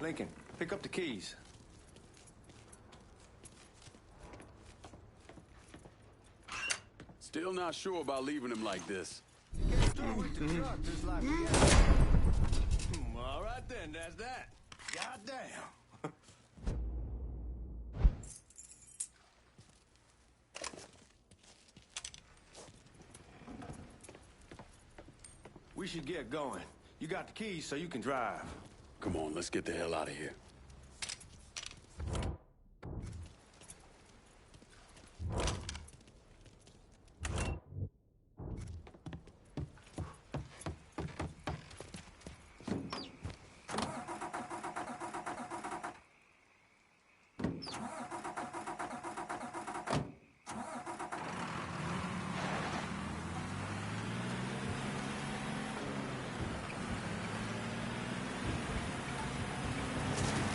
Lincoln, pick up the keys. Still not sure about leaving him like this. All right then, that's that. Goddamn. We should get going. You got the keys so you can drive. Come on, let's get the hell out of here.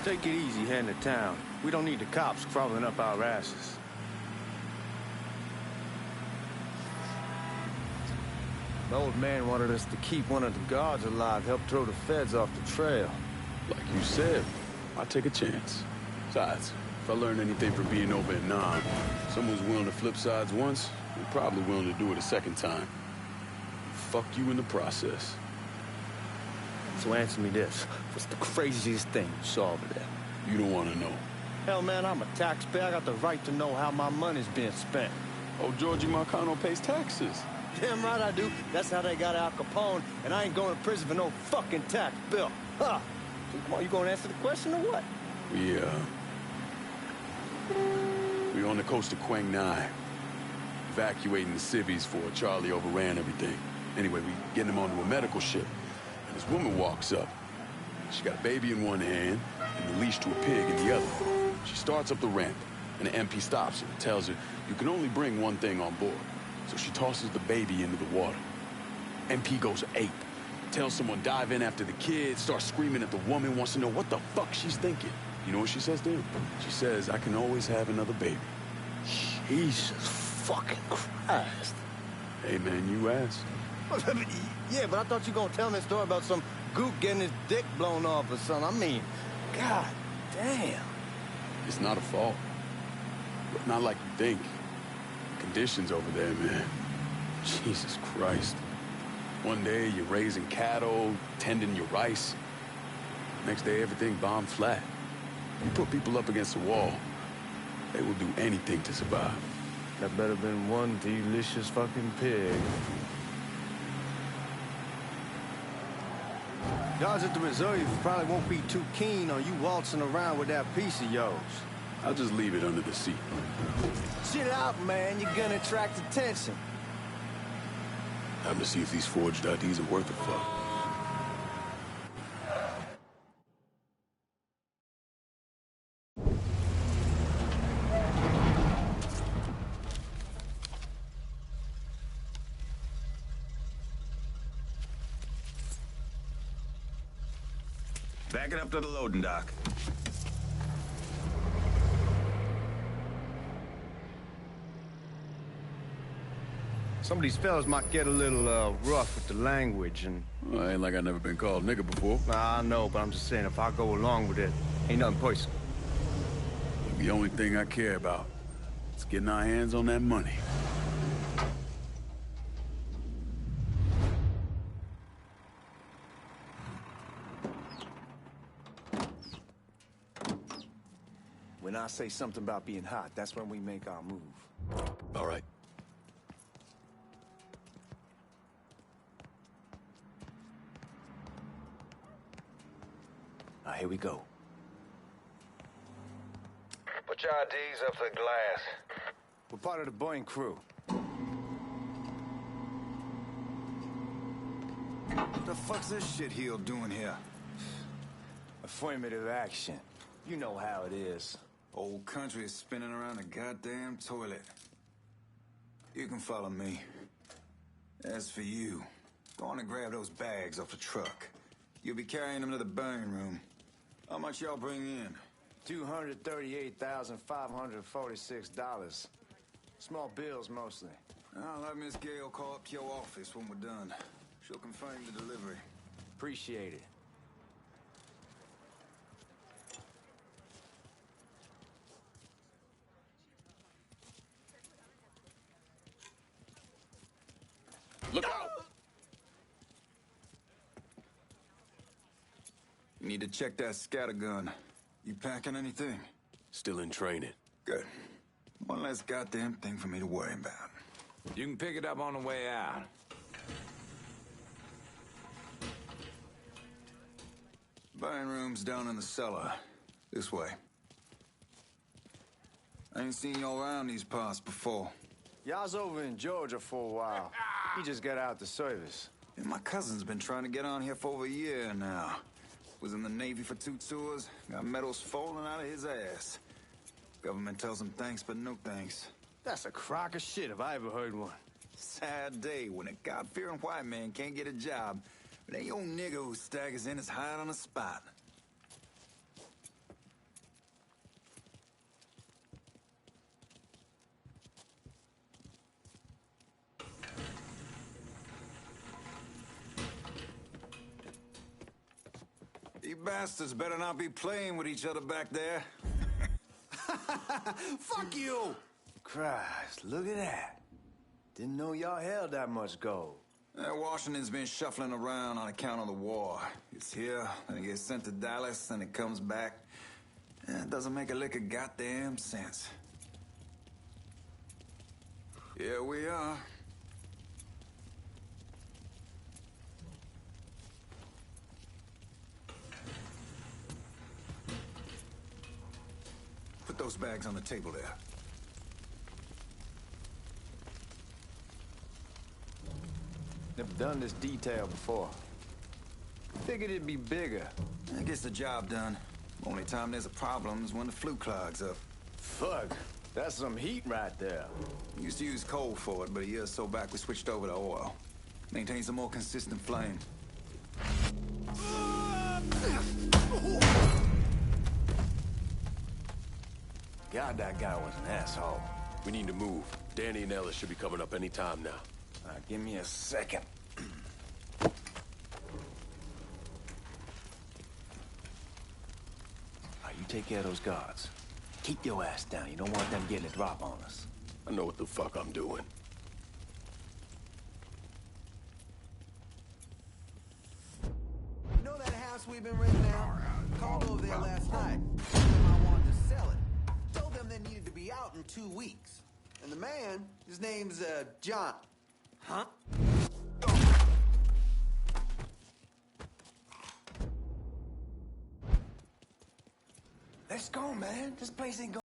Take it easy heading to town. We don't need the cops crawling up our asses. The old man wanted us to keep one of the guards alive, help throw the feds off the trail. Like you said, I'll take a chance. Besides, if I learn anything from being over in Nam, someone's willing to flip sides once, they're probably willing to do it a second time. Fuck you in the process. So answer me this. What's the craziest thing you saw over there? You don't want to know. Hell, man, I'm a taxpayer. I got the right to know how my money's being spent. Oh, Georgie Marcano pays taxes. Damn right I do. That's how they got Al Capone, and I ain't going to prison for no fucking tax bill. Huh? So come on, you gonna answer the question or what? We're on the coast of Quang Nai, evacuating the civvies for Charlie overran everything. Anyway, we getting him onto a medical ship. And this woman walks up. She got a baby in one hand and a leash to a pig in the other. She starts up the ramp, and the MP stops her and tells her, you can only bring one thing on board. So she tosses the baby into the water. MP goes ape. Tells someone dive in after the kid, starts screaming at the woman, wants to know what the fuck she's thinking. You know what she says to him? She says, I can always have another baby. Jesus fucking Christ. Hey, man, you asked. Yeah, but I thought you were gonna tell me a story about some gook getting his dick blown off or something. I mean, god damn. It's not a fault. But not like you think. Conditions over there, man. Jesus Christ. One day, you're raising cattle, tending your rice. Next day, everything bombed flat. You put people up against the wall, they will do anything to survive. That better been one delicious fucking pig. Guards at the reserve probably won't be too keen on you waltzing around with that piece of yours. I'll just leave it under the seat. Shit out, man. You're gonna attract attention. Time to see if these forged IDs are worth a fuck. Back it up to the loading dock. Some of these fellas might get a little rough with the language and... Well, ain't like I've never been called nigga before. Nah, I know, but I'm just saying, if I go along with it, ain't nothing personal. The only thing I care about is getting our hands on that money. When I say something about being hot, that's when we make our move. All right. Now, here we go. Put your IDs up to the glass. We're part of the Boeing crew. What the fuck's this shitheel doing here? Affirmative action. You know how it is. Old country is spinning around the goddamn toilet. You can follow me. As for you, go on and grab those bags off the truck. You'll be carrying them to the burn room. How much y'all bring in? $238,546. Small bills, mostly. I'll have Miss Gale call up to your office when we're done. She'll confirm the delivery. Appreciate it. You need to check that scattergun. You packing anything? Still in training. Good. One less goddamn thing for me to worry about. You can pick it up on the way out. Buying room's down in the cellar. This way. I ain't seen y'all around these parts before. Y'all's over in Georgia for a while. He just got out the service. And my cousin's been trying to get on here for over a year now. Was in the Navy for 2 tours, got medals falling out of his ass. Government tells him thanks, but no thanks. That's a crock of shit if I ever heard one. Sad day when a God-fearing white man can't get a job, but ain't old nigga who staggers in his hide on the spot. You bastards better not be playing with each other back there. Fuck you! Christ, look at that. Didn't know y'all held that much gold. Washington's been shuffling around on account of the war. It's here, then it gets sent to Dallas, then it comes back. It doesn't make a lick of goddamn sense. Here we are. Put those bags on the table there. Never done this detail before. Figured it'd be bigger. It gets the job done. Only time there's a problem is when the flue clogs up. Fuck, that's some heat right there. We used to use coal for it, but a year or so back we switched over to oil. Maintains a more consistent flame. God, that guy was an asshole. We need to move. Danny and Ellis should be coming up any time now. Give me a second. You take care of those guards. Keep your ass down. You don't want them getting a drop on us. I know what the fuck I'm doing. You know that house we've been renting out? Called over there last night. I wanted to sell it. Told them they needed to be out in 2 weeks. And the man, his name's, John. Huh? Let's go, man. This place ain't going.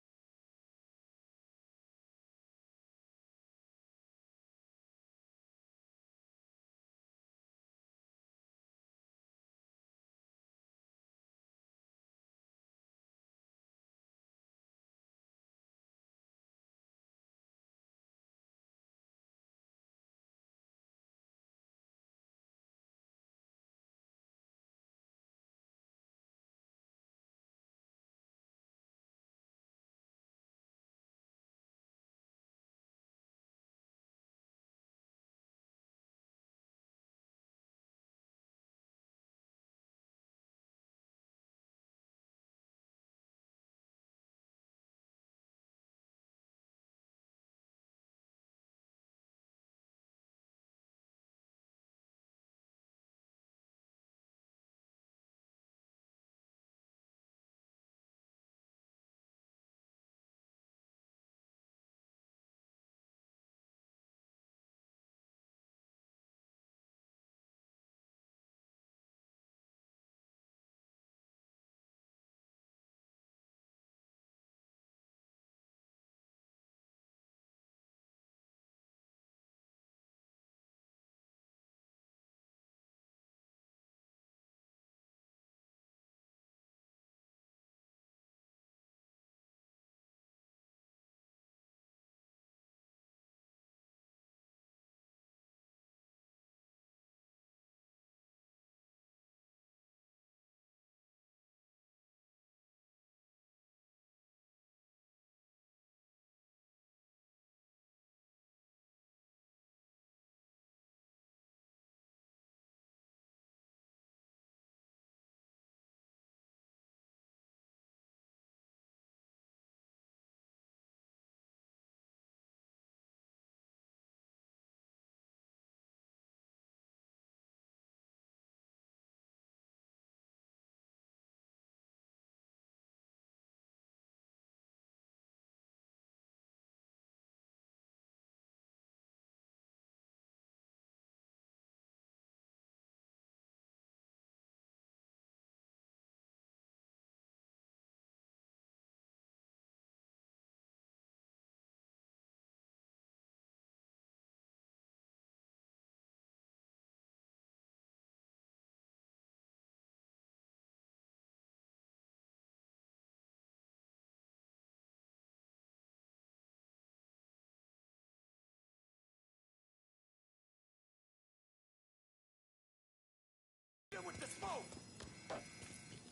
with the smoke!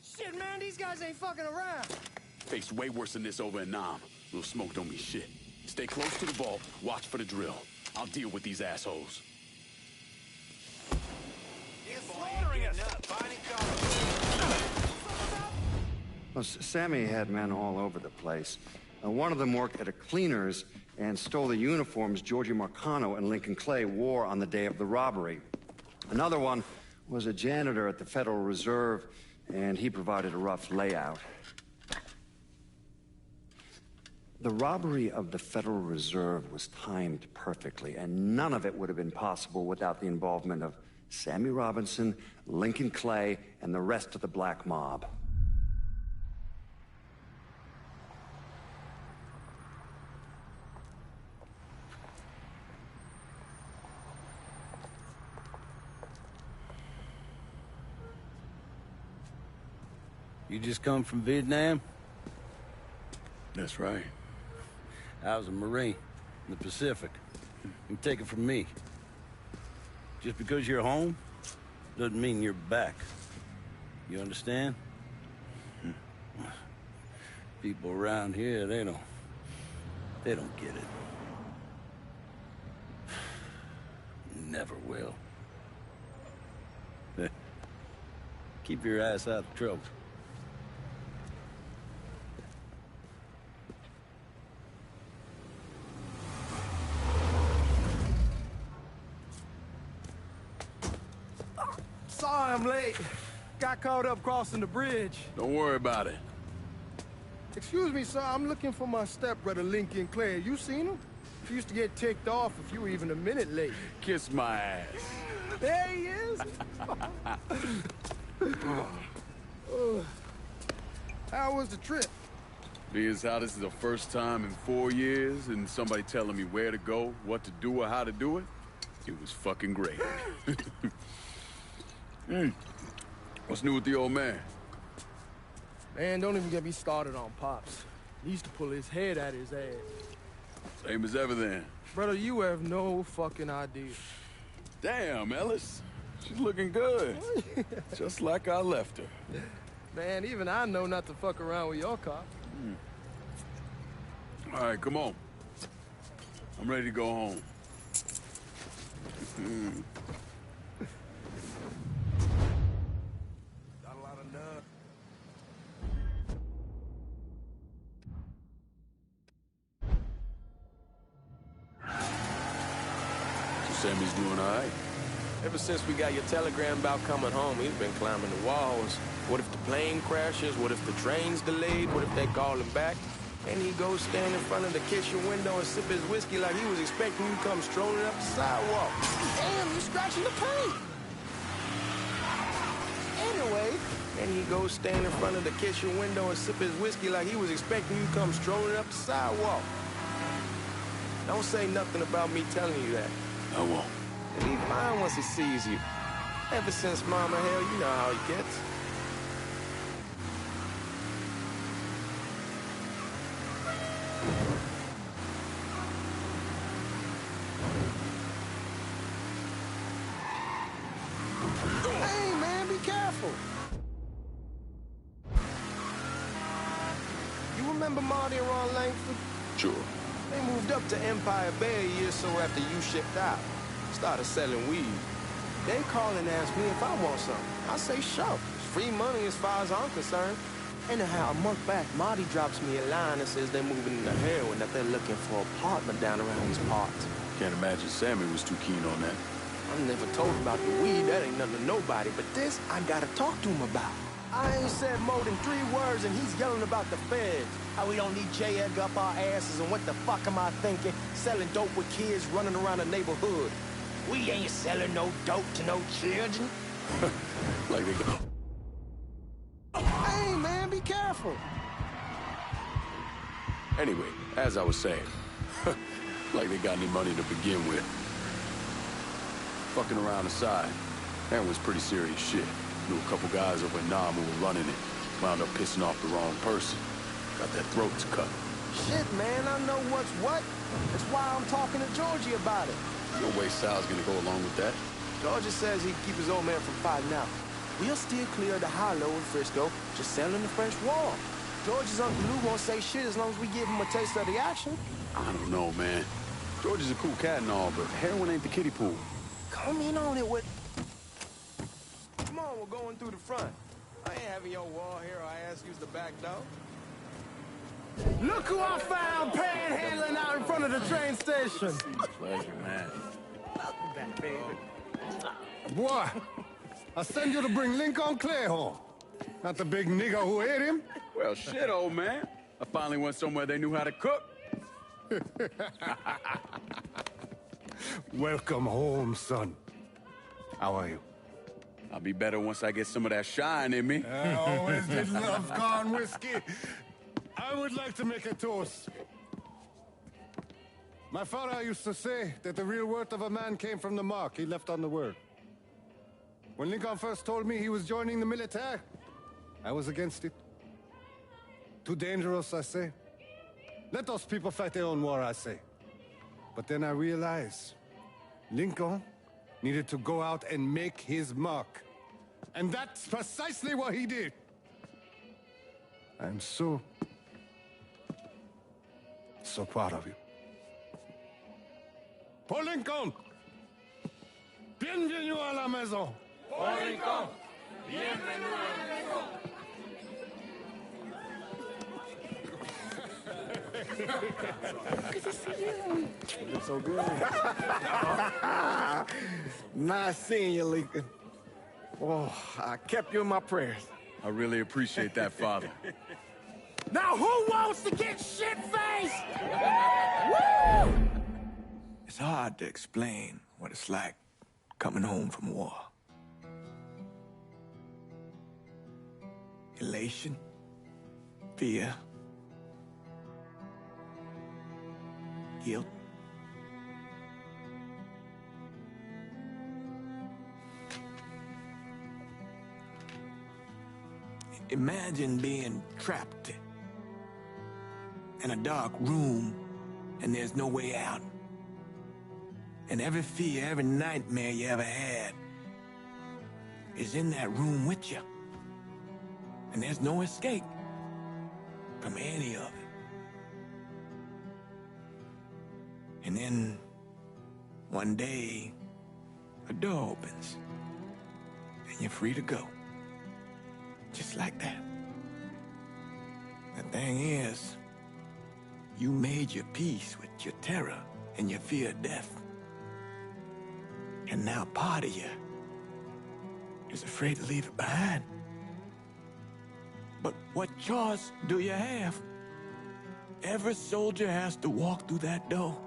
Shit, man, these guys ain't fucking around. Faced way worse than this over in Nam. Little smoke don't mean shit. Stay close to the vault, watch for the drill. I'll deal with these assholes. You're slaughtering us! Well, Sammy had men all over the place. One of them worked at a cleaner's and stole the uniforms Georgie Marcano and Lincoln Clay wore on the day of the robbery. Another one was a janitor at the Federal Reserve, and he provided a rough layout. The robbery of the Federal Reserve was timed perfectly, and none of it would have been possible without the involvement of Sammy Robinson, Lincoln Clay, and the rest of the black mob. You just come from Vietnam? That's right. I was a Marine in the Pacific. You take it from me. Just because you're home doesn't mean you're back. You understand? People around here, they don't get it. Never will. Keep your ass out of trouble. Sorry I'm late. Got caught up crossing the bridge. Don't worry about it. Excuse me, sir. I'm looking for my stepbrother, Lincoln Clay. You seen him? He used to get ticked off if you were even a minute late. Kiss my ass. There he is. How was the trip? Being as how this is the first time in 4 years and somebody telling me where to go, what to do, or how to do it, it was fucking great. What's new with the old man? Man, don't even get me started on Pops. He used to pull his head out his ass. Same as ever then. Brother, you have no fucking idea. Damn, Ellis. She's looking good. Just like I left her. Man, even I know not to fuck around with your cop. All right, come on. I'm ready to go home. Got a lot of nerve. So Sammy's doing all right? Ever since we got your telegram about coming home, he's been climbing the walls. What if the plane crashes? What if the train's delayed? What if they call him back? And he goes stand in front of the kitchen window and sip his whiskey like he was expecting you to come strolling up the sidewalk. Damn, you scratching the paint. Anyway, and he goes stand in front of the kitchen window and sip his whiskey like he was expecting you to come strolling up the sidewalk. Don't say nothing about me telling you that. I won't. And he's mine once he sees you. Ever since Mama, hell, you know how he gets. Hey, man, be careful. You remember Marty and Ron Langford? Sure. They moved up to Empire Bay a year or so after you shipped out. Started selling weed. They call and ask me if I want some. I say sure. It's free money as far as I'm concerned. Anyhow, a month back, Marty drops me a line and says they're moving into heroin, that they're looking for a partner down around these parts. Can't imagine Sammy was too keen on that. I'm never told about the weed, that ain't nothing to nobody, but this I gotta talk to him about. I ain't said more than 3 words and he's yelling about the feds. How we don't need J. Edgar up our asses and what the fuck am I thinking? Selling dope with kids running around the neighborhood. We ain't selling no dope to no children. Like they go. Hey, man, be careful. Anyway, as I was saying, like they got any money to begin with. Fucking around the side, that was pretty serious shit. Knew a couple guys over in Nam who were running it. Wound up pissing off the wrong person. Got their throats cut. Shit, man, I know what's what. That's why I'm talking to Georgie about it. No way Sal's gonna go along with that. Georgie says he'd keep his old man from fighting out. we'll steer clear of the hollow in Frisco, just selling the fresh wall. George's Uncle Lou won't say shit as long as we give him a taste of the action. I don't know, man. George is a cool cat and all, but heroin ain't the kiddie pool. Come in on it with... Come on, we're going through the front. I ain't having your wall here, I ask use the back door. Look who I found panhandling out in front of the train station. Pleasure, man. Welcome back, baby. Boy, I send you to bring Lincoln Clay home. Not the big nigger who ate him. Well, shit, old man. I finally went somewhere they knew how to cook. Welcome home, son. How are you? I'll be better once I get some of that shine in me. I always did love corn whiskey. I would like to make a toast. My father used to say that the real worth of a man came from the mark he left on the world. When Lincoln first told me he was joining the military, I was against it. Too dangerous, I say. Let those people fight their own war, I say. But then I realized Lincoln needed to go out and make his mark. And that's precisely what he did. I'm so proud of you. Paul Lincoln! Bienvenue à la maison! Paul Lincoln! Bienvenue à la maison! Good to see you. It's so good. Nice seeing you, Lincoln. Oh, I kept you in my prayers. I really appreciate that, Father. Now who wants to get shit-faced? Woo! It's hard to explain what it's like coming home from war. Elation, fear, guilt. Imagine being trapped in a dark room and there's no way out. And every fear, every nightmare you ever had is in that room with you. And there's no escape from any of it. And then one day, a door opens and you're free to go. Just like that. The thing is, you made your peace with your terror and your fear of death. And now part of you is afraid to leave it behind. But what choice do you have? Every soldier has to walk through that door,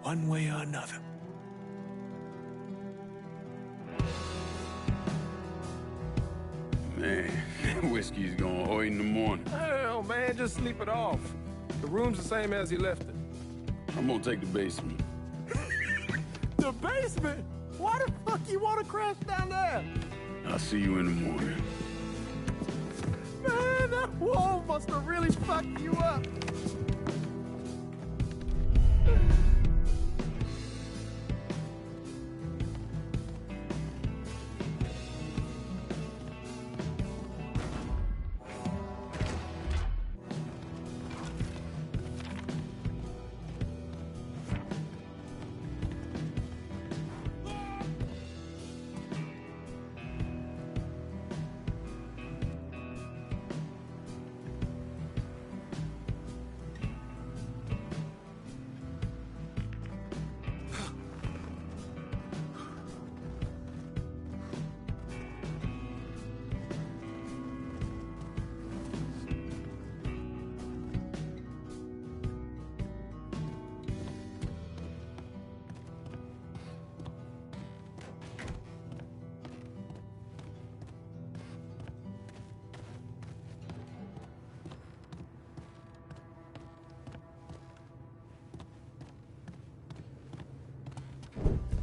one way or another. Man, whiskey's going hoy in the morning. Hell, man, just sleep it off. The room's the same as you left it. I'm gonna take the basement. The basement? Why the fuck you want to crash down there? I'll see you in the morning. Man, that wall must have really fucked you up.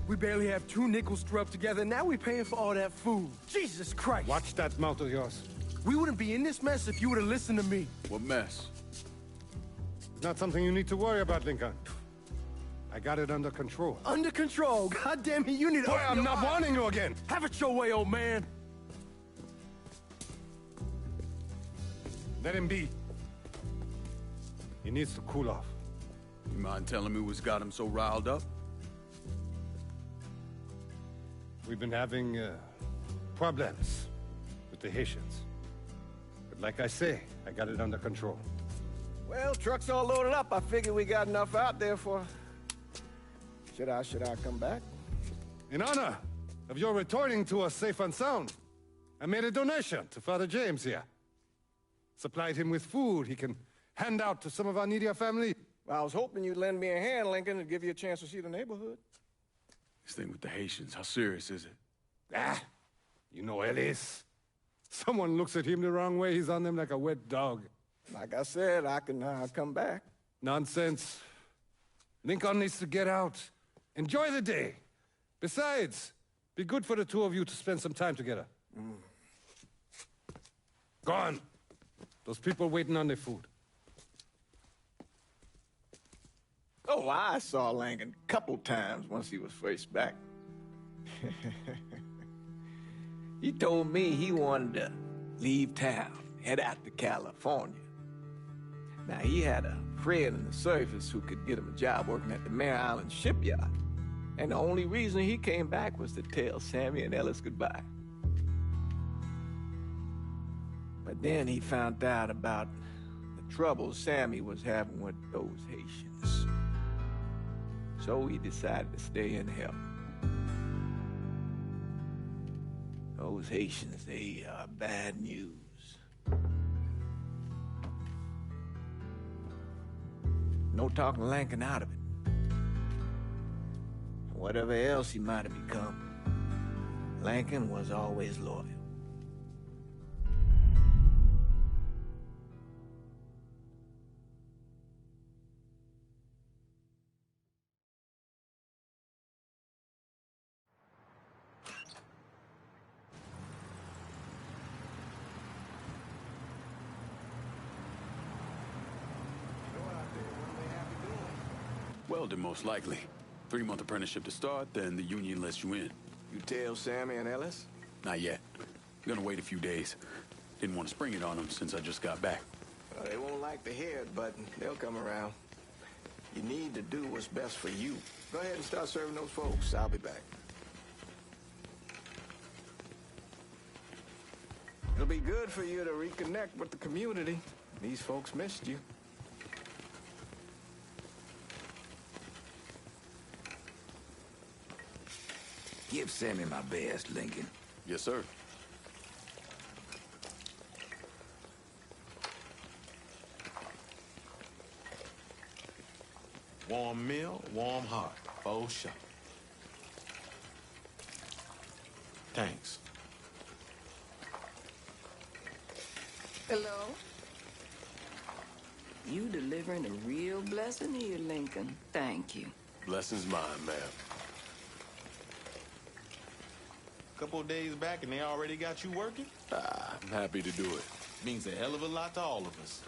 We barely have 2 nickels to rub together, now we're paying for all that food. Jesus Christ! Watch that mouth of yours. We wouldn't be in this mess if you would have listened to me. What mess? It's not something you need to worry about, Lincoln. I got it under control. Under control? God damn it, you need to... Boy, I'm not warning you again! Have it your way, old man. Let him be. He needs to cool off. You mind telling me what's got him so riled up? We've been having problems with the Haitians. But like I say, I got it under control. Well, truck's all loaded up. I figure we got enough out there for... Should I come back? In honor of your returning to us safe and sound, I made a donation to Father James here. Supplied him with food he can hand out to some of our needier family. Well, I was hoping you'd lend me a hand, Lincoln, and give you a chance to see the neighborhood. This thing with the Haitians, how serious is it? Ah, you know Ellis. Someone looks at him the wrong way, he's on them like a wet dog. Like I said, I can come back. Nonsense. Lincoln needs to get out. Enjoy the day. Besides, be good for the two of you to spend some time together. Go on. Those people waiting on their food. Oh, I saw Lincoln a couple times once he was first back. He told me he wanted to leave town, head out to California. Now, he had a friend in the service who could get him a job working at the Mare Island shipyard. And the only reason he came back was to tell Sammy and Ellis goodbye. But then he found out about the trouble Sammy was having with those Haitians. So he decided to stay and help. Those Haitians, they are bad news. No talking Lincoln out of it. Whatever else he might have become, Lincoln was always loyal. Welding, most likely. 3-month apprenticeship to start, then the union lets you in. You tell Sammy and Ellis? Not yet. Gonna wait a few days. Didn't want to spring it on them since I just got back. Well, they won't like to hear it, but they'll come around. You need to do what's best for you. Go ahead and start serving those folks. I'll be back. It'll be good for you to reconnect with the community. These folks missed you. Give Sammy my best, Lincoln. Yes, sir. Warm meal, warm heart. For sure. Thanks. Hello? You delivering a real blessing here, Lincoln. Thank you. Blessing's mine, ma'am. Couple of days back and they already got you working? I'm happy to do it. Means a hell of a lot to all of us.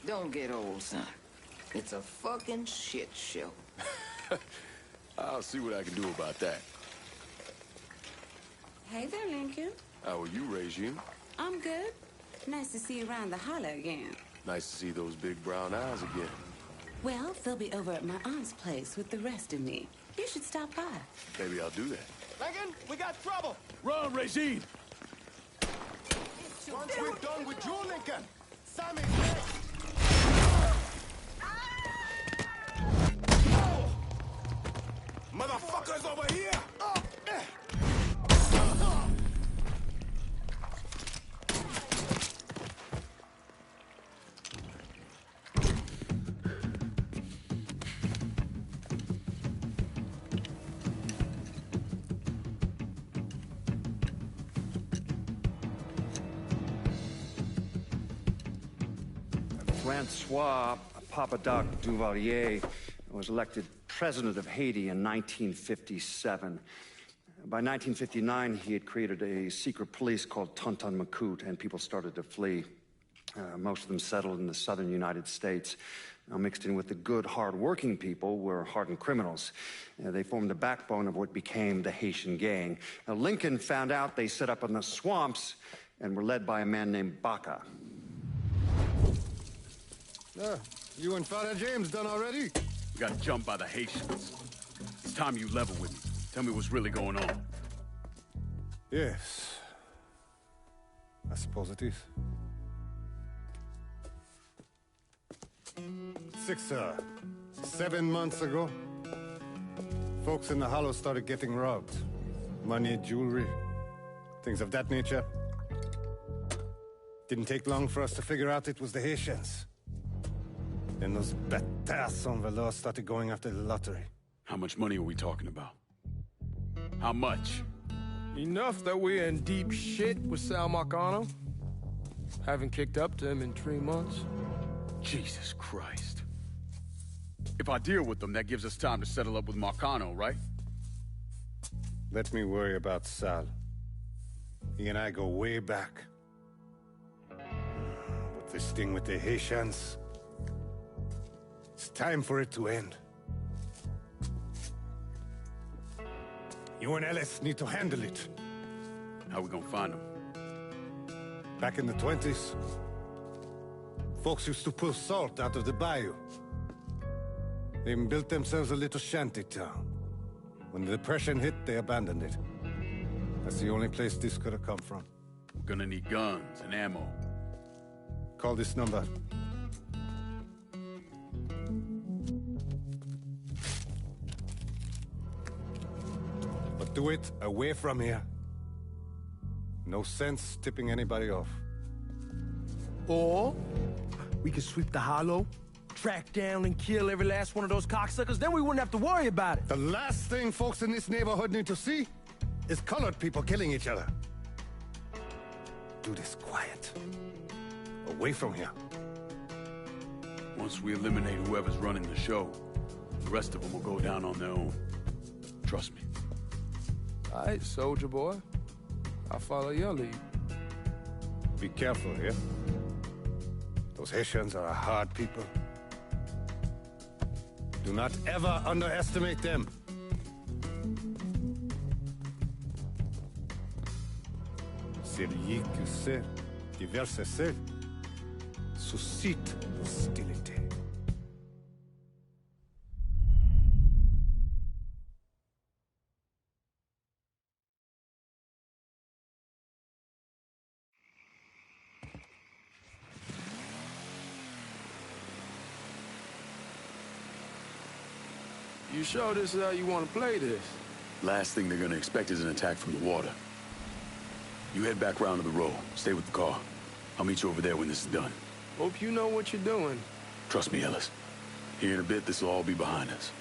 Don't get old, son. It's a fucking shit show. I'll see what I can do about that. Hey there, Lincoln. How are you, Regine? I'm good. Nice to see you around the holler again. Nice to see those big brown eyes again. Well, they'll be over at my aunt's place with the rest of me. You should stop by. Maybe I'll do that. Lincoln, we got trouble! Run, Regine! Once we're done with you, Lincoln, Sammy, Motherfuckers over here! Francois Papadoc Duvalier was elected president of Haiti in 1957. By 1959, he had created a secret police called Tonton Macoute, and people started to flee. Most of them settled in the southern United States. Now, mixed in with the good, hard-working people were hardened criminals. They formed the backbone of what became the Haitian gang. Now, Lincoln found out they set up in the swamps and were led by a man named Baca. You and Father James done already? We got jumped by the Haitians. It's time you level with me. Tell me what's really going on. Yes. I suppose it is. 7 months ago, folks in the Hollow started getting robbed. Money, jewelry, things of that nature. Didn't take long for us to figure out it was the Haitians. Then those bâtards en velours started going after the lottery. How much money are we talking about? How much? Enough that we're in deep shit with Sal Marcano. Haven't kicked up to him in 3 months. Jesus Christ. If I deal with them, that gives us time to settle up with Marcano, right? Let me worry about Sal. He and I go way back. But this thing with the Haitians, it's time for it to end. You and Ellis need to handle it. How we gonna find them? Back in the 20s, folks used to pull salt out of the bayou. They even built themselves a little shanty town. When the Depression hit, they abandoned it. That's the only place this could have come from. We're gonna need guns and ammo. Call this number. But do it away from here. No sense tipping anybody off. Or we could sweep the Hollow, track down and kill every last one of those cocksuckers, then we wouldn't have to worry about it. The last thing folks in this neighborhood need to see is colored people killing each other. Do this quiet. Away from here. Once we eliminate whoever's running the show, the rest of them will go down on their own. Trust me. All right, soldier boy. I'll follow your lead. Be careful here. Those Haitians are a hard people. Do not ever underestimate them. Celui qui sait qui verse sel suscite hostilité. You sure this is how you want to play this? Last thing they're gonna expect is an attack from the water. You head back round to the road. Stay with the car. I'll meet you over there when this is done. Hope you know what you're doing. Trust me, Ellis. Here in a bit, this will all be behind us.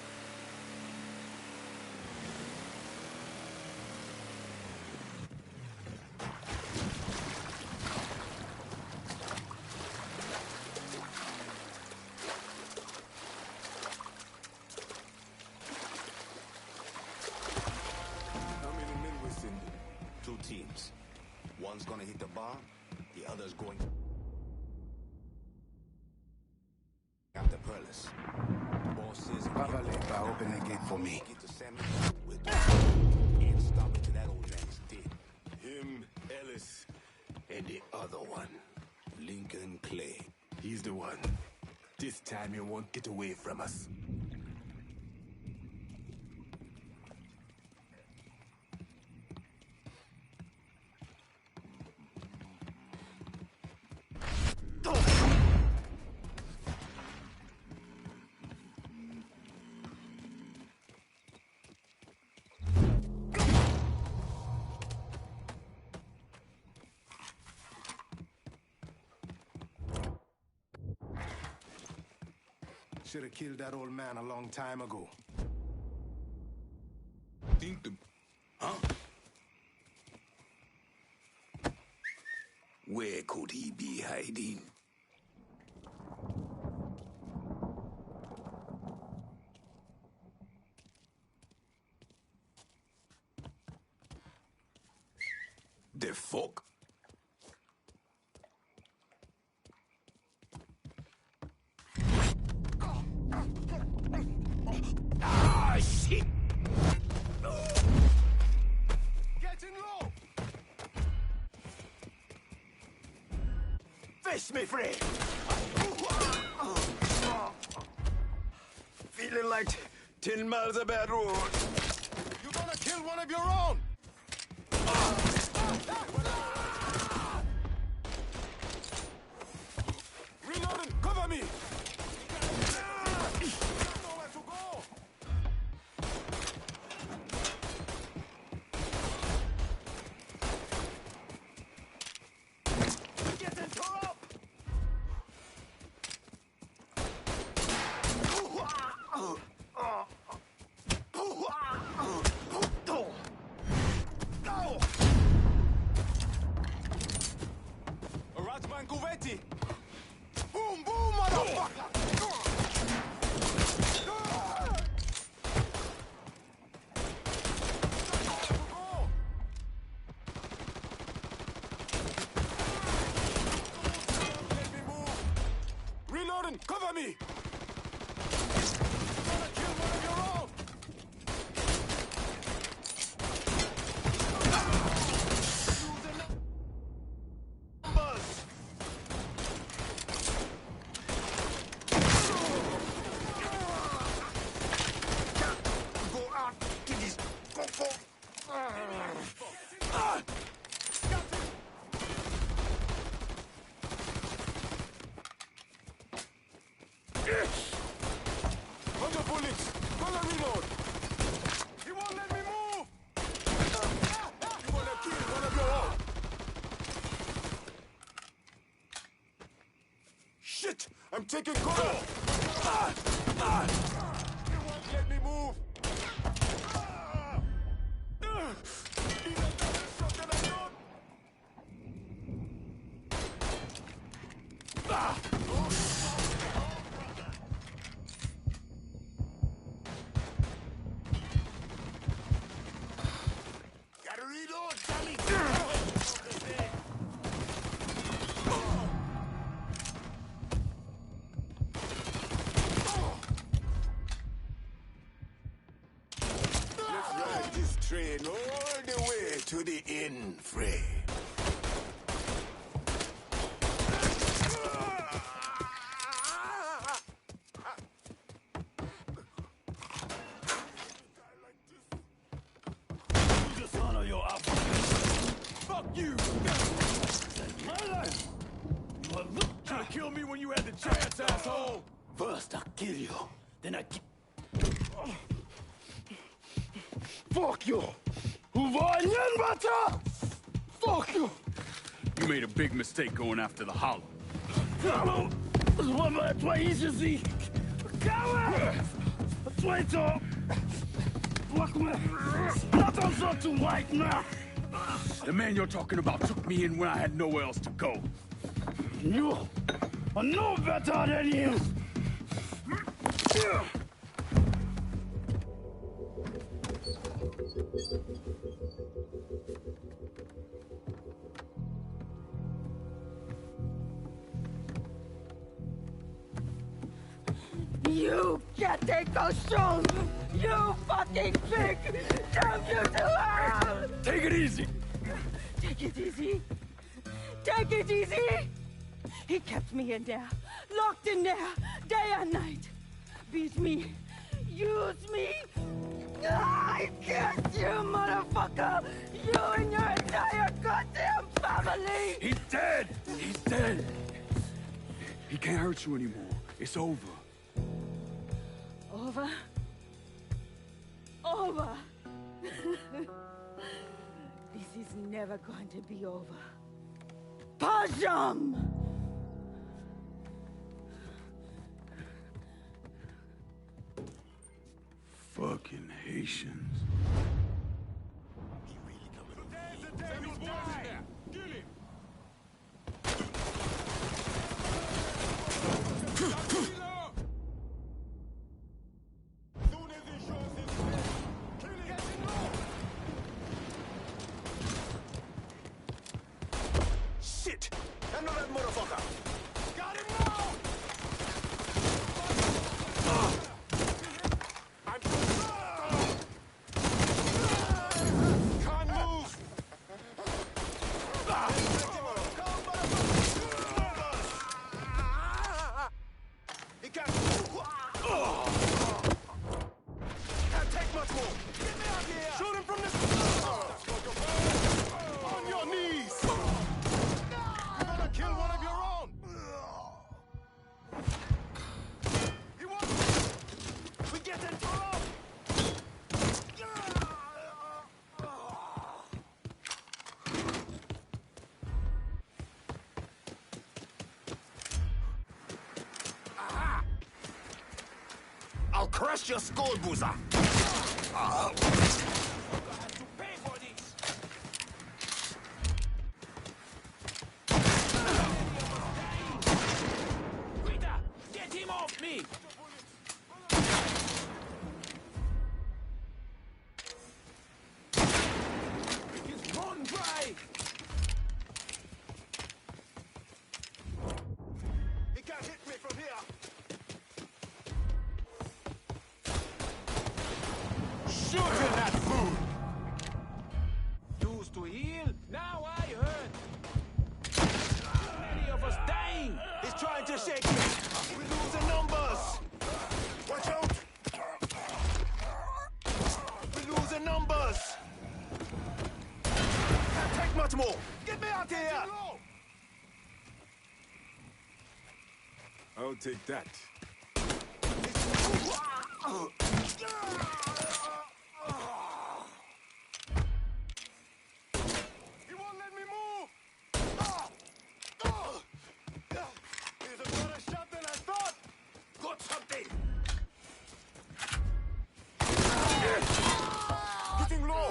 One's gonna hit the bar, the other's going after Perlis. Boss says, open the gate for me. Get to Sammy, we'll do it. And stop it till that old man's dead. Him, Ellis, and the other one, Lincoln Clay. He's the one. This time he won't get away from us. Should have killed that old man a long time ago. Huh? Where could he be hiding? The fuck? Nice, my friend. Feeling like 10 miles of bad road. You're gonna kill one of your own! Reloading, cover me! Boom, boom, motherfucker! Reloading, cover me! You're gonna kill one of your own! Under bullets! Gonna reload! He won't let me move! You wanna kill one of your own! Shit! I'm taking cover! You won't let me move! Gotta reload, Tommy! Let's ride this train all the way to the end, Frey. Dishonor your officer. Fuck you! My life! You were trying to kill me when you had the chance, asshole! First I kill you, then I kill... Fuck you! Fuck you! You made a big mistake going after the Hollow. Hallo! Zwei easy. Coward! Traitor! Block me! Not also too late now! The man you're talking about took me in when I had nowhere else to go. You are no better than you! You can't take those shots! You fucking pig! Damn you to hell! Take it easy! Take it easy! Take it easy! He kept me in there, locked in there, day and night. Beat me, use me. I can't, you motherfucker! You and your entire goddamn family! He's dead! He's dead! He can't hurt you anymore. It's over. Over? Over! This is never going to be over. Pajam! Fucking Haitians. Shit! Handle that motherfucker! Got him now! I'm can't move! Crush your skull, Boozer! Get him off me! He's run dry! He can't hit me from here! Shoot in that food! Used to heal, now I hurt. Many of us dying. He's trying to shake you! We're losing numbers! Watch out! We're losing numbers! Can't take much more! Get me out of here! I'll take that. He won't let me move! He's a better shot than I thought! Got something! Getting low!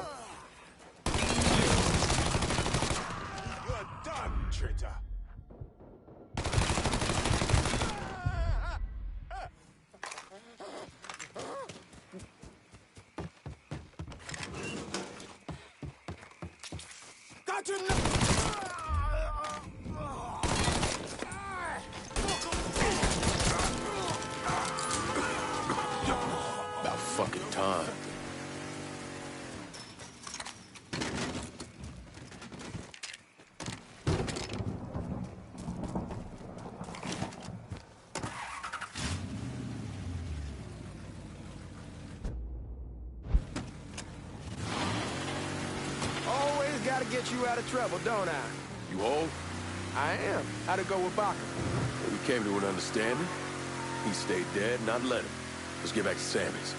You're done, traitor! Got you now! About fucking time. Always gotta get you out of trouble, don't I? You hold? I am. How'd it go with Baca? We came to an understanding. He stayed dead, not let him. Let's get back to Sammy's.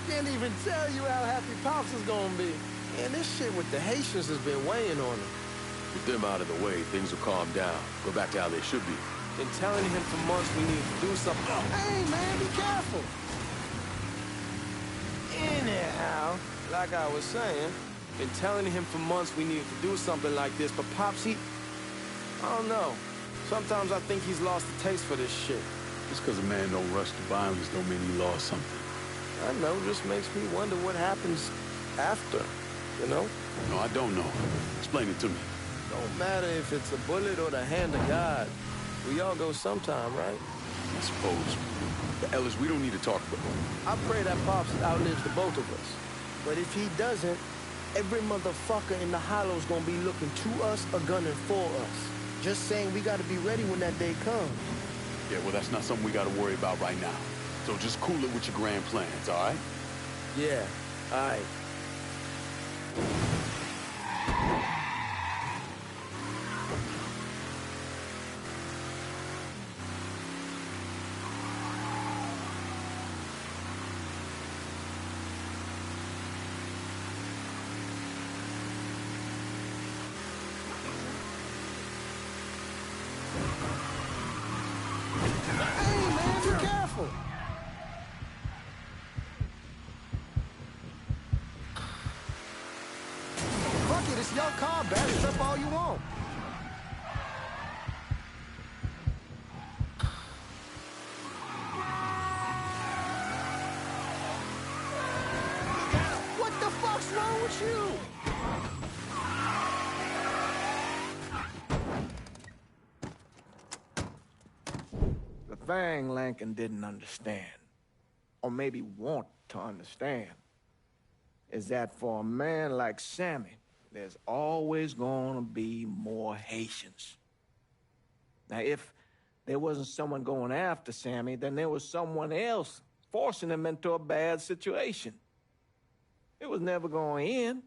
Can't even tell you how happy Pops is gonna be. Man, this shit with the Haitians has been weighing on him. With them out of the way, things will calm down. Go back to how they should be. Been telling him for months we need to do something. Hey, man, be careful. Anyhow, like I was saying, been telling him for months we needed to do something like this, but Pops, I don't know. Sometimes I think he's lost the taste for this shit. Just because a man don't rush to violence don't mean he lost something. I know, just makes me wonder what happens after, you know? No, I don't know. Explain it to me. Don't matter if it's a bullet or the hand of God. We all go sometime, right? I suppose. But Ellis, we don't need to talk about it. I pray that Pops outlives the both of us. But if he doesn't, every motherfucker in the hollow's gonna be looking to us or gunning for us. Just saying we gotta be ready when that day comes. Yeah, well, that's not something we gotta worry about right now. So just cool it with your grand plans, all right? Yeah, all right. Hey, man, be careful. Fuck it, it's your car. Back it up all you want. What the fuck's wrong with you? The thing Lankin didn't understand, or maybe want to understand, is that for a man like Sammy, there's always gonna be more Haitians. Now, if there wasn't someone going after Sammy, then there was someone else forcing him into a bad situation. It was never going to end.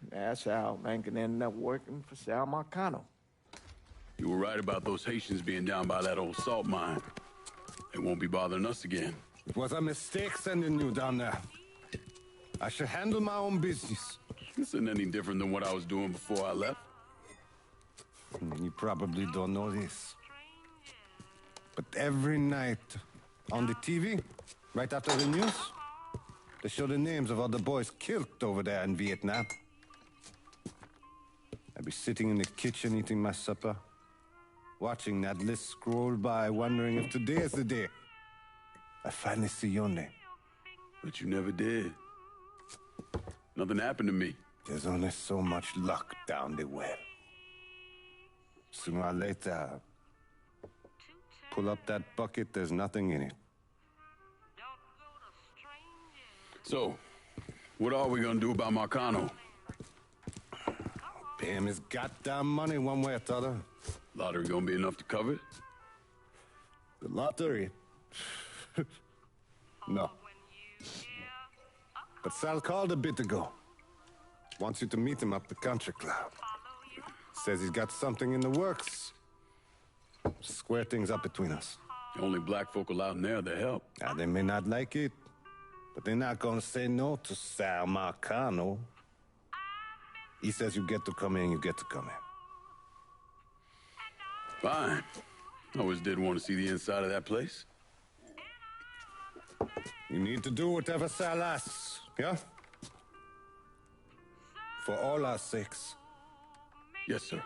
That's how Lankin ended up working for Sal Marcano. You were right about those Haitians being down by that old salt mine. They won't be bothering us again. It was a mistake sending you down there. I should handle my own business. This isn't any different than what I was doing before I left. You probably don't know this. But every night on the TV, right after the news, they show the names of all the boys killed over there in Vietnam. I'd be sitting in the kitchen eating my supper, watching that list scroll by, wondering if today is the day I finally see your name. But you never did. Nothing happened to me. There's only so much luck down the well. Sooner or later, pull up that bucket, there's nothing in it. So, what are we gonna do about Marcano? Pay him his goddamn money one way or the other. Lottery gonna be enough to cover it? The lottery? No. But Sal called a bit ago. Wants you to meet him up the country club. Says he's got something in the works. Square things up between us. The only black folk allowed in there, they help. Now, they may not like it, but they're not gonna say no to Sal Marcano. He says you get to come in, you get to come in. Fine. I always did want to see the inside of that place. You need to do whatever Sal asks, yeah? For all our sakes. Yes, sir.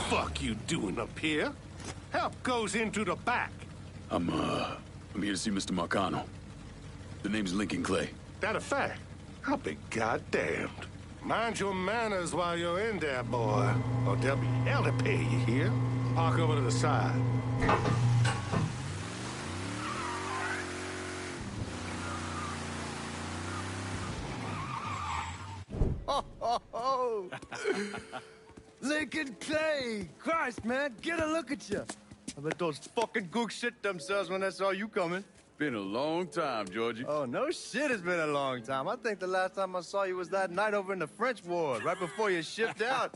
Fuck you doing up here? Help goes into the back. I'm here to see Mr. Marcano. The name's Lincoln Clay. That a fact? I'll be goddamned. Mind your manners while you're in there, boy. Or there'll be hell to pay, you hear? Park over to the side. Ho, ho, ho. Lincoln Clay! Christ, man, get a look at you. I bet those fucking gooks shit themselves when they saw you coming. Been a long time, Georgie. Oh, no shit, it's been a long time. I think the last time I saw you was that night over in the French ward, right before you shipped out.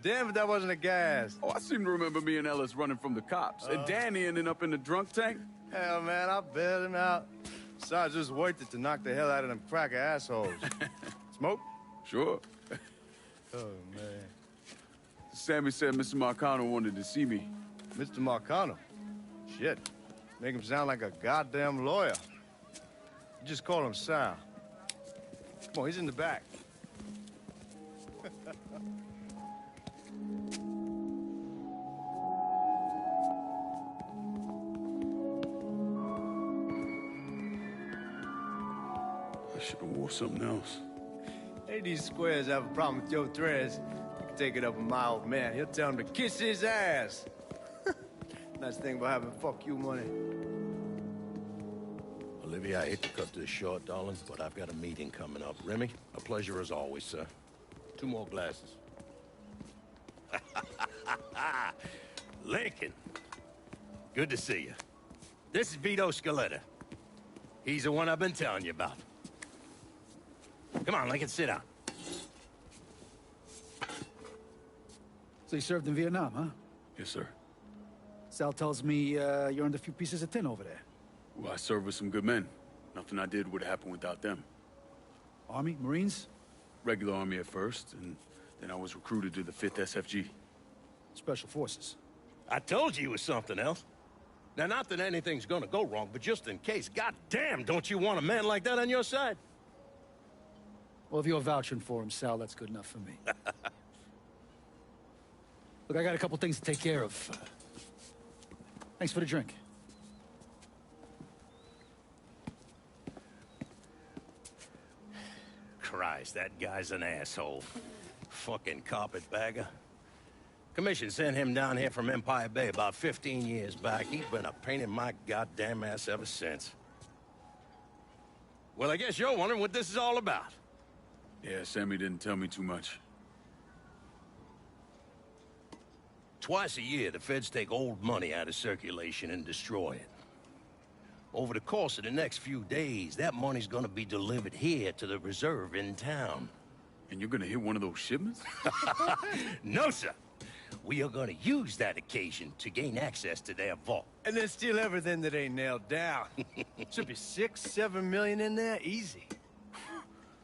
Damn if that wasn't a gas. Oh, I seem to remember me and Ellis running from the cops. And Danny ending up in the drunk tank. Hell, man, I bailed him out. Besides, just worth it to knock the hell out of them cracker assholes. Smoke? Sure. Oh, man. Sammy said Mr. Marcano wanted to see me. Mr. Marcano? Shit. Make him sound like a goddamn lawyer. You just call him Sal. Come on, he's in the back. I should have wore something else. Hey, these squares have a problem with your threads. You can take it up with my old man. He'll tell him to kiss his ass. Nice thing about having fuck you money. Olivia, I hate to cut this short, darling, but I've got a meeting coming up. Remy, a pleasure as always, sir. 2 more glasses. Lincoln. Good to see you. This is Vito Scaletta. He's the one I've been telling you about. Come on, Lincoln, sit down. So you served in Vietnam, huh? Yes, sir. Sal tells me you earned a few pieces of tin over there. Well, I served with some good men. Nothing I did would have happened without them. Army? Marines? Regular Army at first, and then I was recruited to the 5th SFG. Special Forces. I told you it was something else. Now, not that anything's gonna go wrong, but just in case, goddamn, don't you want a man like that on your side? Well, if you're vouching for him, Sal, that's good enough for me. Look, I got a couple things to take care of. Thanks for the drink. Christ, that guy's an asshole. Fucking carpetbagger. Commission sent him down here from Empire Bay about 15 years back. He's been a pain in my goddamn ass ever since. Well, I guess you're wondering what this is all about. Yeah, Sammy didn't tell me too much. Twice a year, the feds take old money out of circulation and destroy it. Over the course of the next few days, that money's gonna be delivered here to the reserve in town. And you're gonna hit one of those shipments? No, sir. We are gonna use that occasion to gain access to their vault. And then steal everything that ain't nailed down. Should be 6, 7 million in there, easy.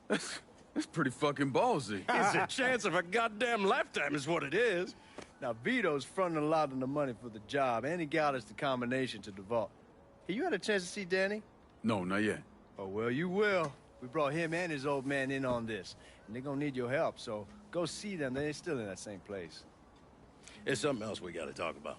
That's pretty fucking ballsy. It's a chance of a goddamn lifetime is what it is. Now, Vito's fronting a lot of the money for the job, and he got us the combination to the vault. Hey, you had a chance to see Danny? No, not yet. Oh, well, you will. We brought him and his old man in on this, and they're gonna need your help, so go see them. They're still in that same place. There's something else we gotta talk about.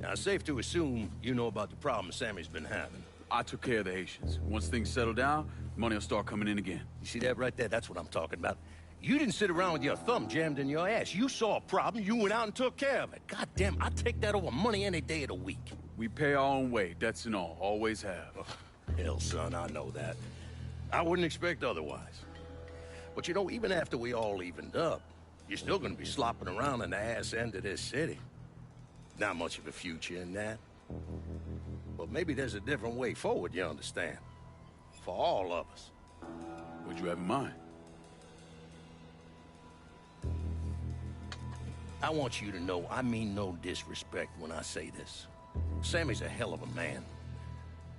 Now, it's safe to assume you know about the problem Sammy's been having. I took care of the Haitians. Once things settle down, money will start coming in again. You see that right there? That's what I'm talking about. You didn't sit around with your thumb jammed in your ass. You saw a problem, you went out and took care of it. God damn, I'd take that over money any day of the week. We pay our own way, debts and all. Always have. Oh, hell, son, I know that. I wouldn't expect otherwise. But you know, even after we all evened up, you're still gonna be slopping around in the ass end of this city. Not much of a future in that. But maybe there's a different way forward, you understand? For all of us. What'd you have in mind? I want you to know I mean no disrespect when I say this. Sammy's a hell of a man,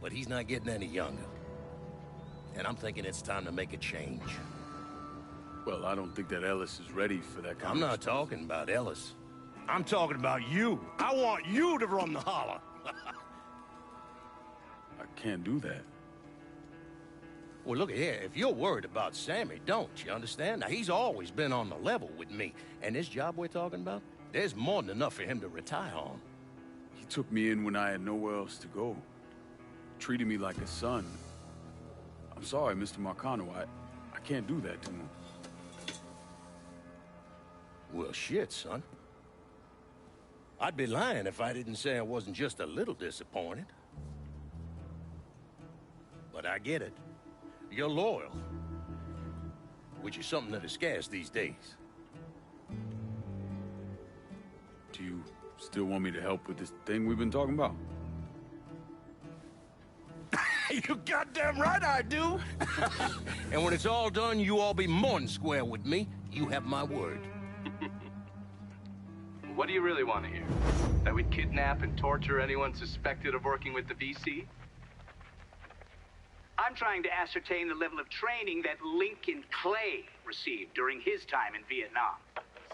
but he's not getting any younger. And I'm thinking it's time to make a change. Well, I don't think that Ellis is ready for that kind I'm not talking about Ellis. I'm talking about you. I want you to run the holler. I can't do that. Well, look here, if you're worried about Sammy, don't, you understand? Now, he's always been on the level with me. And this job we're talking about, there's more than enough for him to retire on. He took me in when I had nowhere else to go. Treated me like a son. I'm sorry, Mr. Marcano. I can't do that to him. Well, shit, son. I'd be lying if I didn't say I wasn't just a little disappointed. But I get it. You're loyal. Which is something that is scarce these days. Do you still want me to help with this thing we've been talking about? You goddamn right I do! And when it's all done, you all be more than square with me. You have my word. What do you really want to hear? That we'd kidnap and torture anyone suspected of working with the VC? I'm trying to ascertain the level of training that Lincoln Clay received during his time in Vietnam.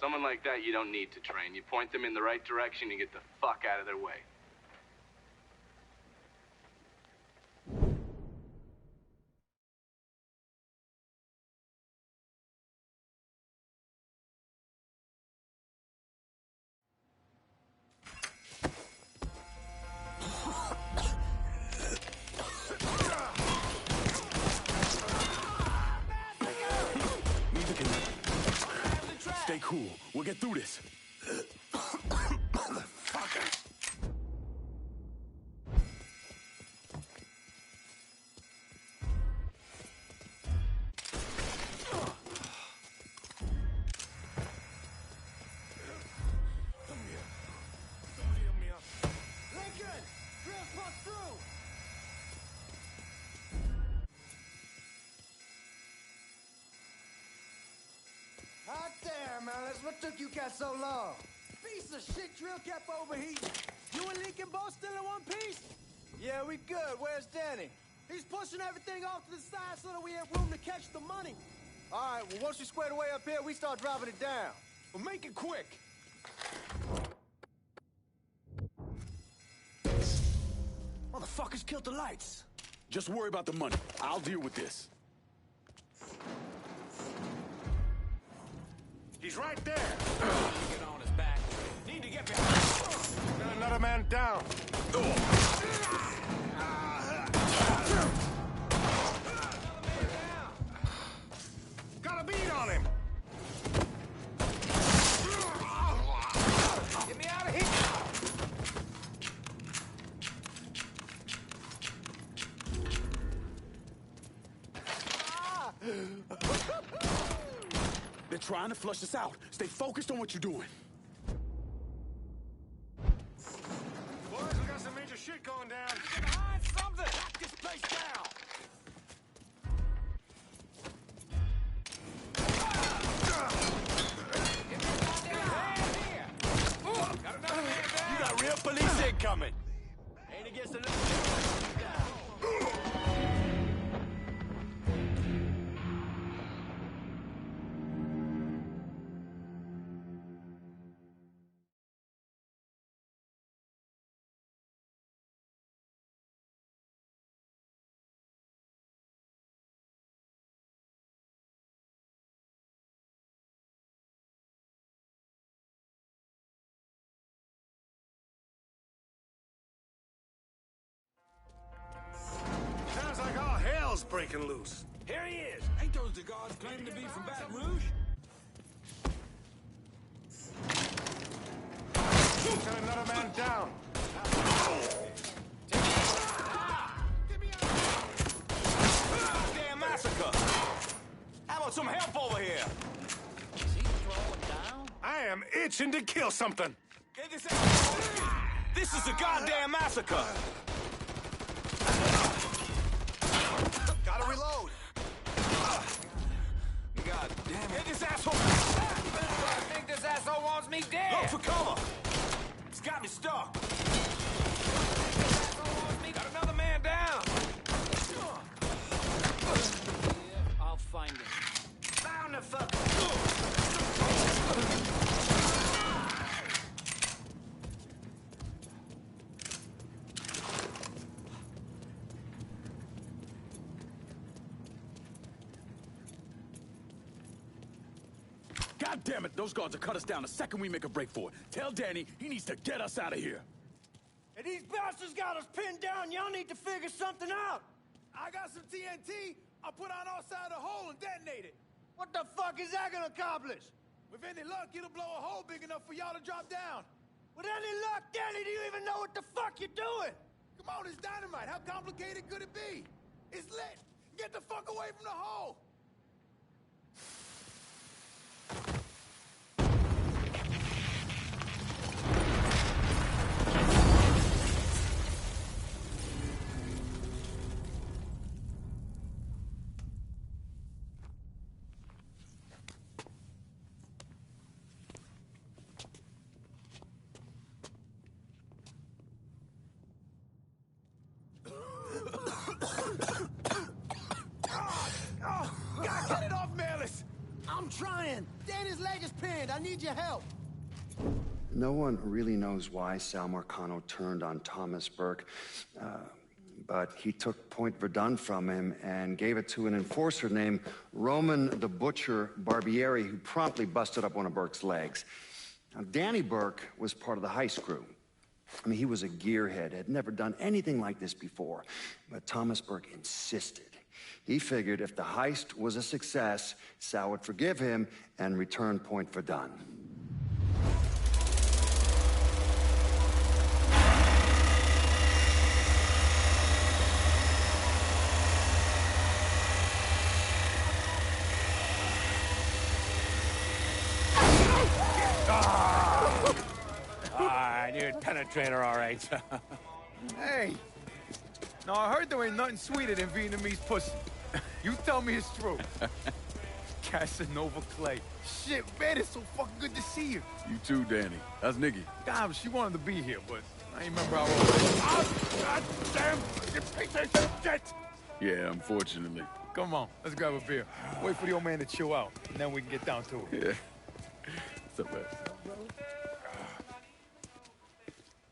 Someone like that you don't need to train. You point them in the right direction and get the fuck out of their way. Stay cool. We'll get through this. Hot damn, Alice, what took you guys so long? Piece of shit drill kept overheating. You and Lincoln both still in one piece? Yeah, we good. Where's Danny? He's pushing everything off to the side so that we have room to catch the money. All right, well, once you square away up here, we start dropping it down. Well, make it quick. Motherfuckers killed the lights. Just worry about the money. I'll deal with this. He's right there. Get on his back. Need to get behind. Got another man down. Got a beat on him. Get me out of here. They're trying to flush us out. Stay focused on what you're doing. Boys, we got some major shit going down. Get behind something. Lock this place down. Got another man down. You got real police incoming. Ain't against the Sounds like all hell's breaking loose. Here he is. Ain't those the guards claiming to be from Baton Rouge? Got another man down. Damn massacre. How about some help over here? Is he throwing down? I am itching to kill something. Get this out. This is a goddamn massacre. Gotta reload. God damn it. Get this asshole. I think this asshole wants me dead. Look for cover. It's got me stuck. Got another man down. I'll find him. Found the fucker. God damn it, those guards will cut us down the second we make a break for it. Tell Danny he needs to get us out of here. Hey, these bastards got us pinned down. Y'all need to figure something out. I got some TNT. I'll put on our side of the hole and detonate it. What the fuck is that gonna accomplish? With any luck, it'll blow a hole big enough for y'all to drop down. With any luck, Danny, do you even know what the fuck you're doing? Come on, it's dynamite. How complicated could it be? It's lit. Get the fuck away from the hole. trying. Danny's leg is pinned. I need your help. No one really knows why Sal Marcano turned on Thomas Burke, but he took Point Verdun from him and gave it to an enforcer named Roman the Butcher Barbieri, who promptly busted up one of Burke's legs. Now, Danny Burke was part of the heist crew. I mean, he was a gearhead, had never done anything like this before, but Thomas Burke insisted. He figured if the heist was a success, Sal would forgive him and return Point Verdun. I knew it'd penetrate her all right. Hey! Now, I heard there ain't nothing sweeter than Vietnamese pussy. You tell me it's true. Casanova Clay. Shit, man, it's so fucking good to see you. You too, Danny. That's Nikki. God, she wanted to be here, but I ain't remember how old. Oh, God damn! You piece of shit! Yeah, unfortunately. Come on, let's grab a beer. Wait for the old man to chill out, and then we can get down to it. Yeah. What's up, man?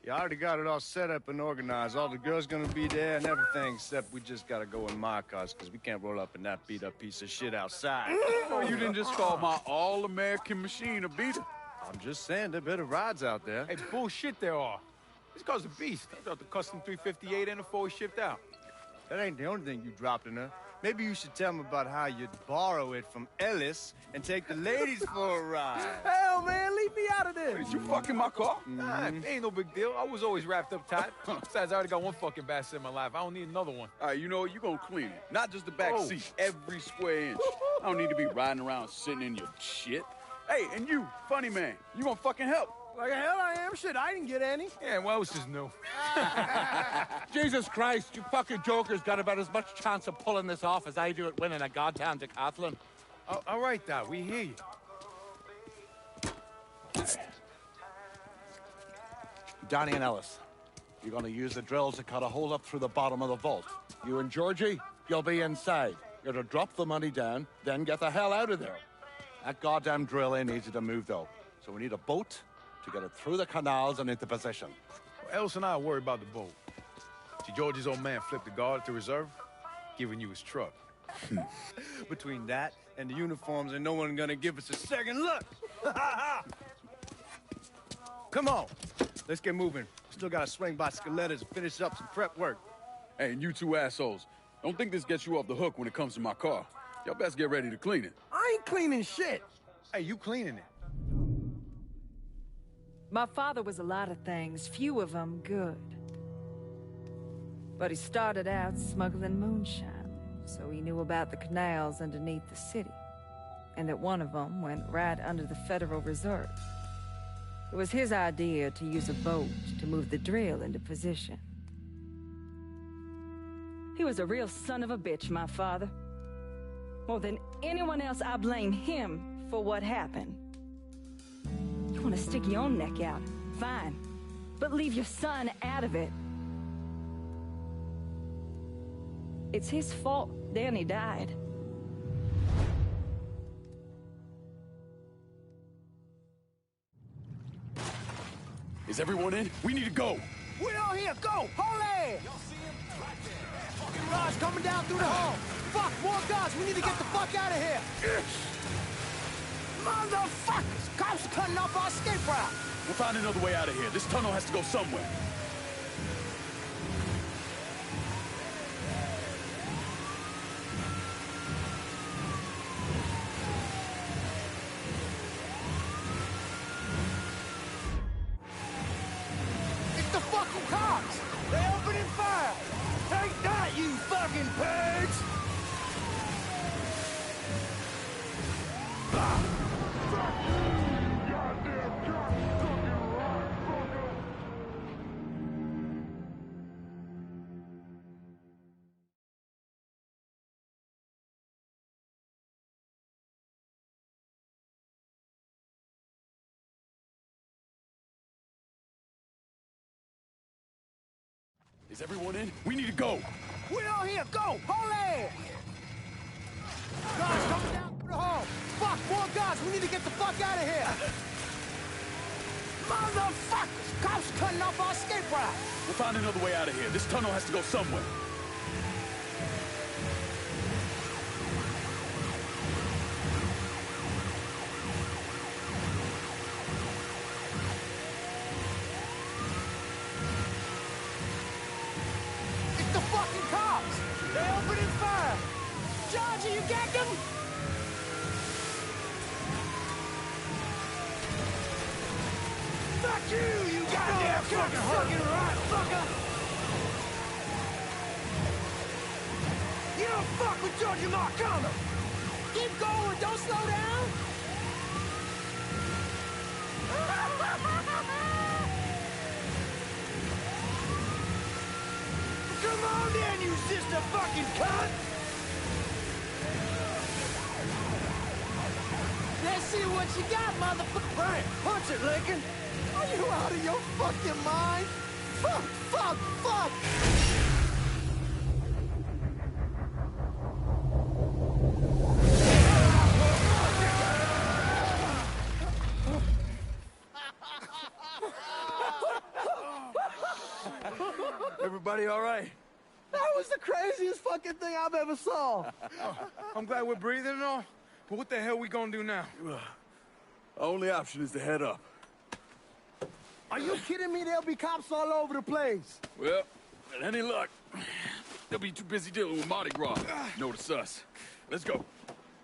You already got it all set up and organized. All the girls gonna be there and everything, except we just gotta go in my cars, because we can't roll up in that beat-up piece of shit outside. Oh, you didn't just call my all-American machine a beater. I'm just saying, there are better rides out there. Hey, bullshit there are. This car's a beast. I dropped the custom 358 in before we shipped out. That ain't the only thing you dropped in her. Maybe you should tell me about how you'd borrow it from Ellis and take the ladies for a ride. Hell, man, leave me out of this. Did you fucking my car? Nah, ain't no big deal. I was always wrapped up tight. Besides, I already got one fucking bastard in my life. I don't need another one. All right, you know what? You gonna clean it. Not just the back seat, every square inch. I don't need to be riding around sitting in your shit. Hey, and you, funny man, you gonna fucking help. Like hell I am. Shit, I didn't get any. Yeah, what else is new? Jesus Christ, you fucking jokers got about as much chance of pulling this off as I do at winning a goddamn decathlon. All right, Dad, we hear you. Donnie and Ellis, you're gonna use the drill to cut a hole up through the bottom of the vault. You and Georgie, you'll be inside. You're to drop the money down, then get the hell out of there. That goddamn drill ain't easy to move, though. So we need a boat to get it through the canals and into position. Well, Ellis and I are worried about the boat. See, George's old man flipped the guard at the reserve, giving you his truck. Between that and the uniforms, ain't no one gonna give us a second look. Come on, let's get moving. Still gotta swing by Skelettas and finish up some prep work. Hey, and you two assholes, don't think this gets you off the hook when it comes to my car. Y'all best get ready to clean it. I ain't cleaning shit. Hey, you cleaning it. My father was a lot of things, few of them good. But he started out smuggling moonshine, so he knew about the canals underneath the city, and that one of them went right under the Federal Reserve. It was his idea to use a boat to move the drill into position. He was a real son of a bitch, my father. More than anyone else, I blame him for what happened. You want to stick your own neck out? Fine. But leave your son out of it. It's his fault Danny died. Is everyone in? We need to go. We all here, go! Holy! Y'all see him? Right there. Fucking guards coming down through the hall. Fuck, more guards. We need to get the fuck out of here. Motherfuckers! Cops are cutting off our escape route. We'll find another way out of here. This tunnel has to go somewhere. It's the fucking cops! They're opening fire! Take that, you fucking pigs! Is everyone in? We need to go. We all here, go! Holy! Guards coming down! Oh, fuck, more guns. We need to get the fuck out of here. Motherfuckers! Cops cutting off our escape route. We'll find another way out of here. This tunnel has to go somewhere. It's the fucking cops. They're opening fire. Georgie, you got them? Fuck you, you goddamn fucking right, fucker! You don't fuck with Georgie Marcano! Keep going, don't slow down! Come on then, you sister fucking cunt! Let's see what you got, motherfucker! Brian, punch it, Lincoln! Are you out of your fucking mind? Fuck, fuck, fuck! Everybody all right? That was the craziest fucking thing I've ever saw. I'm glad we're breathing and all, but what the hell we gonna do now? Our only option is to head up. Are you kidding me? There'll be cops all over the place. Well, with any luck, they'll be too busy dealing with Mardi Gras. Notice us. Let's go.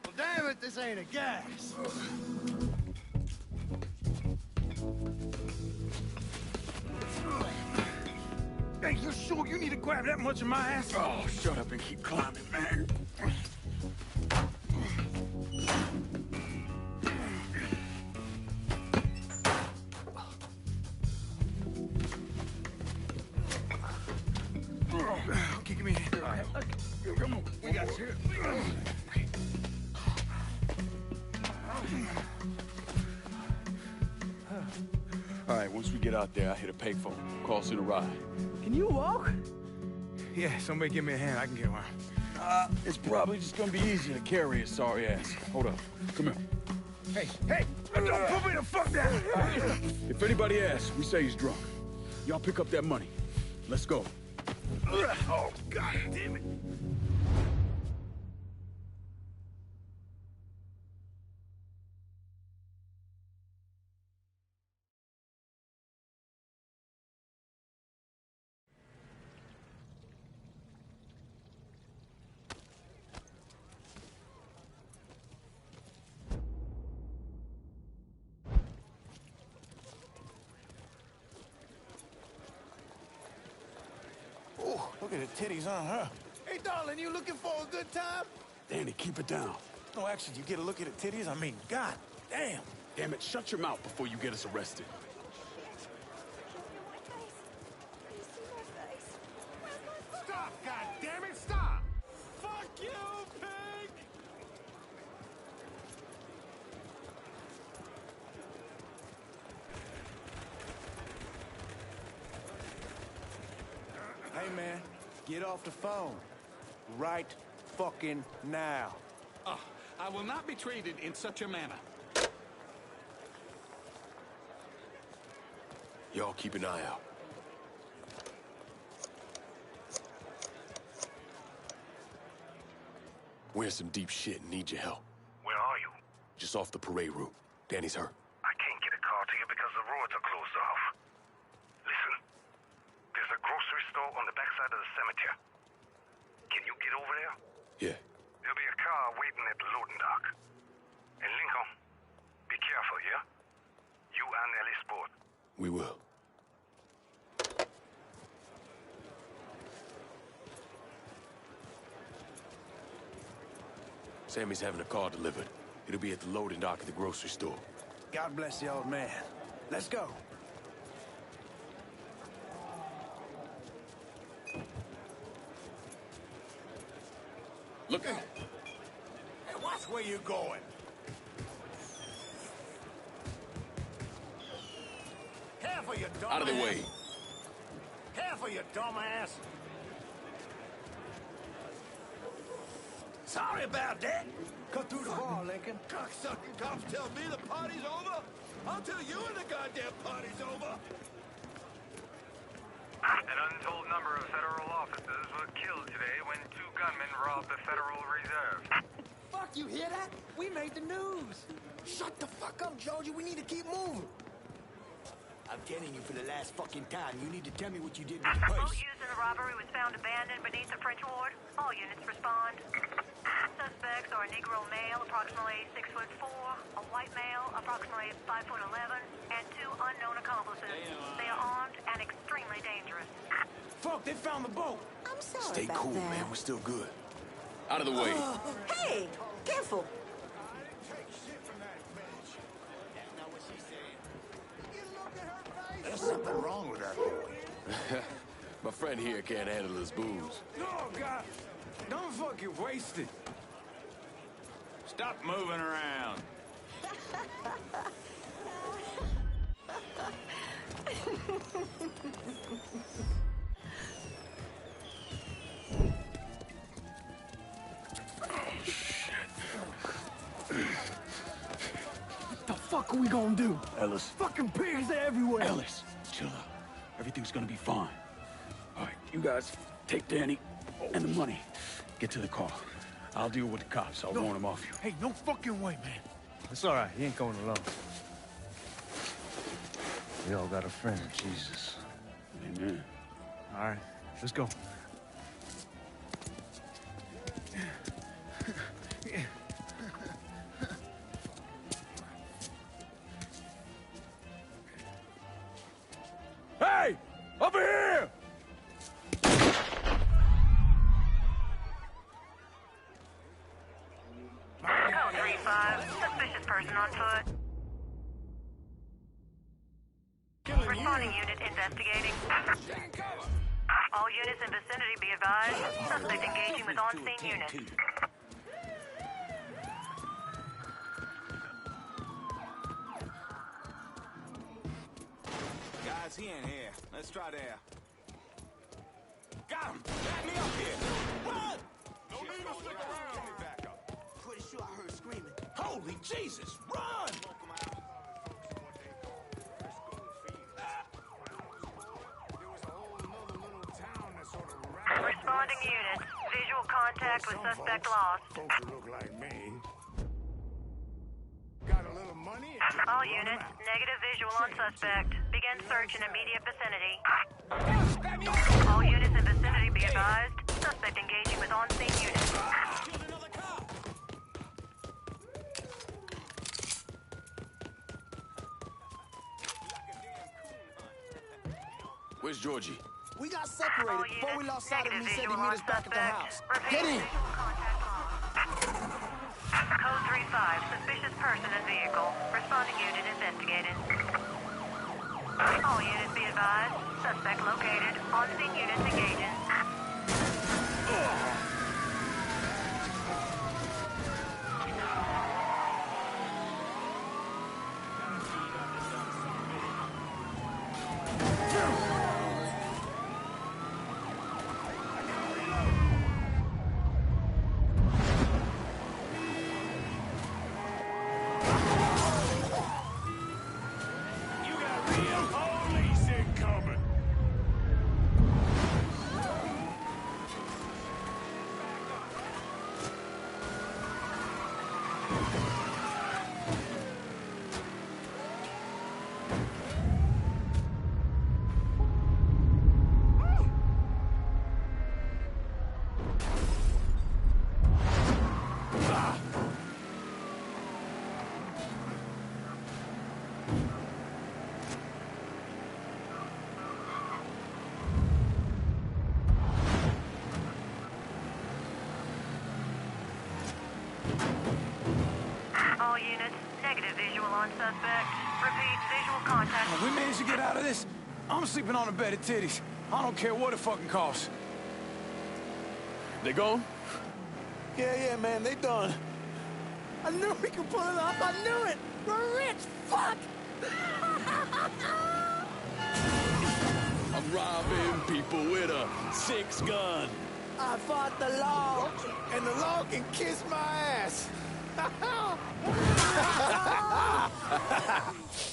Well, damn it, this ain't a gas. Hey, you sure you need to grab that much of my ass? Oh, shut up and keep climbing, man. Okay, give me a hand. All right. Come on, we got you. All right, once we get out there, I hit a payphone. Cost in a ride. Can you walk? Yeah, somebody give me a hand. I can get around. It's probably just gonna be easier to carry his sorry ass. Hold up. Come here. Hey, don't put me the fuck down! If anybody asks, we say he's drunk. Y'all pick up that money. Let's go. Oh, God damn it. Oh, look at the titties on her. Hey, darling, you looking for a good time? Danny, keep it down. No, actually, you get a look at the titties? I mean, god damn. Damn it, shut your mouth before you get us arrested. Stop, goddammit, stop! Fuck you, pig! Hey, man, get off the phone. Right fucking now. Oh, I will not be treated in such a manner. Y'all keep an eye out. We're in some deep shit and need your help. Where are you? Just off the parade route. Danny's hurt. I can't get a car to you because the roads are closed off. Listen, there's a grocery store on the backside of the cemetery. Can you get over there? Yeah. There'll be a car waiting at the loading dock. And Lincoln, be careful, yeah? You and Ellie Sport. We will. Sammy's having a car delivered. It'll be at the loading dock at the grocery store. God bless the old man. Let's go. Look out! Hey, watch where you're going. Careful, you dumbass. Out of the way. Careful, you dumbass. sorry about that. Cut through the bar, Lincoln. Cocksucking cops tell me the party's over. I'll tell you when the goddamn party's over. An untold number of federal officers were killed today when 2 gunmen robbed the Federal Reserve. Fuck, you hear that? We made the news. Shut the fuck up, Georgie. We need to keep moving. I'm telling you for the last fucking time, you need to tell me what you did with The the boat purse. used in the robbery was found abandoned beneath the French Ward. All units respond. Suspects are a Negro male, approximately 6'4", a white male, approximately 5'11", and 2 unknown accomplices. They are armed and extremely dangerous. Fuck, they found the boat. I'm sorry Stay about cool, that. man. We're still good. Out of the way. Hey, careful. There's something wrong with that boy. My friend here can't handle his booze. No, God. Don't fucking waste it. Stop moving around. The fuck are we gonna do? Ellis. Fucking pigs everywhere. Ellis, chill out. Everything's gonna be fine. All right, you guys take Danny and the money. Get to the car. I'll deal with the cops. I'll warn them off you. Hey, no fucking way, man. It's all right. He ain't going alone. We all got a friend, Jesus. Amen. All right, let's go. Hey! Over here! Code 3-5, suspicious person on foot. Responding unit investigating. All units in vicinity be advised. Suspect engaging with on-scene units. Guys, he ain't here. Let's try there. Got him! Back me up here! Run! No need to stick around. Get me back up. Pretty sure I heard screaming. Holy Jesus! Run! Responding units. Visual contact with suspect lost. Folks who look like me. Got a little money? All units, negative visual on suspect. Begin search in immediate vicinity. All units in vicinity be advised. Suspect engaging with on-scene units. Where's Georgie? We got separated before we lost sight of him. He said he'd meet us back at the house. Repeat, Get in. visual contact lost. Code 3-5, suspicious person and vehicle. Responding unit investigated. All units be advised. Suspect located. On-scene units engaging. Police incoming! All units, negative visual on suspect. Repeat, visual contact. We managed to get out of this. I'm sleeping on a bed of titties. I don't care what it fucking costs. They gone? Yeah, man, they done. I knew we could pull it off. I knew it. We're rich. Fuck. I'm robbing people with a 6 gun. I fought the law, and the law can kiss my ass.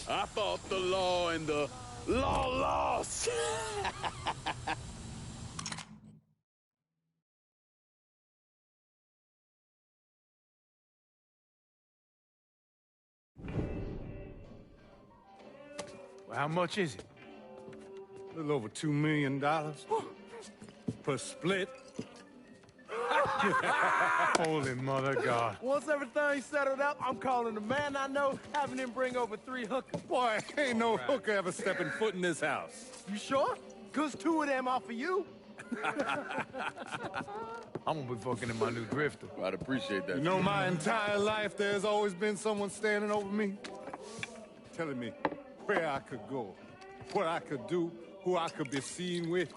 I fought the law and the law lost. Well, how much is it? A little over $2 million per split. Holy mother God. Once everything's settled up, I'm calling the man I know, having him bring over 3 hookers. Boy, ain't no hooker ever stepping foot in this house. You sure? 'Cause 2 of them are for you. I'm gonna be fucking in my new drifter. I'd appreciate that. You know, my entire life, there's always been someone standing over me, telling me where I could go, what I could do, who I could be seen with.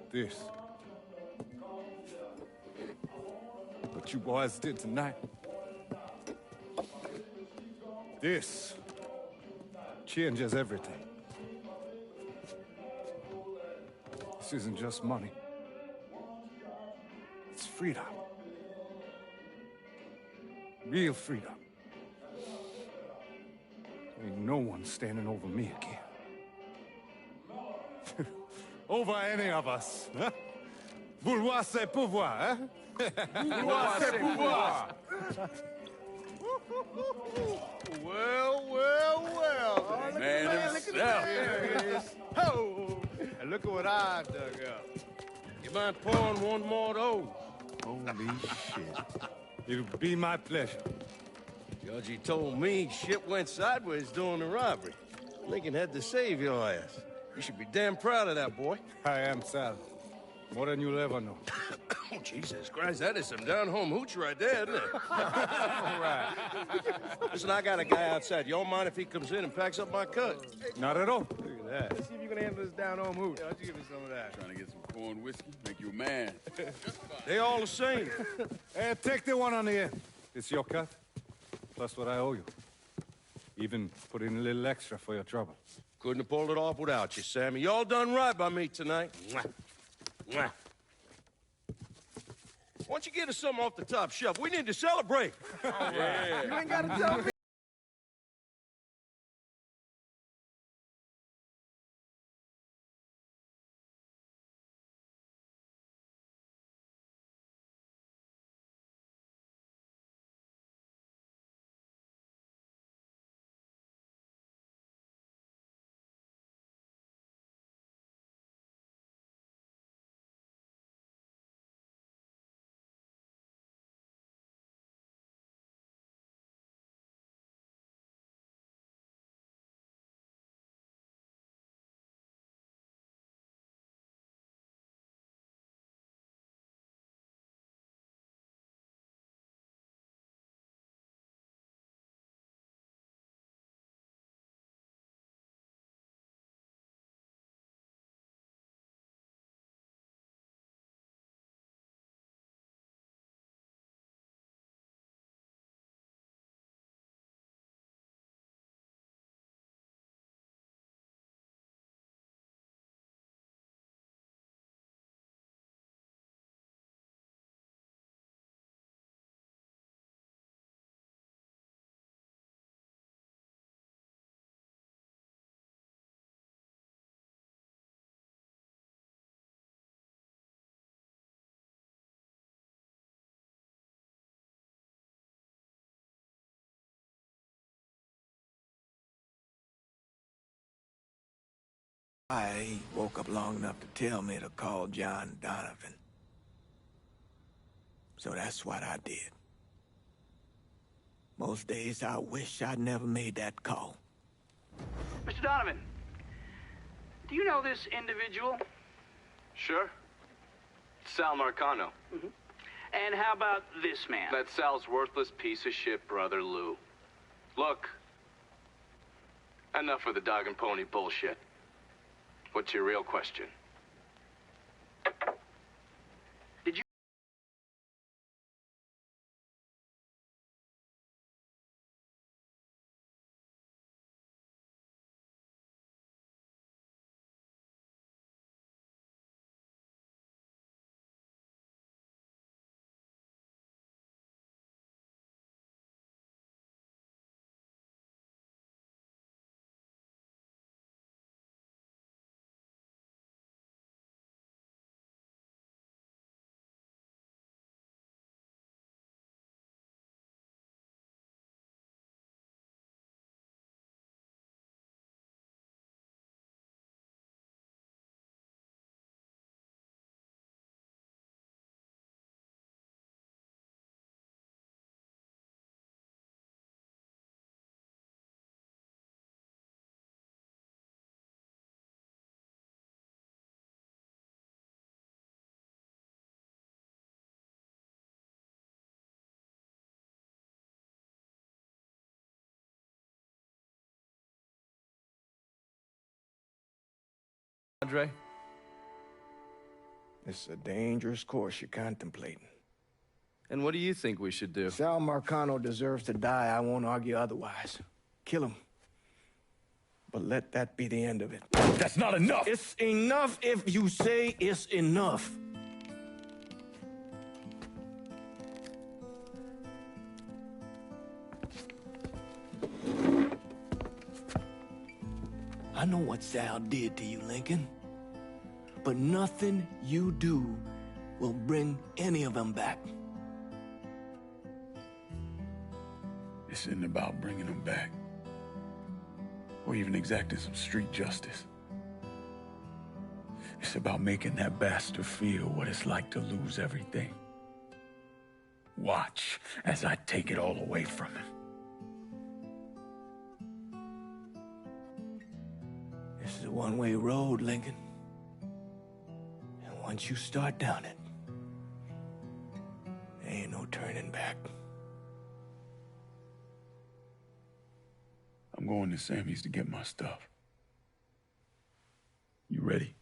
This. What you boys did tonight. This changes everything. This isn't just money. It's freedom. Real freedom. Ain't no one standing over me again. Over any of us, huh? Vouloir c'est pouvoir, huh? Vouloir c'est pouvoir. Well, well, well. Oh, man himself. There it is. Oh, and look at what I dug up. You mind pouring one more of those? Holy shit. It'll be my pleasure. Judge, told me shit went sideways during the robbery. Lincoln had to save your ass. You should be damn proud of that, boy. I am, Sal. More than you'll ever know. Oh, Jesus Christ, that is some down-home hooch right there, isn't it? All right. Listen, I got a guy outside. You don't mind if he comes in and packs up my cut? Not at all. Look at that. Let's see if you can handle this down-home hoot. Why don't you give me some of that? Trying to get some corn whiskey, make you a man. They all the same. Hey, take the one on the end. It's your cut, plus what I owe you. Even put in a little extra for your trouble. Couldn't have pulled it off without you, Sammy. Y'all done right by me tonight. Mwah. Mwah. Why don't you get us something off the top shelf? We need to celebrate. All right. Yeah. You ain't got to tell me. I woke up long enough to tell me to call John Donovan. So that's what I did. Most days I wish I'd never made that call. Mr. Donovan, do you know this individual? Sure. Sal Marcano. Mm-hmm. And how about this man? That's Sal's worthless piece of shit brother, Lou. Look, enough of the dog and pony bullshit. What's your real question? Andre? It's a dangerous course you're contemplating. And what do you think we should do? Sal Marcano deserves to die. I won't argue otherwise. Kill him. But let that be the end of it. That's not enough! It's enough if you say it's enough. I know what Sal did to you, Lincoln. But nothing you do will bring any of them back. This isn't about bringing them back. Or even exacting some street justice. It's about making that bastard feel what it's like to lose everything. Watch as I take it all away from him. This is a one-way road, Lincoln. And once you start down it, there ain't no turning back. I'm going to Sammy's to get my stuff. You ready?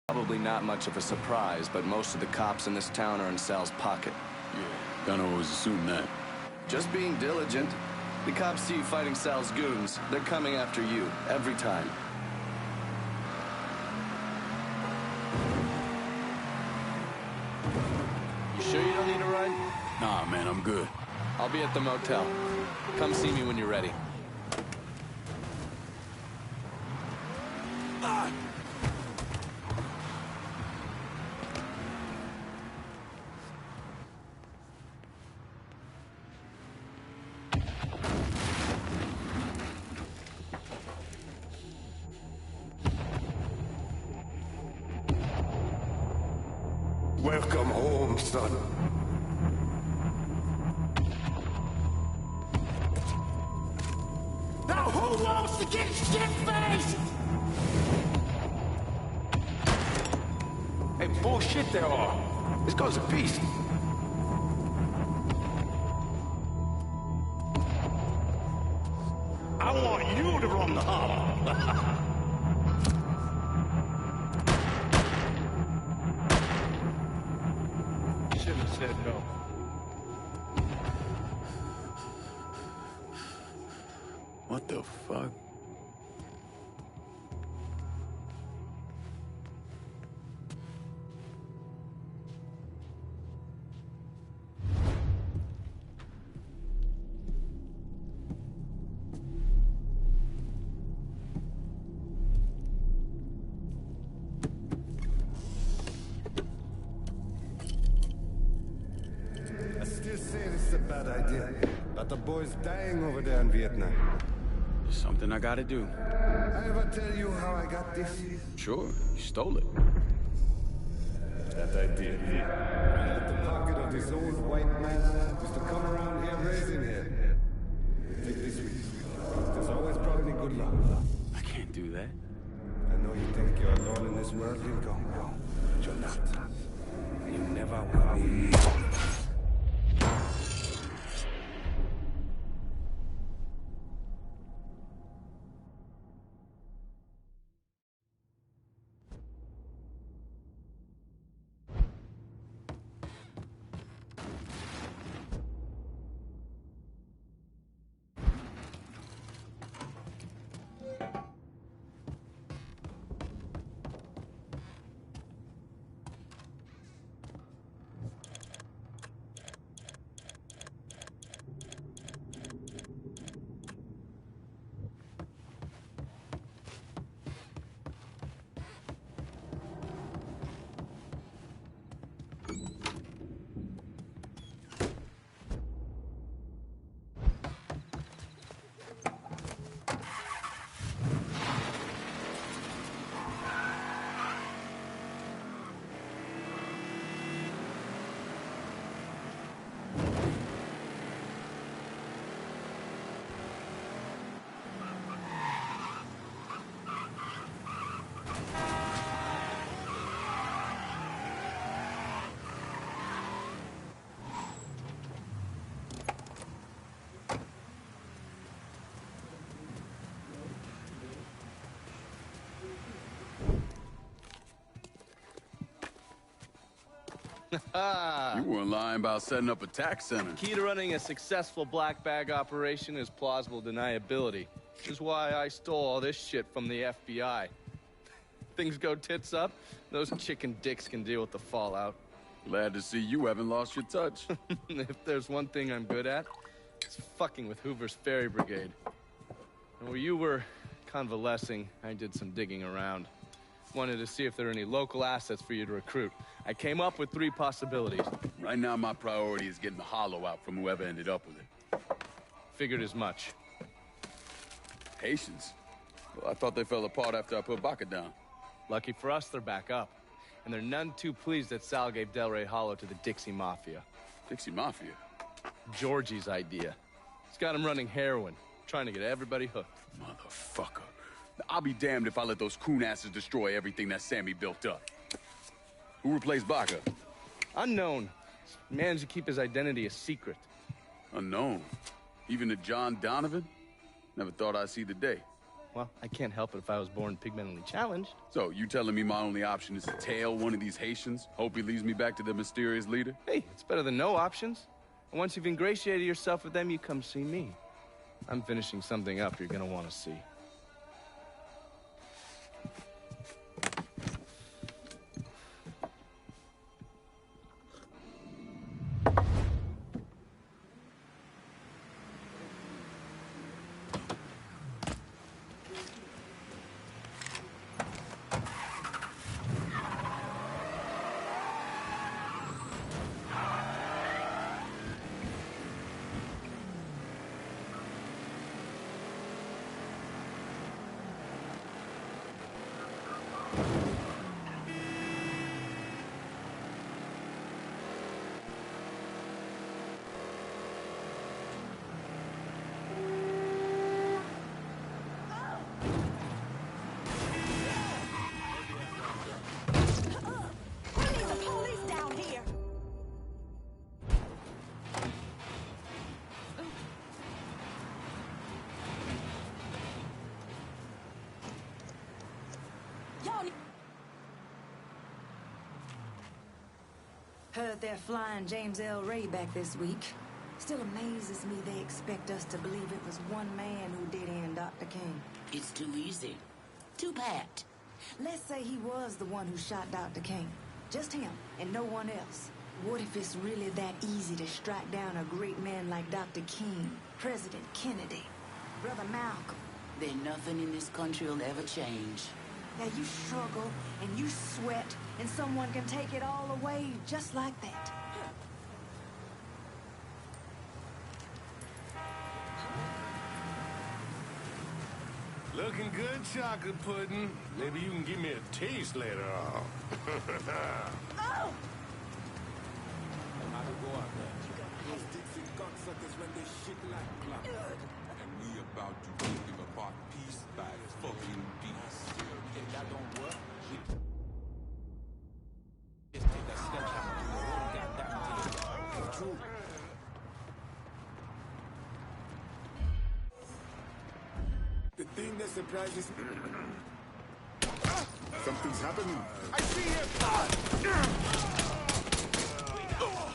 Probably not much of a surprise, but most of the cops in this town are in Sal's pocket. Yeah, kinda always assume that. Just being diligent. The cops see you fighting Sal's goons. They're coming after you, every time. You sure you don't need a ride? Nah, man, I'm good. I'll be at the motel. Come see me when you're ready. Welcome home, son. Now who wants to get shit-faced? Hey, bullshit they are. This goes a piece. I want you to run the hollow. Should have said no. What the fuck? I still say this is a bad idea. But the boy's dying over there in Vietnam. Something I gotta do. I ever tell you how I got this? Sure, you stole it. That I did. I let the pocket of this old white man used to come around here raising here. Take this with you. There's always brought me good luck. I can't do that. I know you think you're alone in this world, Lincoln. But you're not. You never will be. You weren't lying about setting up a tax center. Key to running a successful black bag operation is plausible deniability, which is why I stole all this shit from the FBI. Things go tits up, those chicken dicks can deal with the fallout. Glad to see you haven't lost your touch. If there's one thing I'm good at, it's fucking with Hoover's Ferry Brigade. And where you were convalescing, I did some digging around. Wanted to see if there are any local assets for you to recruit. I came up with 3 possibilities. Right now, my priority is getting the hollow out from whoever ended up with it. Figured as much. Haitians? Well, I thought they fell apart after I put Baca down. Lucky for us, they're back up. And they're none too pleased that Sal gave Delray Hollow to the Dixie Mafia. Dixie Mafia? Georgie's idea. He's got him running heroin, trying to get everybody hooked. Motherfucker. I'll be damned if I let those coon asses destroy everything that Sammy built up. Who replaced Baca? Unknown. Managed to keep his identity a secret. Unknown? Even to John Donovan? Never thought I'd see the day. Well, I can't help it if I was born pigmentally challenged. So, you telling me my only option is to tail one of these Haitians? Hope he leads me back to the mysterious leader? Hey, it's better than no options. And once you've ingratiated yourself with them, you come see me. I'm finishing something up you're gonna want to see. Heard they're flying James L. Ray back this week. Still amazes me they expect us to believe it was one man who did end Dr. King. It's too easy. Too pat. Let's say he was the one who shot Dr. King. Just him, and no one else. What if it's really that easy to strike down a great man like Dr. King, President Kennedy, Brother Malcolm? Then nothing in this country will ever change. Now you struggle, and you sweat, and someone can take it all away just like that. Looking good, chocolate pudding. Maybe you can give me a taste later on. Oh! Those Dixie cocksuckers when they shit like clock. And we about to give him apart piece by fucking piece. If that don't work, we just take a sledgehammer to the whole goddamn thing. True. The thing that surprises me. Something's happening. I see him!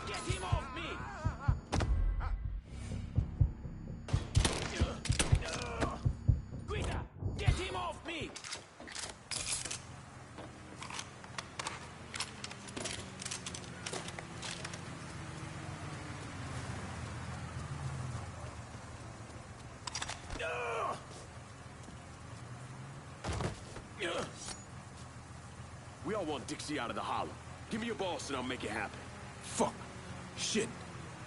Get him off me! Guida, get him off me! We all want Dixie out of the hollow. Give me your boss and I'll make it happen. Fuck. Shit.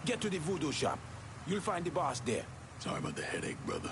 Get to the voodoo shop. You'll find the boss there. Sorry about the headache, brother.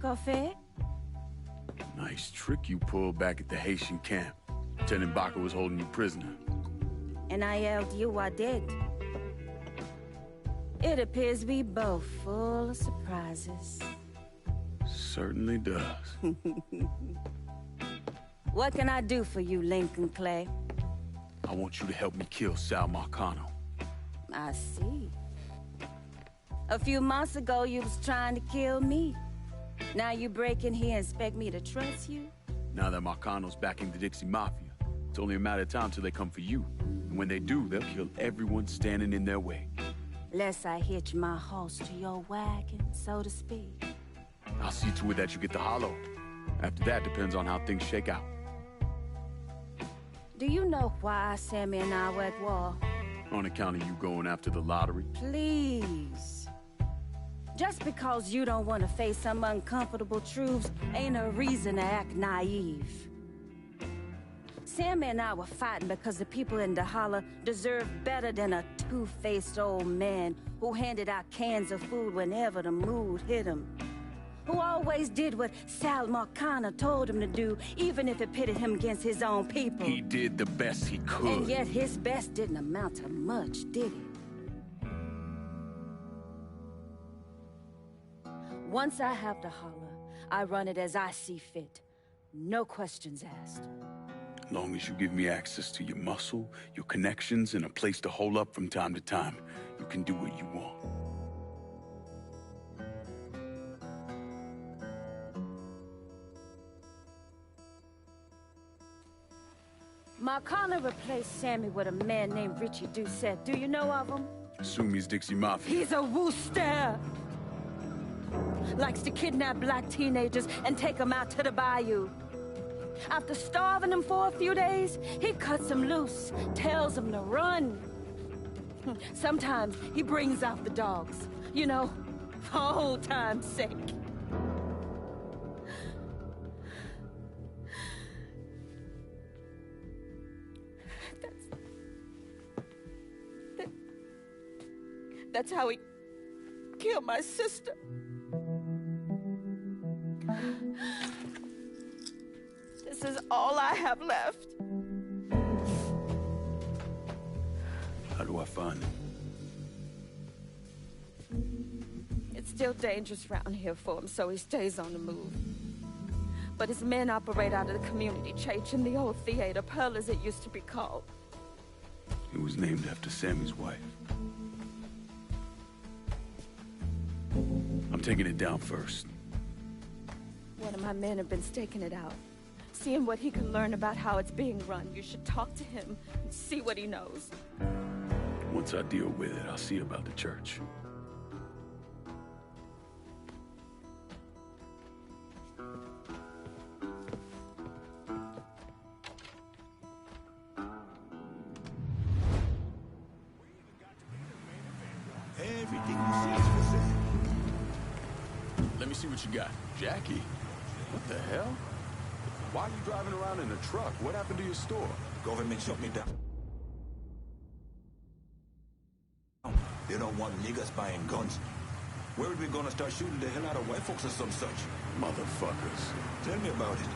Coffee? Nice trick you pulled back at the Haitian camp. Lieutenant Baca was holding you prisoner. And I yelled you are dead. It appears we both full of surprises. Certainly does. What can I do for you, Lincoln Clay? I want you to help me kill Sal Marcano. I see. A few months ago, you was trying to kill me. Now you break in here and expect me to trust you? Now that Marcano's backing the Dixie Mafia, it's only a matter of time till they come for you. And when they do, they'll kill everyone standing in their way. Lest I hitch my horse to your wagon, so to speak. I'll see to it that you get the hollow. After that, depends on how things shake out. Do you know why Sammy and I were at war? On account of you going after the lottery? Please. Just because you don't want to face some uncomfortable truths ain't a reason to act naive. Sammy and I were fighting because the people in the holler deserved better than a two-faced old man who handed out cans of food whenever the mood hit him. Who always did what Sal Marcano told him to do, even if it pitted him against his own people. He did the best he could. And yet his best didn't amount to much, did it? Once I have the holler, I run it as I see fit. No questions asked. Long as you give me access to your muscle, your connections, and a place to hole up from time to time, you can do what you want. Marcana replaced Sammy with a man named Richie Doucette. Do you know of him? Assume he's Dixie Mafia. He's a wooster! Likes to kidnap black teenagers and take them out to the bayou. After starving them for a few days, he cuts them loose, tells them to run. Sometimes he brings out the dogs, you know, for old time's sake. That's how he killed my sister. This is all I have left. How do I find him? It's still dangerous around here for him, so he stays on the move. But his men operate out of the community church in the old theater, Pearl as it used to be called. It was named after Sammy's wife. I'm taking it down first. One of my men have been staking it out. Seeing what he can learn about how it's being run. You should talk to him and see what he knows. Once I deal with it, I'll see about the church. Everything you see is for sale. Let me see what you got. Jackie? What the hell? Why are you driving around in a truck? What happened to your store? Government shut me down. They don't want niggas buying guns. Where are we gonna start shooting the hell out of white folks or some such? Motherfuckers. Tell me about it.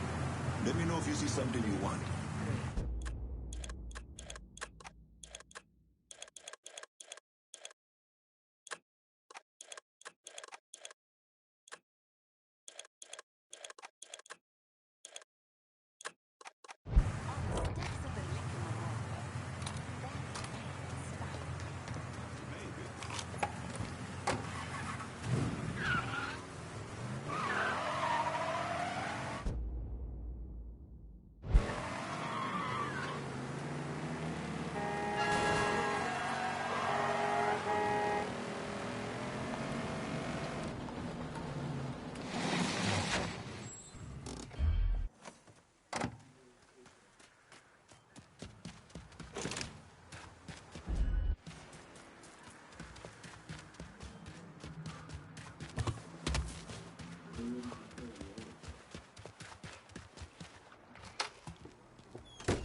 Let me know if you see something you want.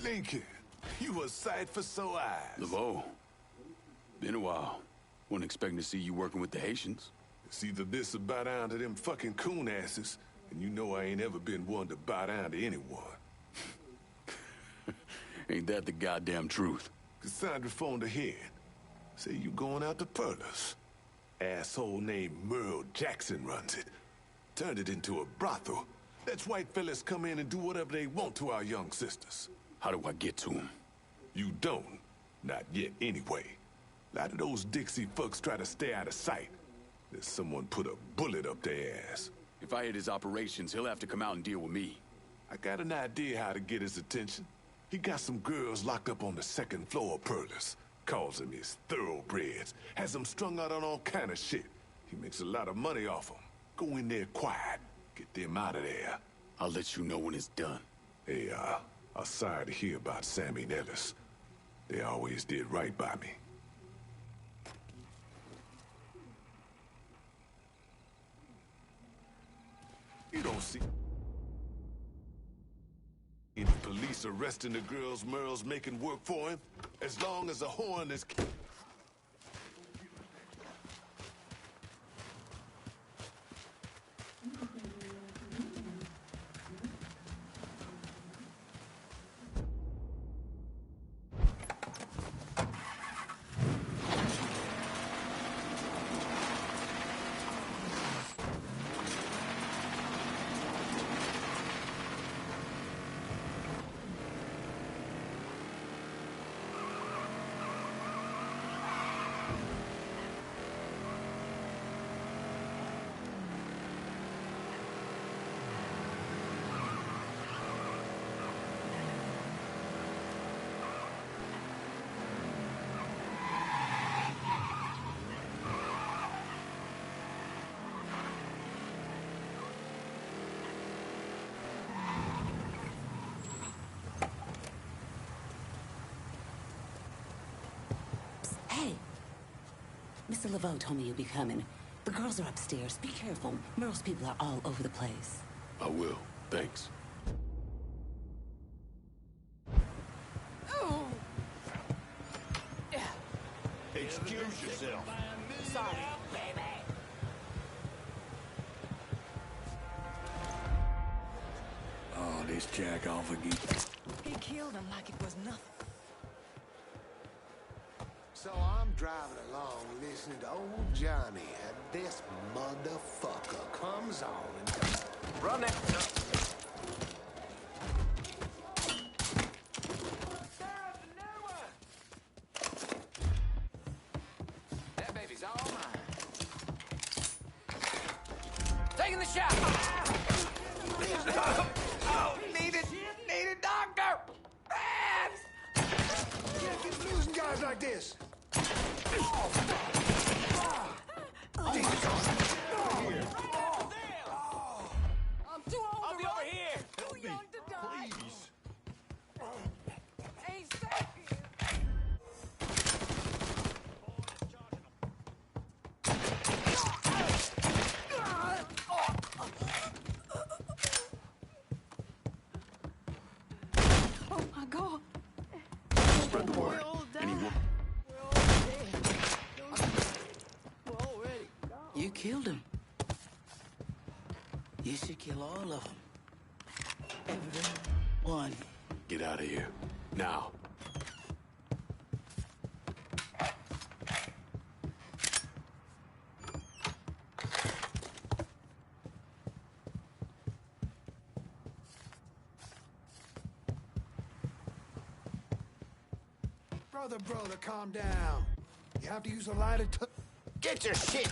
Lincoln, you a sight for sore eyes. LeBeau. Been a while. Wasn't expecting to see you working with the Haitians. It's either this or bow down to them fucking coon asses, and you know I ain't ever been one to bow down to anyone. Ain't that the goddamn truth? Cassandra phoned ahead. Say you going out to Perlas. Asshole named Merle Jackson runs it. Turned it into a brothel. Lets white fellas come in and do whatever they want to our young sisters. How do I get to him? You don't. Not yet, anyway. A lot of those Dixie fucks try to stay out of sight. There's someone put a bullet up their ass. If I hit his operations, he'll have to come out and deal with me. I got an idea how to get his attention. He got some girls locked up on the second floor of Perlas. Calls them his thoroughbreds. Has them strung out on all kind of shit. He makes a lot of money off them. Go in there quiet. Get them out of there. I'll let you know when it's done. Hey, I'm sorry to hear about Sammy and Ellis. They always did right by me. You don't see any police arresting the girls Merle's making work for him, as long as a horn is... Mr. Laveau told me you'll be coming. The girls are upstairs. Be careful. Merle's people are all over the place. I will. Thanks. Excuse yourself. Sorry, baby. Oh, this jack off again. He killed him like it was nothing. So I'm driving along listening to old Johnny, and this motherfucker comes on and... Run it! That baby's all mine. Taking the shot! Oh, need a doctor! Can't keep losing guys like this! I'm too old I'll be over here! Too young to die! Please. Ain't safe here! Oh my God. Spread the word. Anyone? You killed him. You should kill all of them. Every one. Get out of here. Now. Brother, calm down. You have to use a lighter to... Get your shit!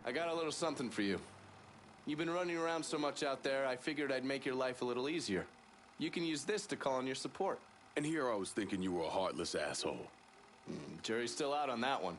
I got a little something for you. You've been running around so much out there, I figured I'd make your life a little easier. You can use this to call on your support. And here I was thinking you were a heartless asshole. Jury's still out on that one.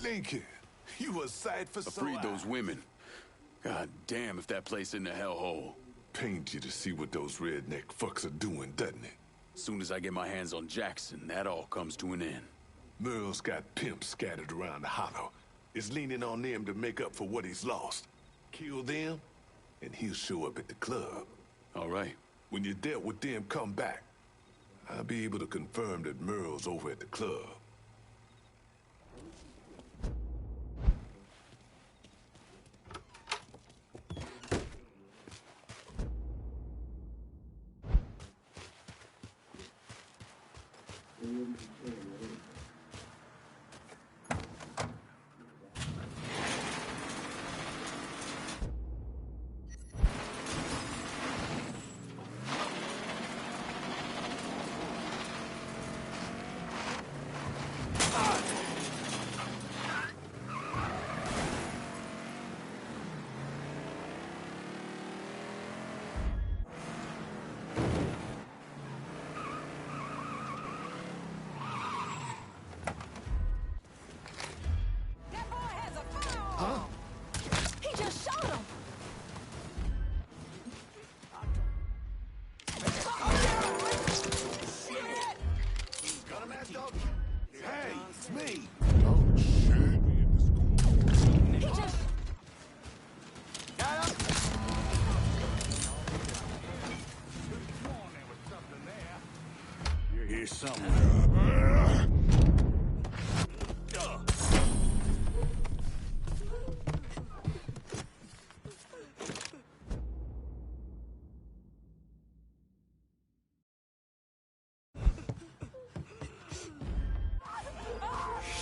Lincoln, you a sight for I sore freed those eyes. women. God damn if that place in the hellhole. Pains you to see what those redneck fucks are doing, doesn't it? Soon as I get my hands on Jackson, that all comes to an end. Merle's got pimps scattered around the hollow. Is leaning on them to make up for what he's lost. Kill them, and he'll show up at the club. All right. When you dealt with them, come back. I'll be able to confirm that Merle's over at the club. He just shot him! Hey, it's me! He just... You're here somewhere.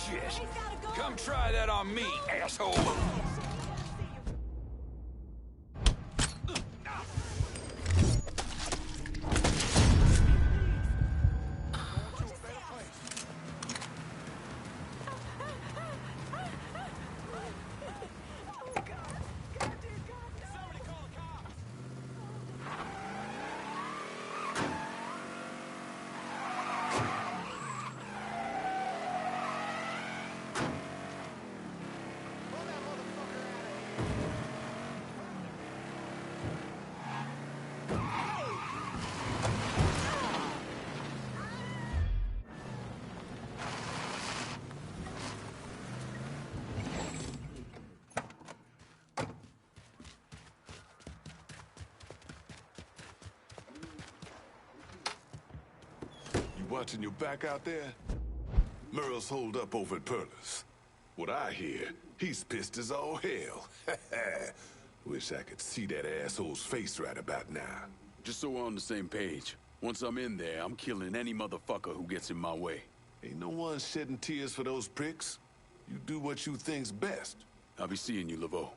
Shit. Come try that on me, asshole. Watching your back out there? Merle's holed up over at Perla's. What I hear, he's pissed as all hell. Wish I could see that asshole's face right about now. Just so we're on the same page. Once I'm in there, I'm killing any motherfucker who gets in my way. Ain't no one shedding tears for those pricks. You do what you think's best. I'll be seeing you, Laveau.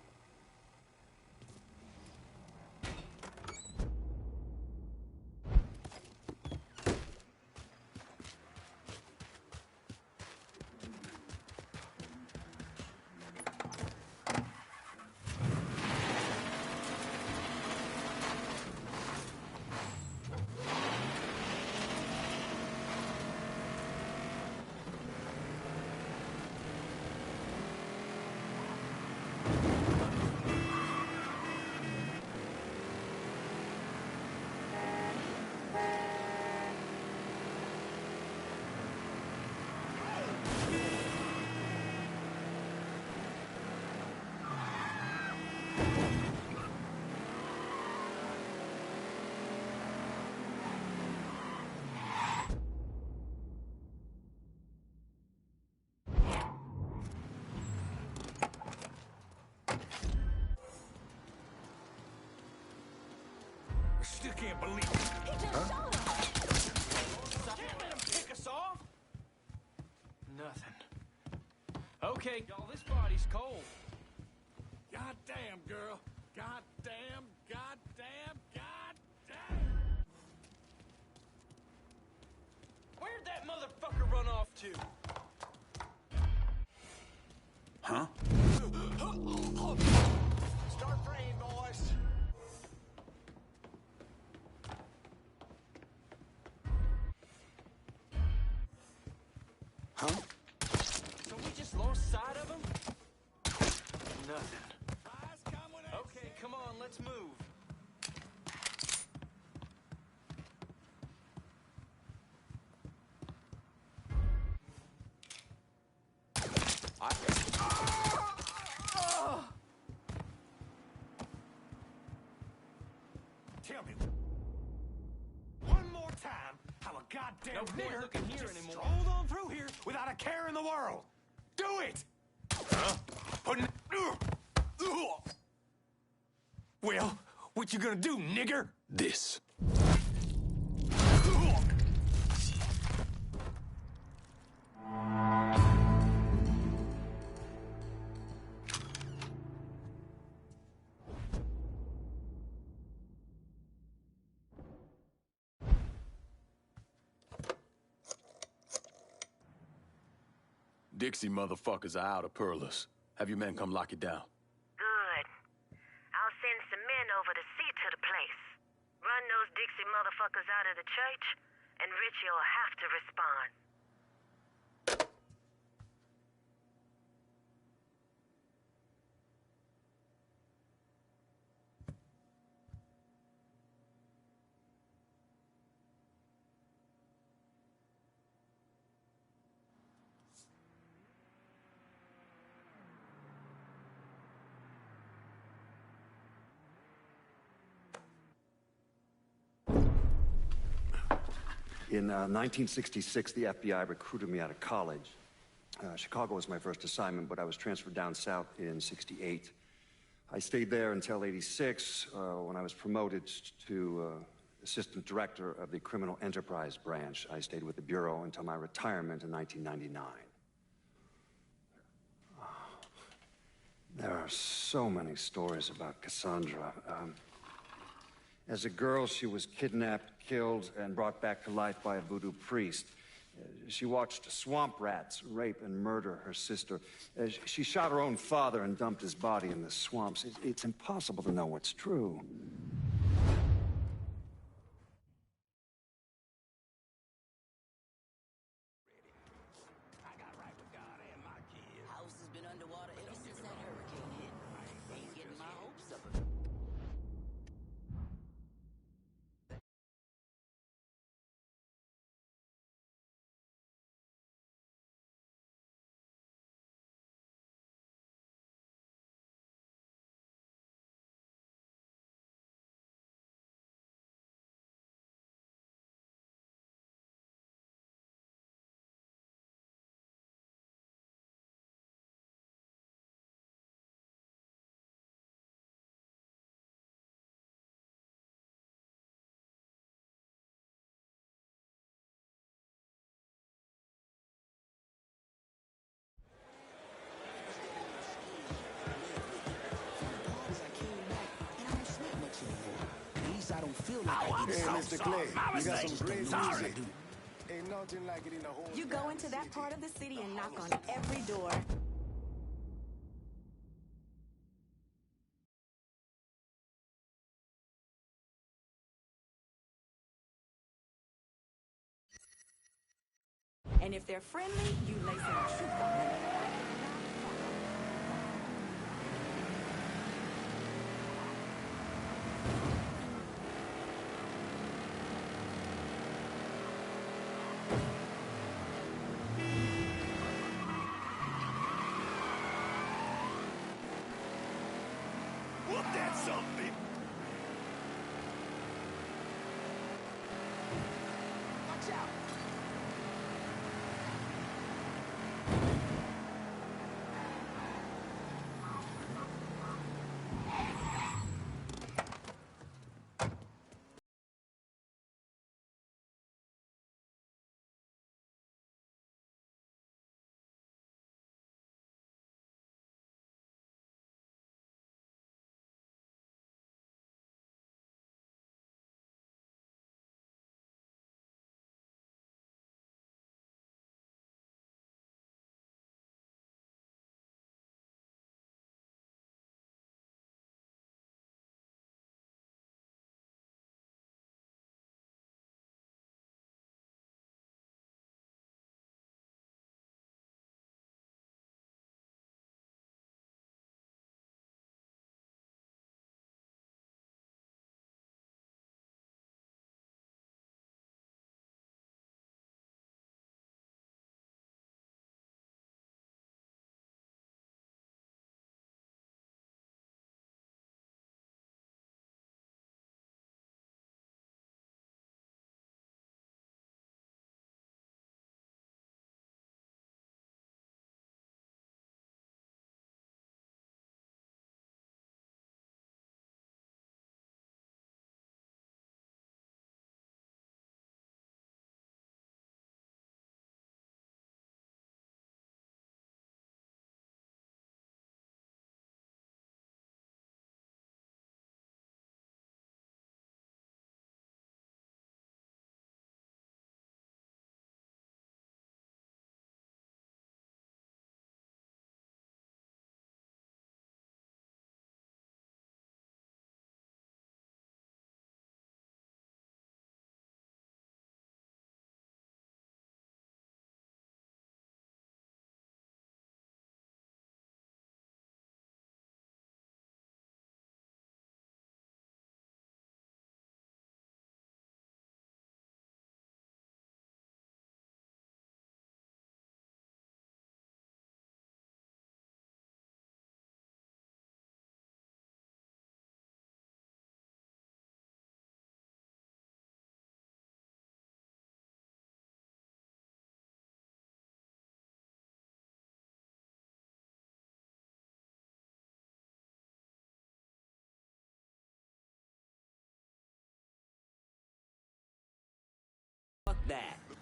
Still can't believe it. He just shot him! Can't let him pick us off. Nothing. Okay, y'all, this body's cold. Goddamn, girl. Goddamn, goddamn, goddamn. Where'd that motherfucker run off to? Huh? Start praying, boys. Huh? So we just lost sight of him? Tell me one more time how a goddamn No point nigger looking here just anymore. strolled on through here without a care in the world. Do it! Huh? Well, what you gonna do, nigger? This. Dixie motherfuckers are out of Perlis. Have your men come lock it down. Good. I'll send some men over to see to the place. Run those Dixie motherfuckers out of the church, and Richie'll have to respond. In 1966, the FBI recruited me out of college. Chicago was my first assignment, but I was transferred down south in '68. I stayed there until '86, when I was promoted to assistant director of the criminal enterprise branch. I stayed with the Bureau until my retirement in 1999. There are so many stories about Cassandra. As a girl, she was kidnapped, killed, and brought back to life by a voodoo priest. She watched swamp rats rape and murder her sister. She shot her own father and dumped his body in the swamps. It's impossible to know what's true. House has been underwater ever since that hurricane hit. Ain't getting my hopes up. I don't feel like I Hey, Mr. Clay, you got some great music. Ain't nothing like it in the whole You go into that part of the city and knock on every door. And if they're friendly, you lay some truth on them.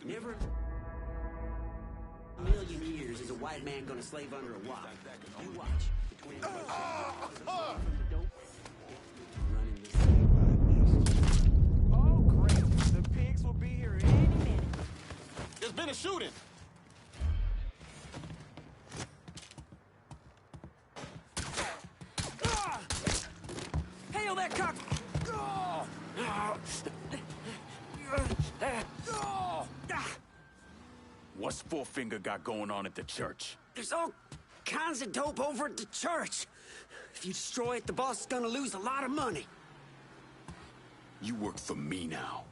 Never a million years is a white man gonna slave under a rock. You watch. Between the dope, running this city. Oh, great. The pigs will be here any minute. There's been a shooting. Hail that cock! What's Four-Finger got going on at the church? There's all kinds of dope over at the church. If you destroy it, the boss is gonna lose a lot of money. You work for me now.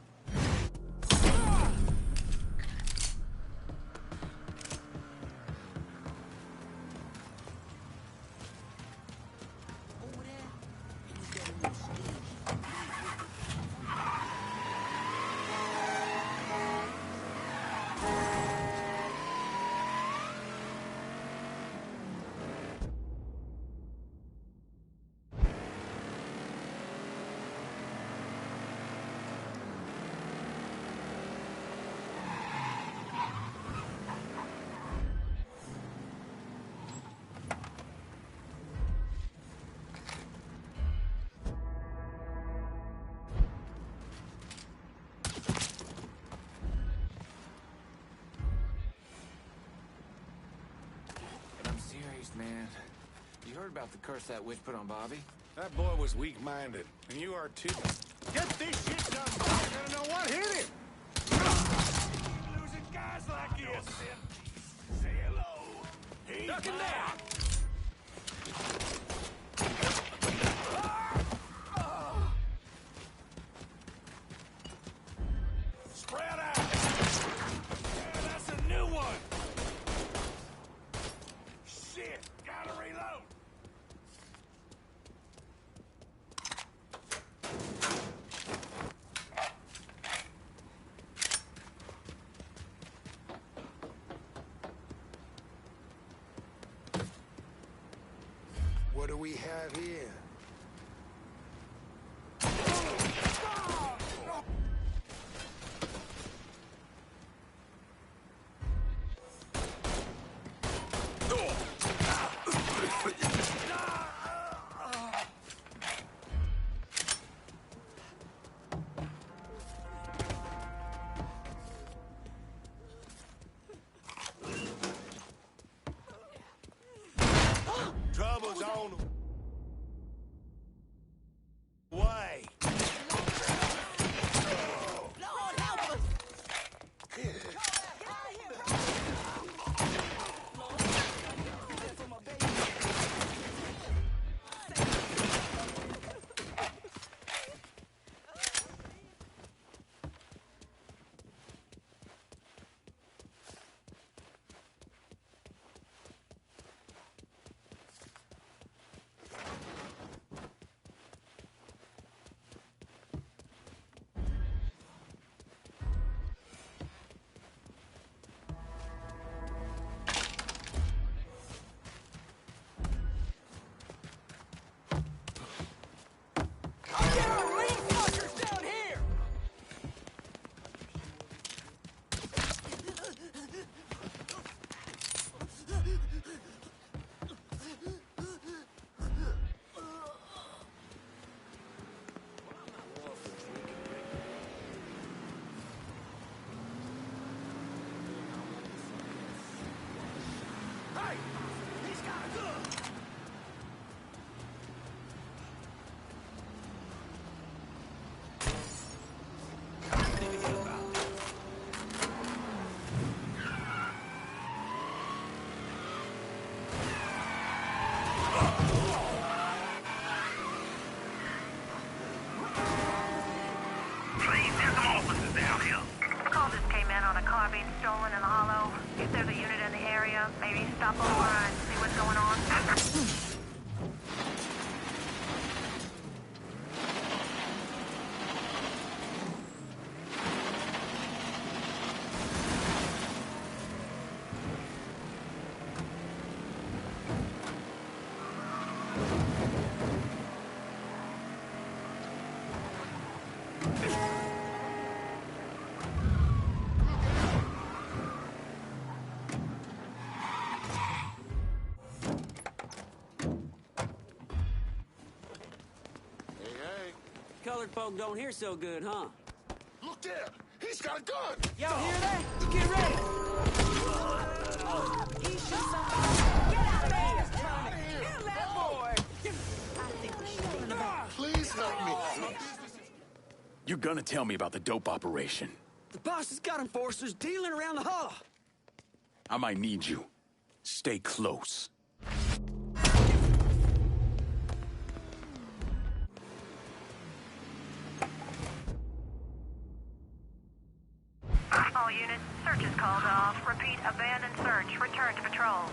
Man, you heard about the curse that witch put on Bobby? That boy was weak-minded, and you are too. Get this shit done! I gotta know what hit him! Losing guys like this. Say hello. Duck him down! Spread out. Yeah, that's a new one. Shit, gotta reload. What do we have here? Trouble's on. colored folk don't hear so good, huh? Look there! He's got a gun! Y'all hear that? Get ready! He shot somebody! Get out of here! Kill that boy! I think we should in the back. Please help me. You're gonna tell me about the dope operation. The boss has got enforcers dealing around the hollow. I might need you. Stay close. All units, search is called off. Repeat, abandoned search. Return to patrol.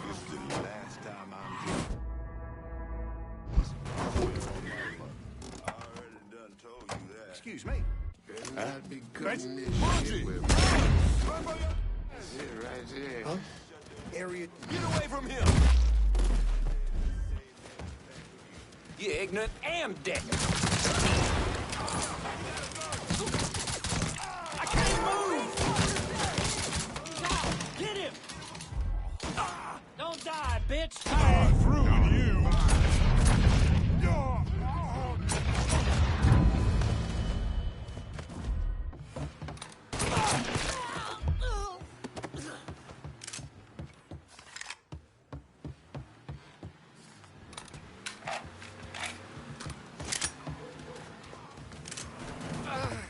This is the last time I'm here. I already done told you that. Excuse me. Better not be cutting this Margie! shit with me. That's it right there. Huh? Area. Get away from him! You ignorant amdick! I can't move! Get him! Don't die, bitch! I'm through with you.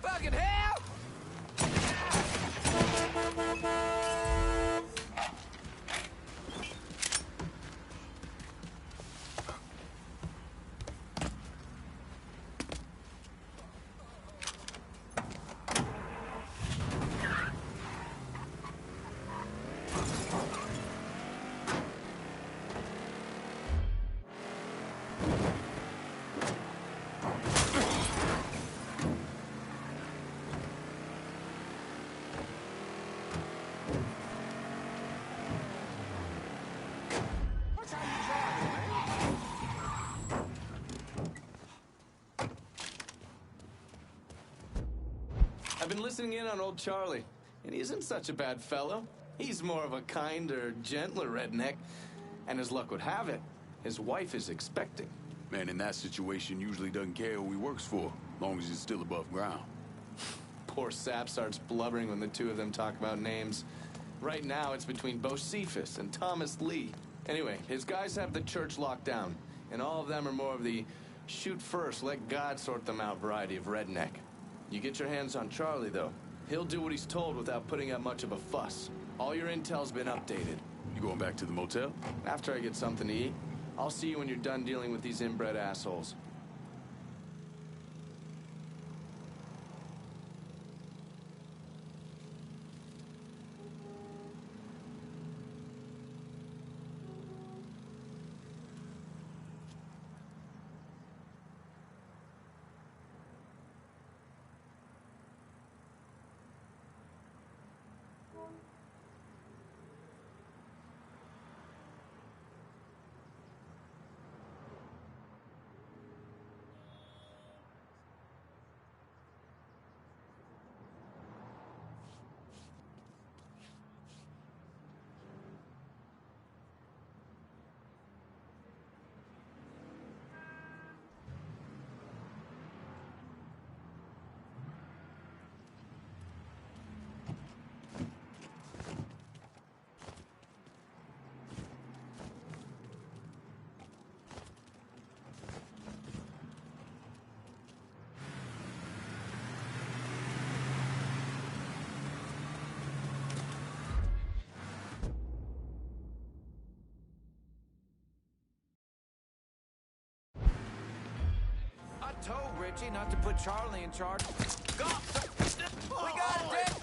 Fucking hell! I've been listening in on old Charlie, and he isn't such a bad fellow. He's more of a kinder, gentler redneck. And as luck would have it, his wife is expecting. Man in that situation usually doesn't care who he works for, long as he's still above ground. Poor Sap starts blubbering when the two of them talk about names. Right now, it's between Bocephus and Thomas Lee. Anyway, his guys have the church locked down, and all of them are more of the shoot first, let God sort them out variety of redneck. You get your hands on Charlie, though. He'll do what he's told without putting up much of a fuss. All your intel's been updated. You going back to the motel? After I get something to eat, I'll see you when you're done dealing with these inbred assholes. I told Richie not to put Charlie in charge. Go! We got it, Dick!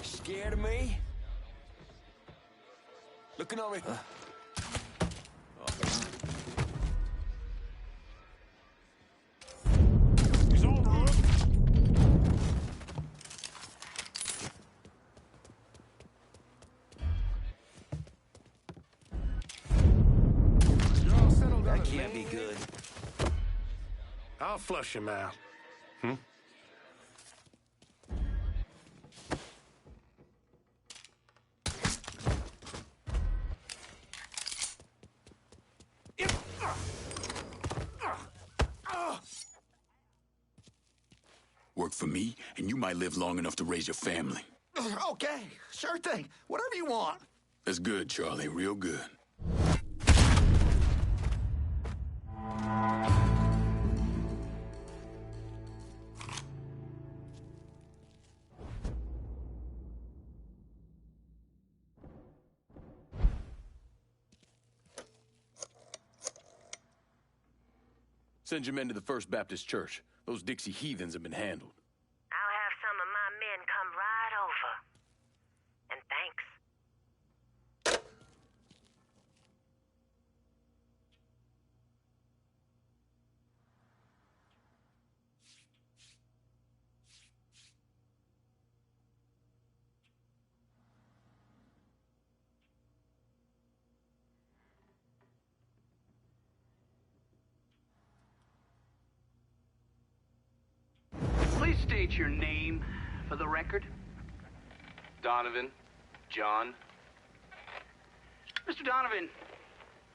Scared of me? Looking over here. He's on the roof. I'll flush him out. Work for me, and you might live long enough to raise your family. Okay, sure thing. Whatever you want. That's good, Charlie. Real good. Send your men to the First Baptist Church. Those Dixie heathens have been handled. I'll have some of my men come right over. And thanks. Please state your name for the record. Donovan. John. Mr. Donovan,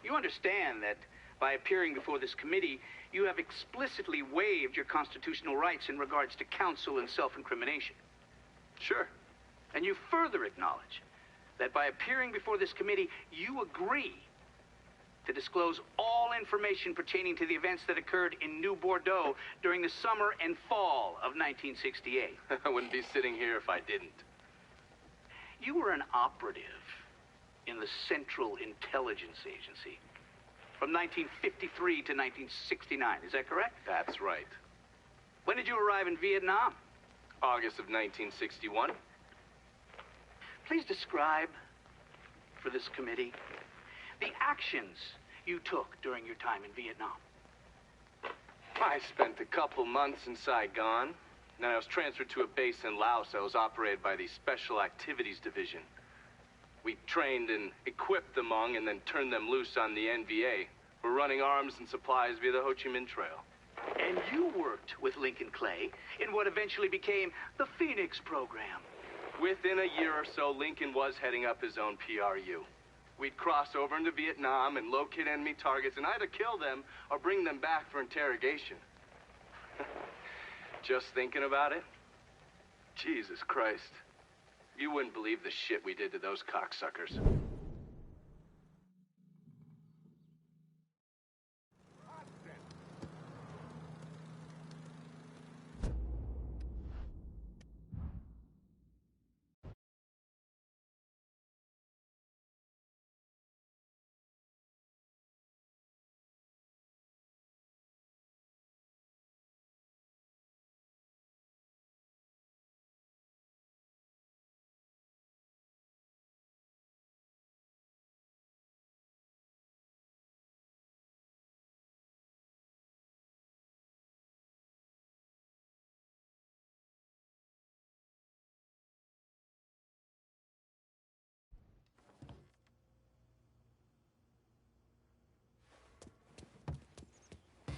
you understand that by appearing before this committee, you have explicitly waived your constitutional rights in regards to counsel and self-incrimination. Sure. And you further acknowledge that by appearing before this committee, you agree to disclose all information pertaining to the events that occurred in New Bordeaux during the summer and fall of 1968. I wouldn't be sitting here if I didn't. You were an operative in the Central Intelligence Agency from 1953 to 1969. Is that correct? That's right. When did you arrive in Vietnam? August of 1961. Please describe for this committee the actions you took during your time in Vietnam. I spent a couple months in Saigon. Then I was transferred to a base in Laos that was operated by the Special Activities Division. We trained and equipped the Hmong and then turned them loose on the NVA. We're running arms and supplies via the Ho Chi Minh Trail. And you worked with Lincoln Clay in what eventually became the Phoenix program. Within a year or so, Lincoln was heading up his own PRU. We'd cross over into Vietnam and locate enemy targets and either kill them or bring them back for interrogation. Just thinking about it? Jesus Christ. You wouldn't believe the shit we did to those cocksuckers.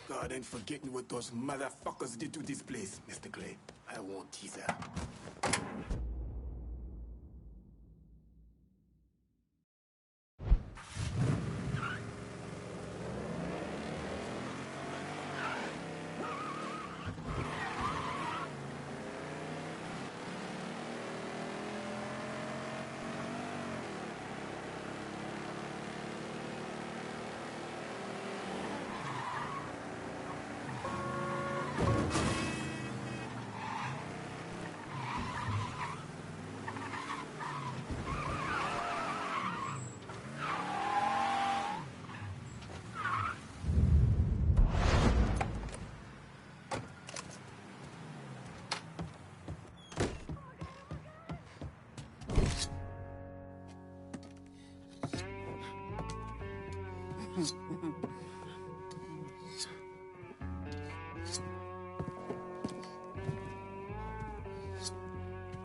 God ain't forgetting what those motherfuckers did to this place, Mr. Clay. I won't tease her.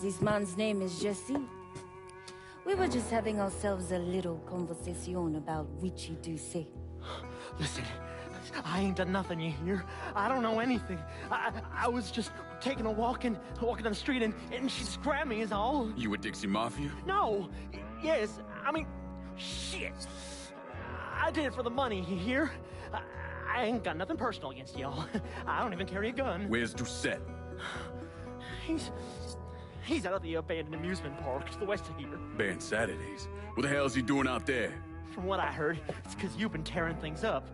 This man's name is Jesse. We were just having ourselves a little conversation about Witchy Douce. Listen, I ain't done nothing, you hear? I don't know anything. I was just taking a walking down the street, and she just grabbed me is all. You with Dixie Mafia? No. Yes, I mean, shit. I did it for the money, you hear? I ain't got nothing personal against y'all. I don't even carry a gun. Where's Doucette? He's out of the abandoned amusement park to the west of here. Banned Saturdays. What the hell's he doing out there? From what I heard, it's because you've been tearing things up.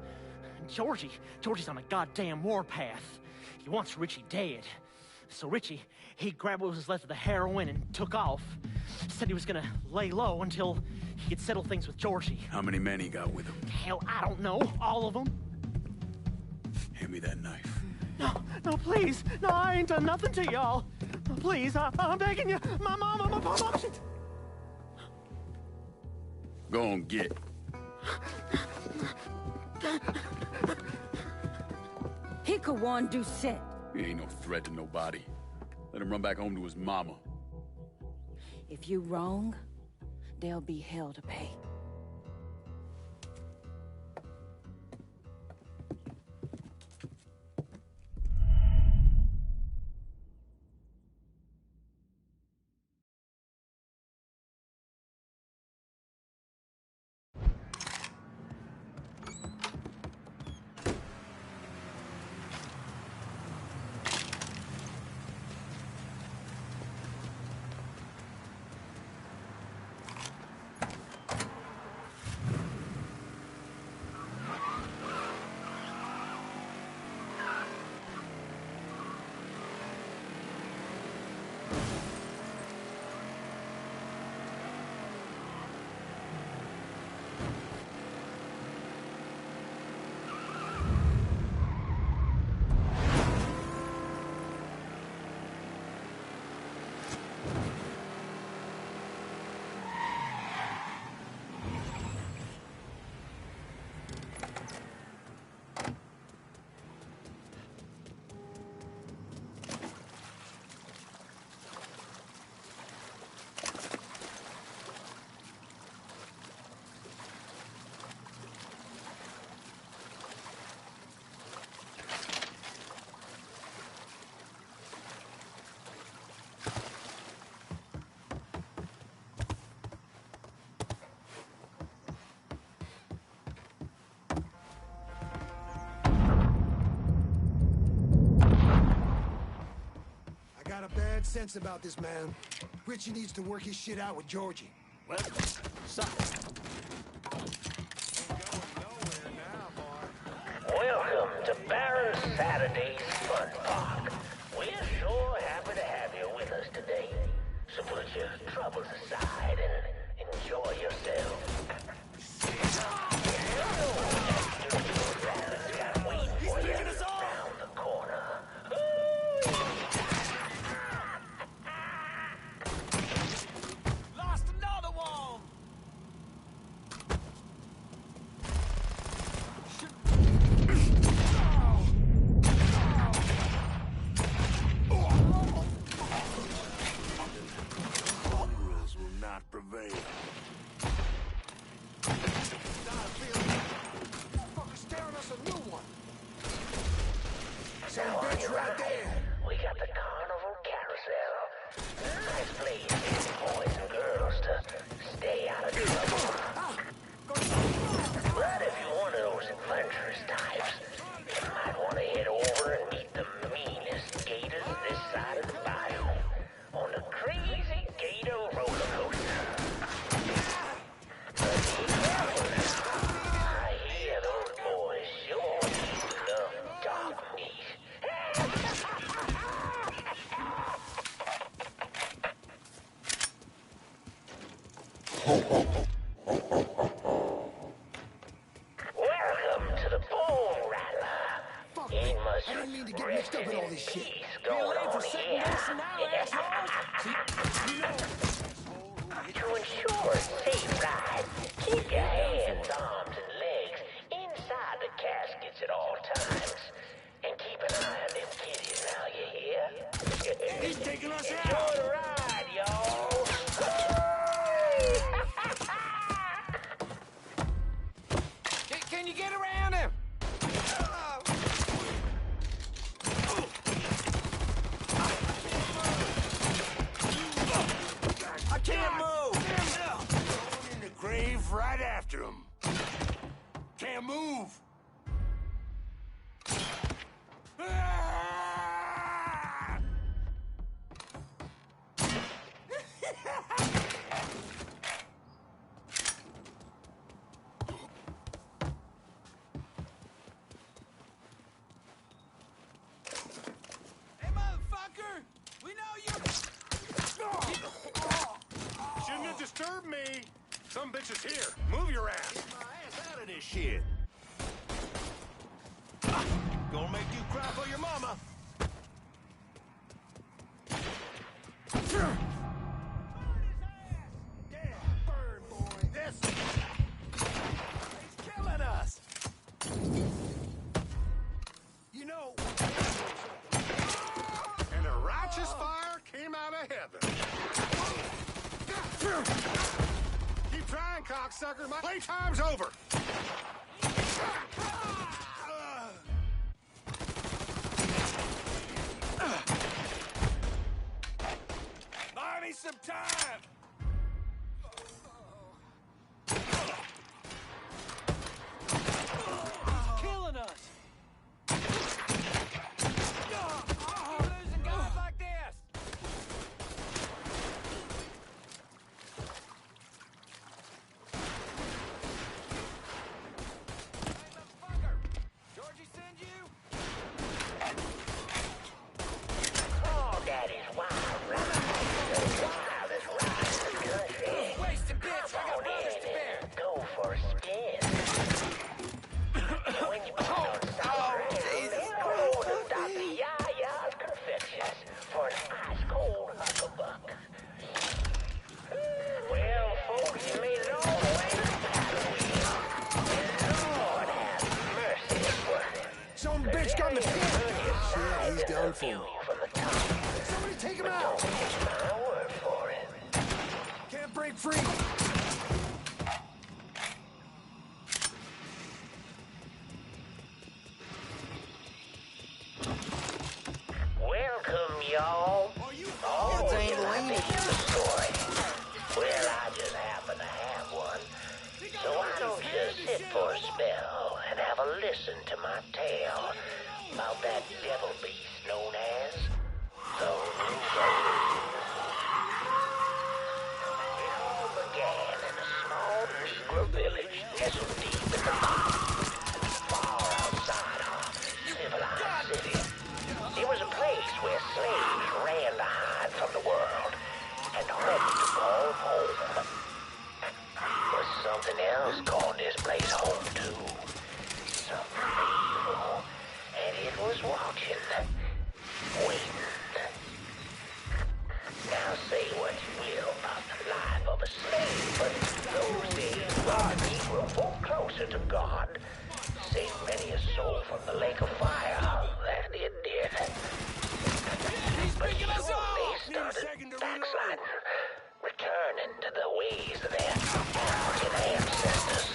Georgie's on a goddamn warpath. He wants Richie dead. So Richie, he grabbed what was left of the heroin and took off. Said he was gonna lay low until he could settle things with Georgie. How many men he got with him? Hell, I don't know. All of them. Hand me that knife. No, please. No, I ain't done nothing to y'all. No, please, I'm begging you. My mama, shit. Go on, get. He could warn Doucette. He ain't no threat to nobody. Let him run back home to his mama. If you wrong, there'll be hell to pay. Bad sense about this man. Richie needs to work his shit out with Georgie. Well, suck. Welcome to Baron Saturday's Fun Park. We're sure happy to have you with us today. So put your troubles aside and enjoy yourself. He's taking us off! Around the corner. Lost another one! Rules will not prevail. Fucker's staring us a new one. Same bitch right there. We got the carnival carousel. Nice place for boys and girls to stay out of trouble. But if you're one of those adventurous types, you might want to head over and meet the meanest gators this side of the bayou on the Crazy Gator roller coaster. But be careful now. I hear those boys sure need enough dog meat. Welcome to the Bull Rattler. Fuck It me. must I didn't mean to get mixed up in all this shit. going on here. To ensure a safe ride, keep your hands, arms, and legs inside the caskets at all times. And keep an eye on them kitties now, you hear? He's taking us Enjoy out! the ride, y'all! Can you get around him? disturb me. Some bitch is here. Move your ass. Get my ass out of this shit. Gonna make you cry for your mama. He's killing us. You know, and a righteous fire came out of heaven. Keep trying, cocksucker. My playtime's over. Buy me some time. He's killing us. Keep losing guys like this. Hey, motherfucker. Georgie send you? Oh, Daddy's wild ride. The wildest ride in the country. Wasted bitch. I got brothers to bear. Go for a spin. When you put on summer Jesus Christ. Dr. Yaya's Confections for an ice-cold hucklebuck. Well, folks, you made it all the way to the paddle wheel. Lord have mercy upon him. Some bitch got in the pit. Shit, he's done for. Somebody take him out. My word for it. Can't break free. Welcome, y'all. All ain't like to hear the story. Well, I just happen to have one. So why don't you sit for a spell and have a listen to my tale about that devil beast known as the Ruger. It all began in a small Negro village nestled deep in the mountains, far outside our civilized city. It was a place where slaves ran to hide from the world and hoped to call home. But something else called this place home too. Something evil. And it was watching. Waiting. Now say what you will about the life of a slave, but those days brought the Negro folk closer to God. Saved many a soul from the lake of fire. That it did. But soon they started backsliding, returning to the ways of their African ancestors.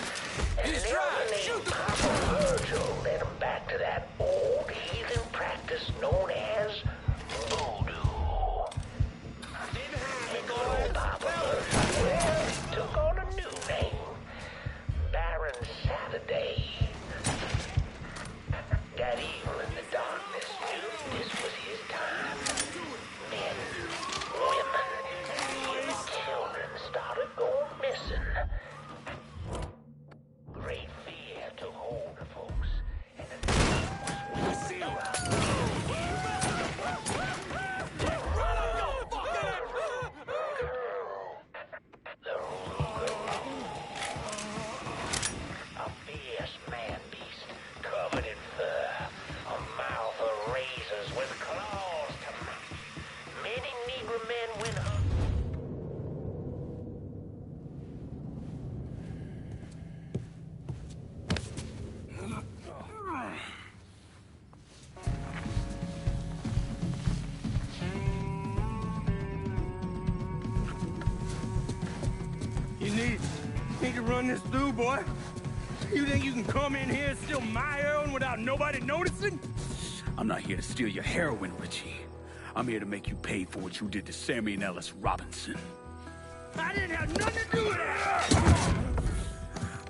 And an elder named Papa Virgil led them back to that old heathen practice known as voodoo. And good old Papa Virgil, well, he took on a new name, Baron Saturday. That evil in the darkness knew this was his time. Men, women, even children started going missing. Great fear took hold of folks, and the night was the a fierce man-beast covered in fur, a mouth of razors with claws to match. Many Negro men went You need to run this through, boy. You think you can come in here and steal my heroin without nobody noticing? I'm not here to steal your heroin, Richie. I'm here to make you pay for what you did to Sammy and Ellis Robinson. I didn't have nothing to do with that!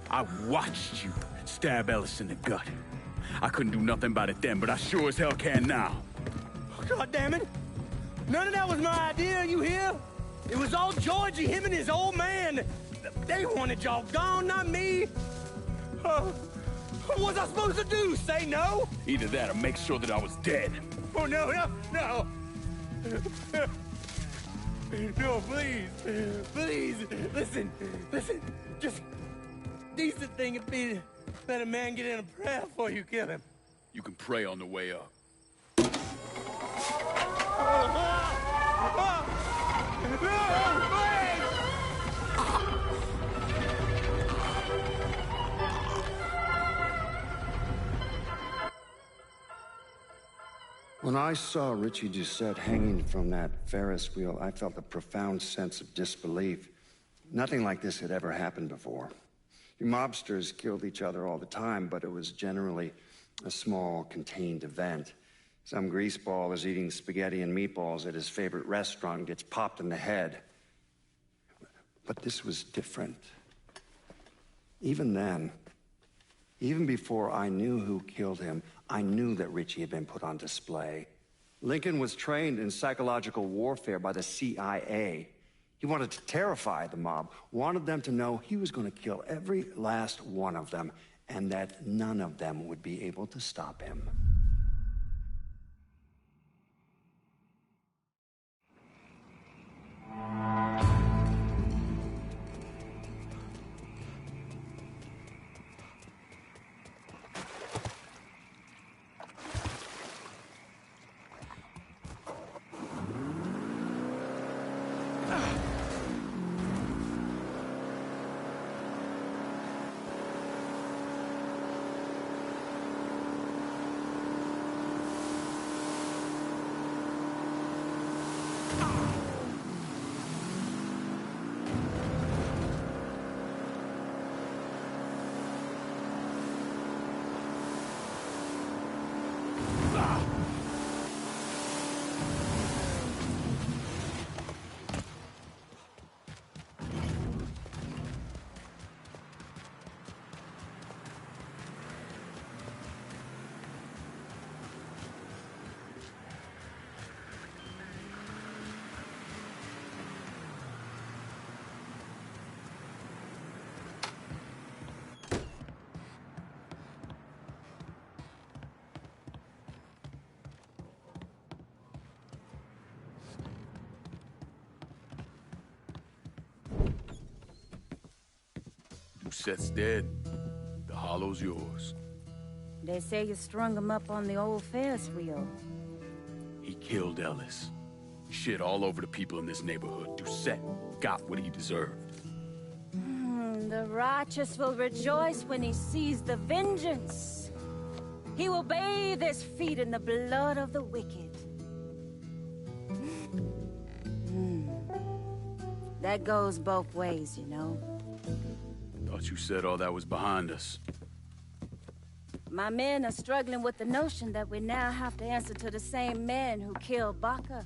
I watched you stab Ellis in the gut. I couldn't do nothing about it then, but I sure as hell can now. God damn it! None of that was my idea, you hear? It was all Georgie, him and his old man. They wanted y'all gone, not me. What was I supposed to do? Say no? Either that or make sure that I was dead. Oh, no. No, please. Please. Listen. Just decent thing would be to let a man get in a prayer before you kill him. You can pray on the way up. When I saw Richie Doucette hanging from that Ferris wheel, I felt a profound sense of disbelief. Nothing like this had ever happened before. You mobsters killed each other all the time, but it was generally a small, contained event. Some greaseball is eating spaghetti and meatballs at his favorite restaurant and gets popped in the head. But this was different. Even then, even before I knew who killed him, I knew that Richie had been put on display. Lincoln was trained in psychological warfare by the CIA. He wanted to terrify the mob, wanted them to know he was going to kill every last one of them, and that none of them would be able to stop him. Doucette's dead. The hollow's yours. They say you strung him up on the old Ferris wheel. He killed Ellis. Shit all over the people in this neighborhood. Doucette got what he deserved. The righteous will rejoice when he sees the vengeance. He will bathe his feet in the blood of the wicked. That goes both ways, you know. Thought you said all that was behind us. My men are struggling with the notion that we now have to answer to the same men who killed Baca,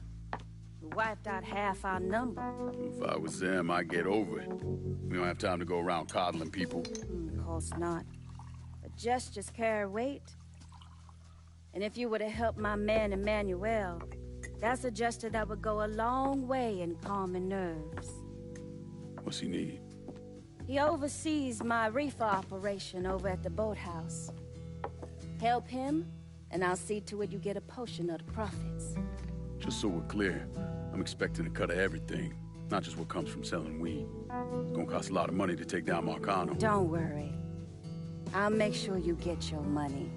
who wiped out half our number. If I was them, I'd get over it. We don't have time to go around coddling people. Of course not. But gestures carry weight. And if you were to help my man Emmanuel, that's a gesture that would go a long way in calming nerves. What's he need? He oversees my reefer operation over at the boathouse. Help him, and I'll see to it you get a portion of the profits. Just so we're clear, I'm expecting a cut of everything, not just what comes from selling weed. It's gonna cost a lot of money to take down Marcano. Don't worry. I'll make sure you get your money.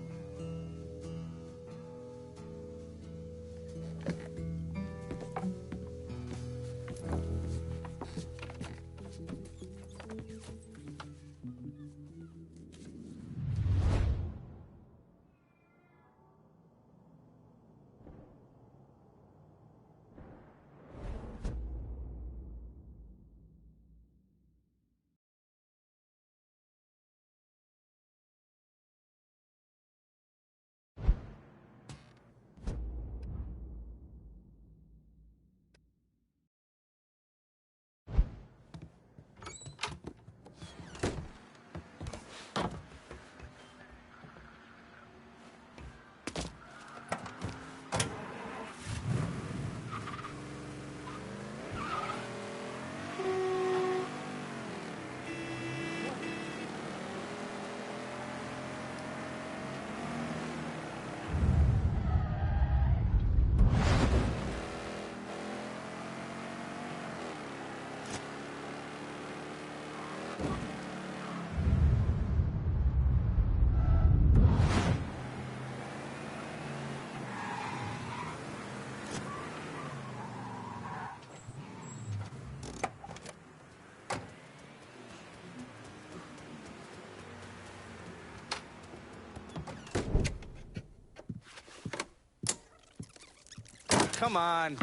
Come on.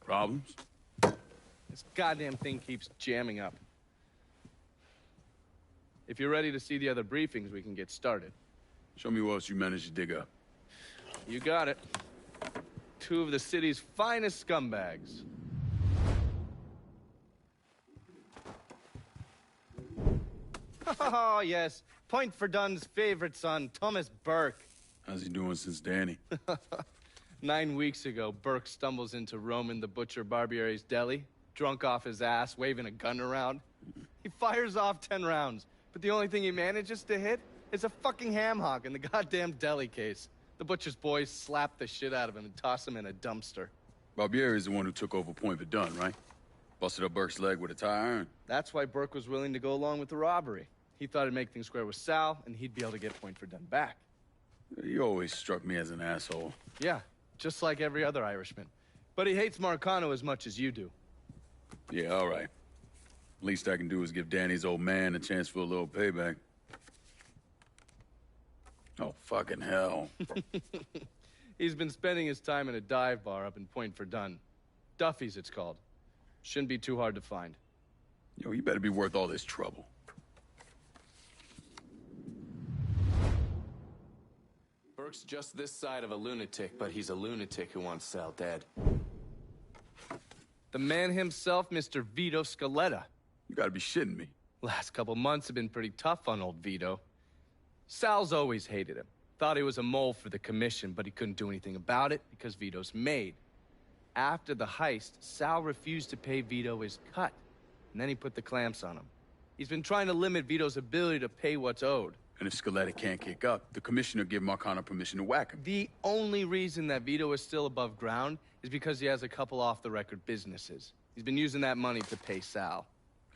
Problems? This goddamn thing keeps jamming up. If you're ready to see the other briefings, we can get started. Show me what else you managed to dig up. You got it. 2 of the city's finest scumbags. Oh, yes. Point for Dunn's favorite son, Thomas Burke. How's he doing since Danny? 9 weeks ago, Burke stumbles into Roman the Butcher Barbiere's deli, drunk off his ass, waving a gun around. He fires off 10 rounds, but the only thing he manages to hit is a fucking ham hock in the goddamn deli case. The butcher's boys slap the shit out of him and toss him in a dumpster. Barbieri is the one who took over Point Verdun, right? Busted up Burke's leg with a tire iron. That's why Burke was willing to go along with the robbery. He thought it'd make things square with Sal, and he'd be able to get Point Verdun back. You always struck me as an asshole. Yeah, just like every other Irishman. But he hates Marcano as much as you do. Yeah, all right. Least I can do is give Danny's old man a chance for a little payback. Oh, fucking hell. He's been spending his time in a dive bar up in Point Verdun. Duffy's, it's called. Shouldn't be too hard to find. Yo, you better be worth all this trouble. Burke's just this side of a lunatic, but he's a lunatic who wants Sal dead. The man himself, Mr. Vito Scaletta. You gotta be shitting me. Last couple months have been pretty tough on old Vito. Sal's always hated him. Thought he was a mole for the commission, but he couldn't do anything about it because Vito's made. After the heist, Sal refused to pay Vito his cut, and then he put the clamps on him. He's been trying to limit Vito's ability to pay what's owed. And if Scaletta can't kick up, the commissioner give Marcano permission to whack him. The only reason that Vito is still above ground is because he has a couple off-the-record businesses. He's been using that money to pay Sal.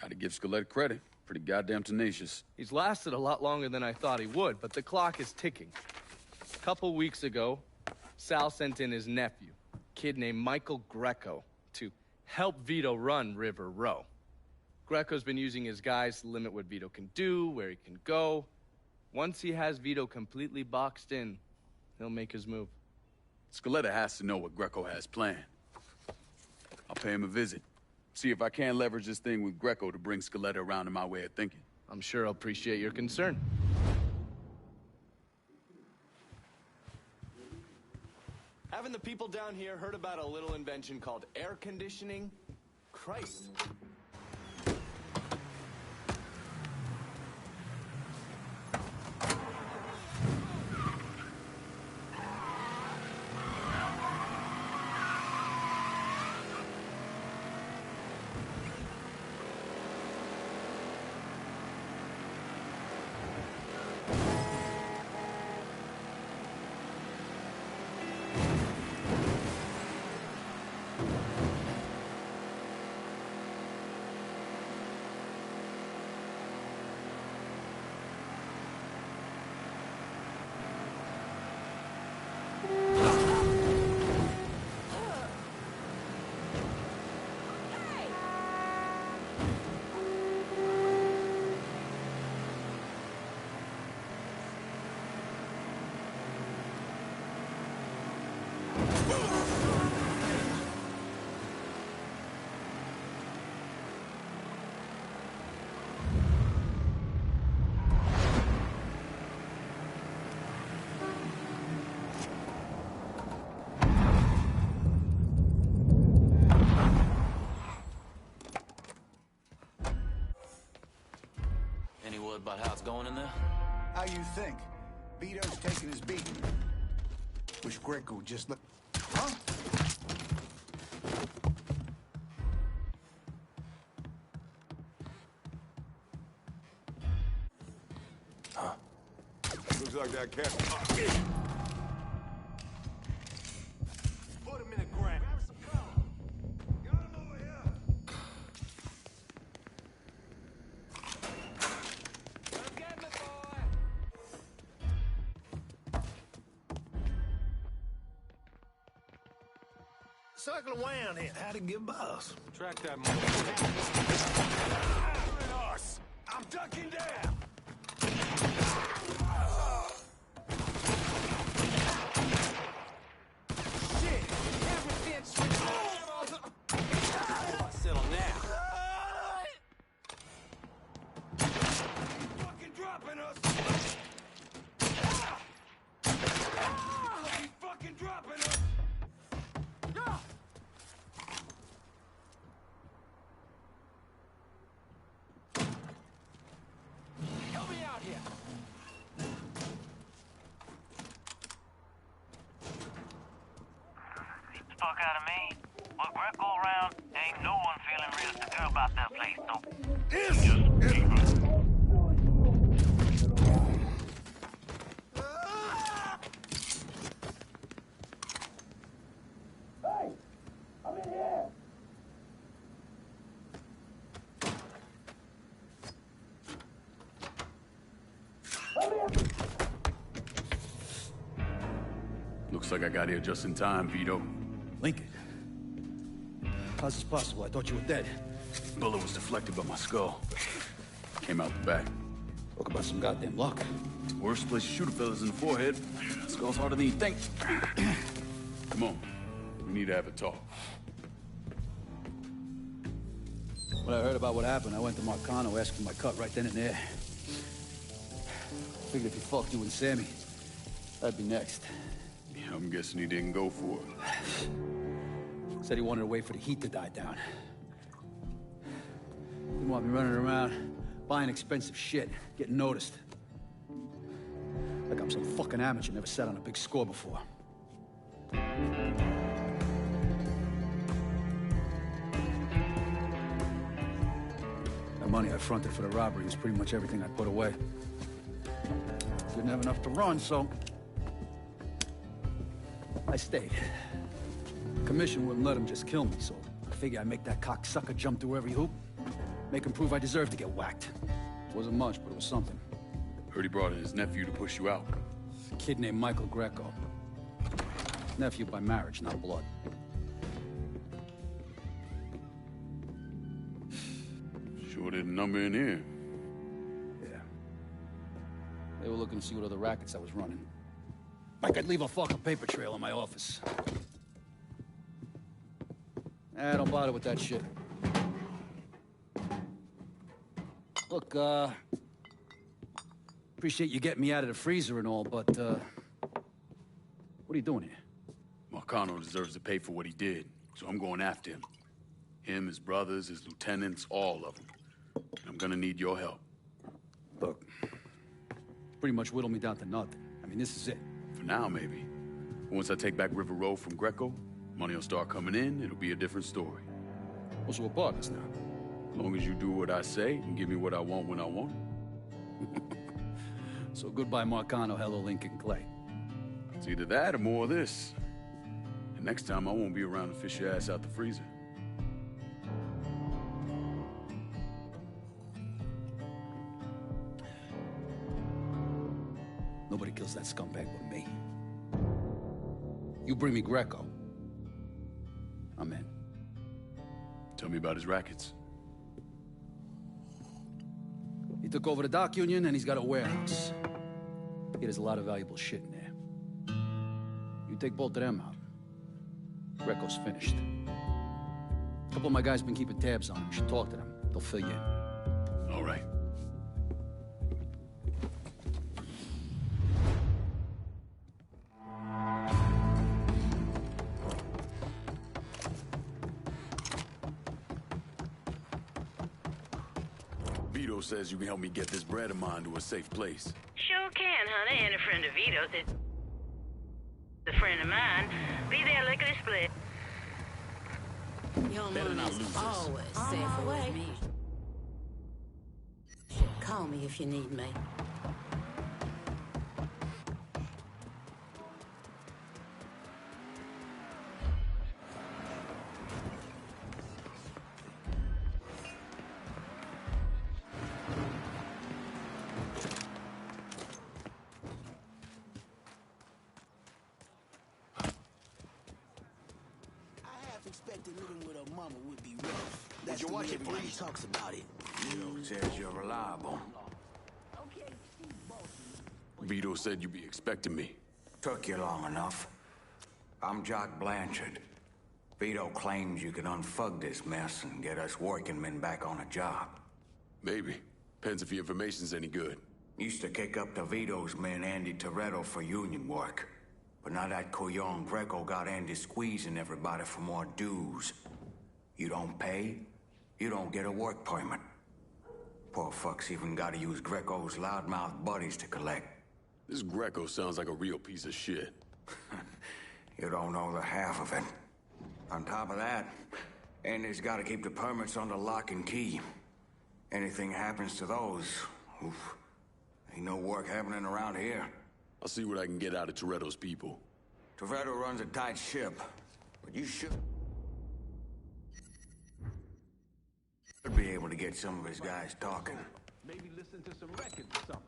Gotta give Scaletta credit. Pretty goddamn tenacious. He's lasted a lot longer than I thought he would, but the clock is ticking. A couple weeks ago, Sal sent in his nephew, a kid named Michael Greco, to help Vito run River Row. Greco's been using his guys to limit what Vito can do, where he can go. Once he has Vito completely boxed in, he'll make his move. Scaletta has to know what Greco has planned. I'll pay him a visit. See if I can't leverage this thing with Greco to bring Scaletta around to my way of thinking. I'm sure I'll appreciate your concern. Haven't the people down here heard about a little invention called air conditioning? Christ. Any word about how it's going in there? How you think? Vito's taking his beating. Wish Greco just let... Huh? Looks like that cat. Put him in the ground. Grab some cover. Got him over here. circling around here. How'd it get boss? Track that money. I'm ducking down. Shit! Everything switched settle now. Fucking dropping us. He's fucking dropping us. Help me out here. Get the fuck out of me. With Greco around, ain't no one feeling real secure about that place, though. Hey! I'm in here! Looks like I got here just in time, Vito. Lincoln. How's this possible? I thought you were dead. Bullet was deflected by my skull. Came out the back. Talk about some goddamn luck. Worst place to shoot a fella's in the forehead. Skull's harder than you think. Come on. We need to have a talk. When I heard about what happened, I went to Marcano asking my cut right then and there. Figured if he fucked you and Sammy, I'd be next. Yeah, I'm guessing he didn't go for it. Said he wanted to wait for the heat to die down. Didn't want me running around, buying expensive shit, getting noticed. Like I'm some fucking amateur, never sat on a big score before. The money I fronted for the robbery was pretty much everything I put away. Didn't have enough to run, so I stayed. Commission wouldn't let him just kill me, so I figured I'd make that cocksucker jump through every hoop. Make him prove I deserve to get whacked. Wasn't much, but it was something. Heard he brought in his nephew to push you out. A kid named Michael Greco. Nephew by marriage, not blood. Sure did a number in here. Yeah. They were looking to see what other rackets I was running. Like I'd leave a fucking paper trail in my office. Don't bother with that shit. Look, appreciate you getting me out of the freezer and all, but, what are you doing here? Marcano deserves to pay for what he did, so I'm going after him. Him, his brothers, his lieutenants, all of them. I'm gonna need your help. Look, pretty much whittled me down to nothing. I mean, this is it. For now, maybe. Once I take back River Road from Greco, money will start coming in, it'll be a different story. Well, so we're partners now. As long as you do what I say and give me what I want when I want it. So goodbye, Marcano. Hello, Lincoln Clay. It's either that or more of this. And next time, I won't be around to fish your ass out the freezer. Nobody kills that scumbag but me. You bring me Greco, I'm in. Tell me about his rackets. He took over the dock union and he's got a warehouse. There's a lot of valuable shit in there. You take both of them out, Greco's finished. A couple of my guys been keeping tabs on him. You should talk to them. They'll fill you in. All right. Vito says you can help me get this bread of mine to a safe place. Sure can, honey. And a friend of Vito's. It's a friend of mine. Be there lickety split. Your Better not money's lose this. always safer with me. Call me if you need me. suspected living with her mama would be rough. That's you the watch way it, everybody please? talks about it. Vito says you're reliable. Vito said you'd be expecting me. Took you long enough. I'm Jock Blanchard. Vito claims you can unfug this mess and get us working men back on a job. Maybe. Depends if the information's any good. Used to kick up to Vito's man Andy Toretto for union work. But now that Couillon Greco got Andy squeezing everybody for more dues. You don't pay, you don't get a work permit. Poor fuck's even gotta use Greco's loudmouth buddies to collect. This Greco sounds like a real piece of shit. You don't know the half of it. On top of that, Andy's gotta keep the permits under lock and key. Anything happens to those, oof, ain't no work happening around here. I'll see what I can get out of Toretto's people. Toretto runs a tight ship, but you should be able to get some of his guys talking. Maybe listen to some records or something.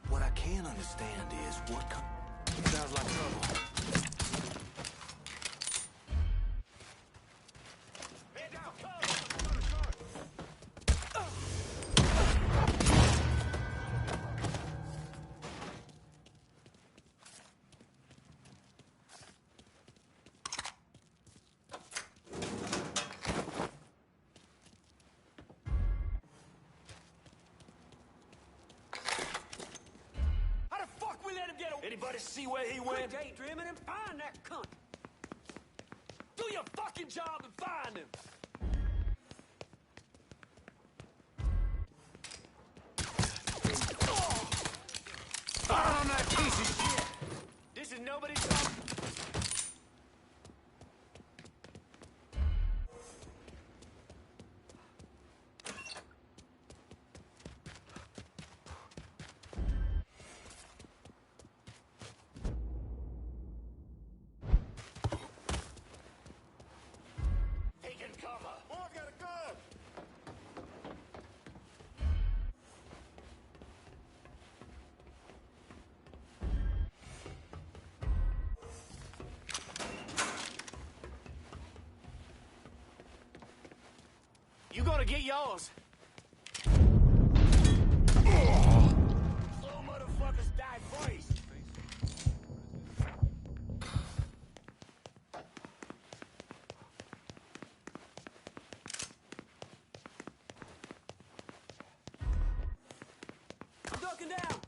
What I can't understand is what sounds like trouble. Anybody see where he went? Quit daydreaming and find that cunt. Do your fucking job and find him. Fire on that piece of shit! This is nobody's fault. You gonna get yours. Slow motherfuckers die first. I'm ducking down.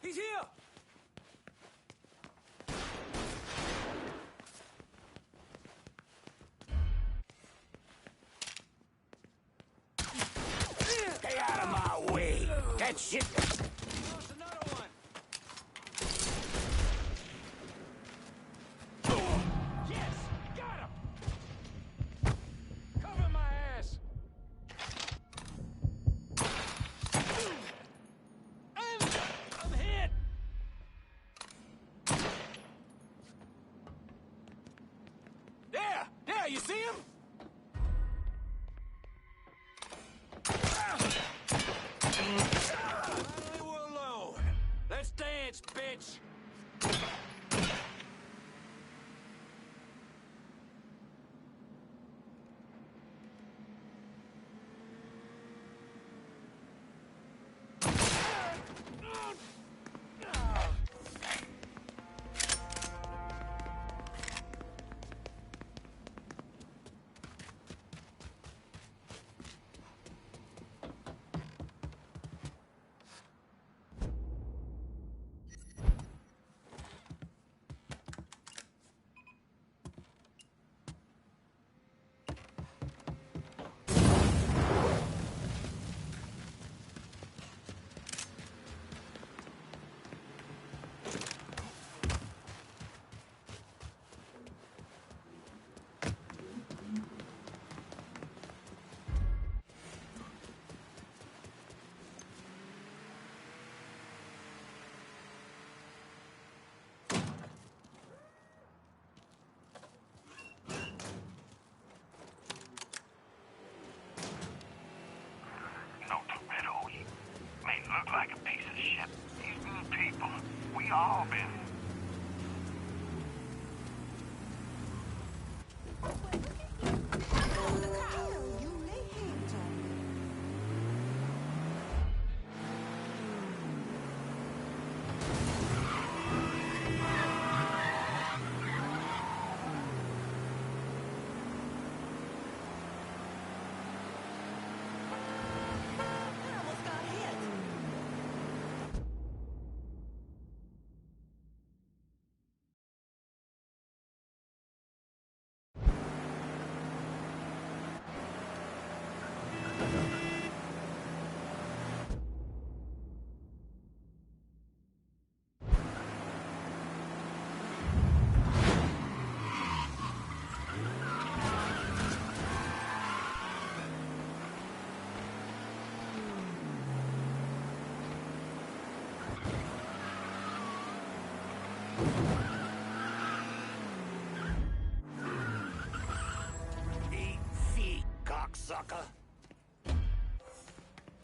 He's here. Stay out of my way. That shit. There's another one. Yes, got him. Cover my ass. I'm hit. There, you see him? Finally, we're alone. Let's dance, bitch.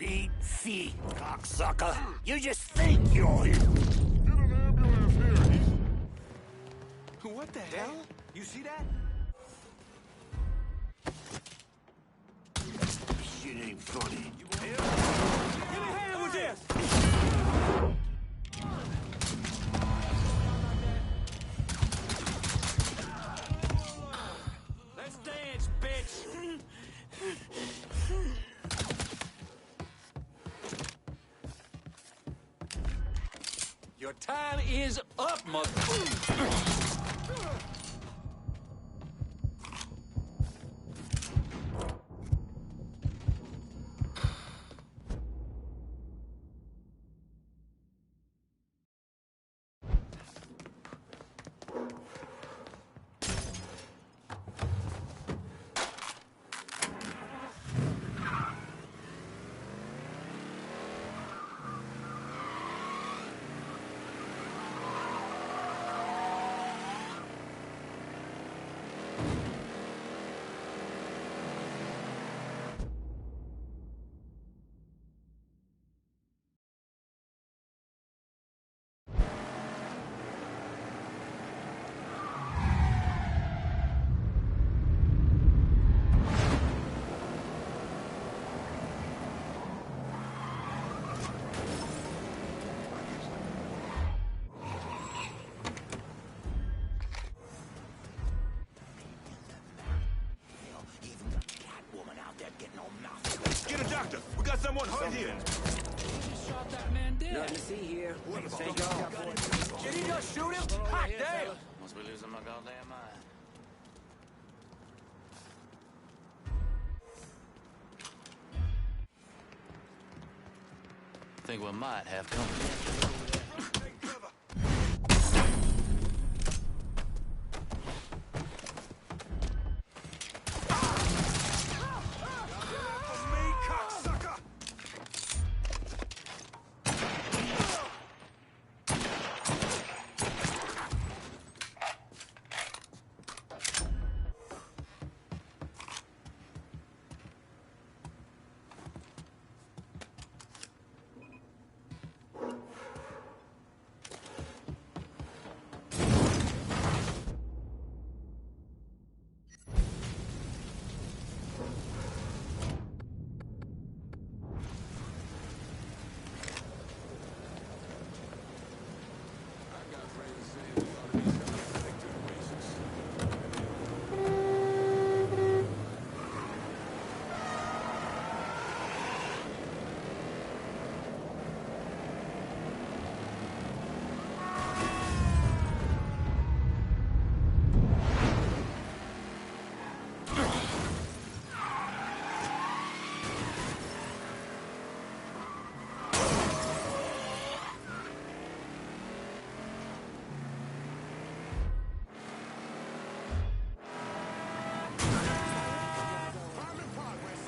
Eat feet, cocksucker. You just think you're him. What the hell? You see that? Shit ain't funny. Give me a hand with this! Let's dance, bitch! Your time is up, mother... Get a doctor. We got someone hurt here. Shot that man dead. Nothing to see here. Take off. Did he just shoot him? Hot damn! Must be losing my goddamn mind. Think we might have company.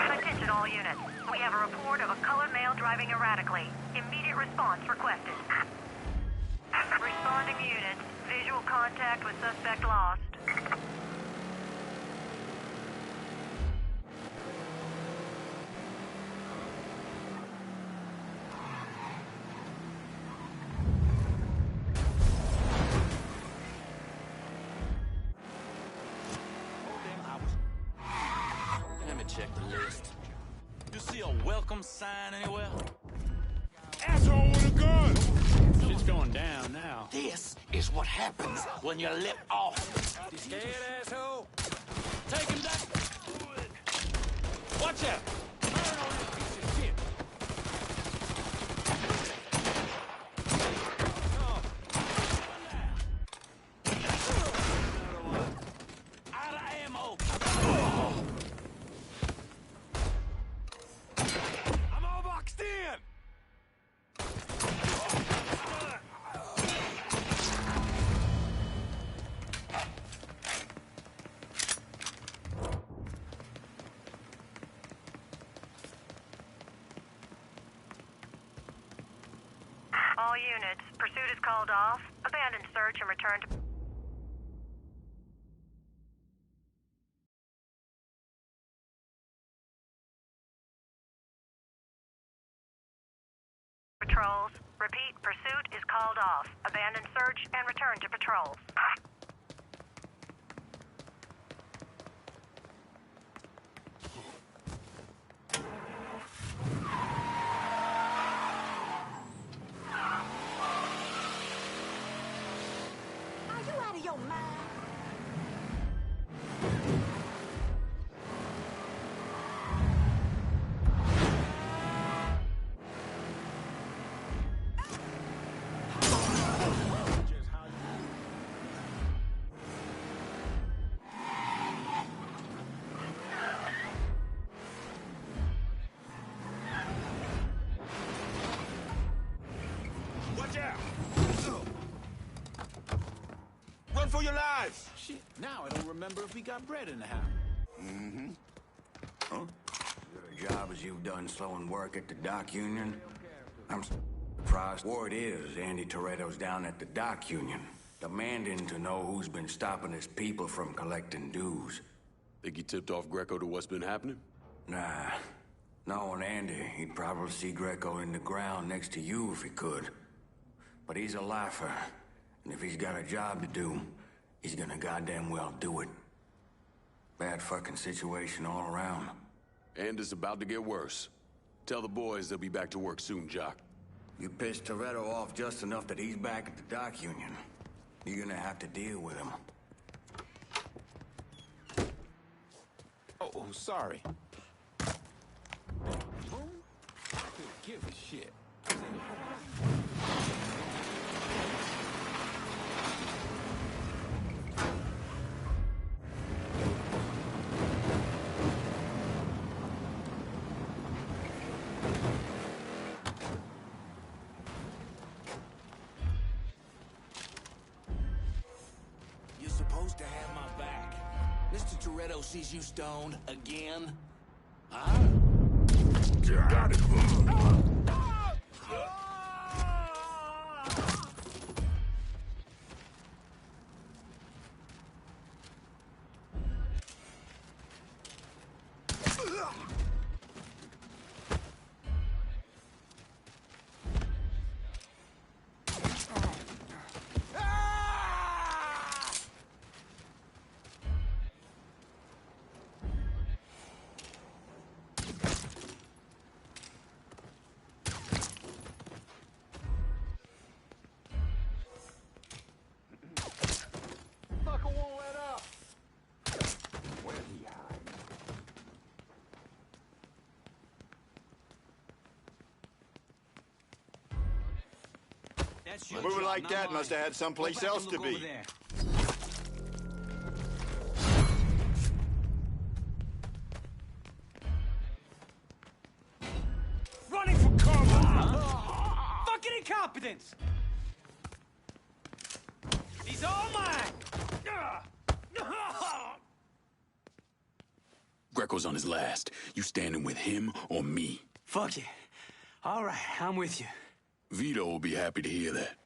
Attention all units. We have a report of a colored male driving erratically. Immediate response requested. Responding units. Visual contact with suspect lost. Let me check the list. You see a welcome sign anywhere? Asshole with a gun! Shit's going down now. This is what happens when you let off. You scared, asshole? Take him down. Watch out! Turn on that piece of shit. Out of ammo. I'm all boxed in! All units. Pursuit is called off. Abandon search and return to... patrols. Repeat, pursuit is called off. Abandon search and return to patrols. Are you out of your mind? Watch out! Run for your lives! Shit, now I don't remember if we got bread in the house. Mm-hmm. Huh? Good job as you've done slowing work at the dock union. I'm surprised. Word is Andy Toretto's down at the dock union, demanding to know who's been stopping his people from collecting dues. Think he tipped off Greco to what's been happening? Nah. Knowing Andy, he'd probably see Greco in the ground next to you if he could. But he's a lifer, and if he's got a job to do, he's gonna goddamn well do it. Bad fucking situation all around. And it's about to get worse. Tell the boys they'll be back to work soon, Jock. You pissed Toretto off just enough that he's back at the dock union. You're gonna have to deal with him. Oh, sorry. Couldn't give a shit. You're supposed to have my back. Mr. Toretto sees you stoned again. Huh? Got it. Moving like that must have had someplace else to be. Running for cover! Fucking incompetence! He's all mine! Greco's on his last. You standing with him or me? Fuck it. All right, I'm with you. Vito will be happy to hear that.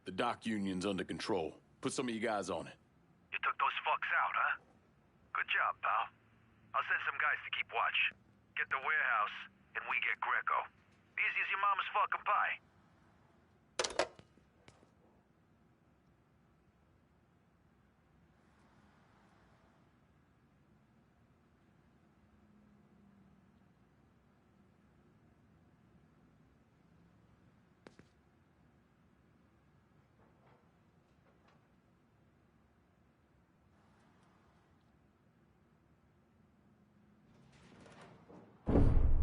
The dock union's under control. Put some of you guys on it. You took those fucks out, huh? Good job, pal. I'll send some guys to keep watch. Get the warehouse, and we get Greco. Easy as your mama's fucking pie.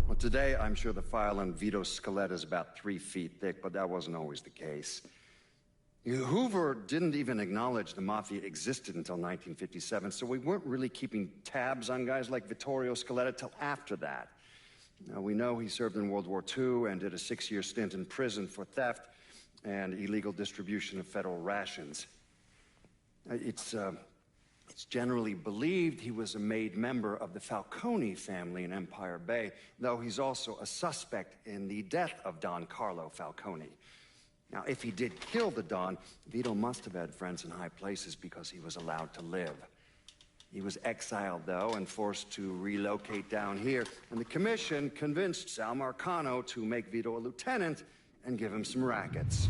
Well, today, I'm sure the file on Vito Scaletta is about 3 feet thick, but that wasn't always the case. Hoover didn't even acknowledge the Mafia existed until 1957, so we weren't really keeping tabs on guys like Vittorio Scaletta till after that. Now, we know he served in World War II and did a 6-year stint in prison for theft and illegal distribution of federal rations. It's It's generally believed he was a made member of the Falcone family in Empire Bay, though he's also a suspect in the death of Don Carlo Falcone. Now, if he did kill the Don, Vito must have had friends in high places because he was allowed to live. He was exiled, though, and forced to relocate down here, and the commission convinced Sal Marcano to make Vito a lieutenant and give him some rackets.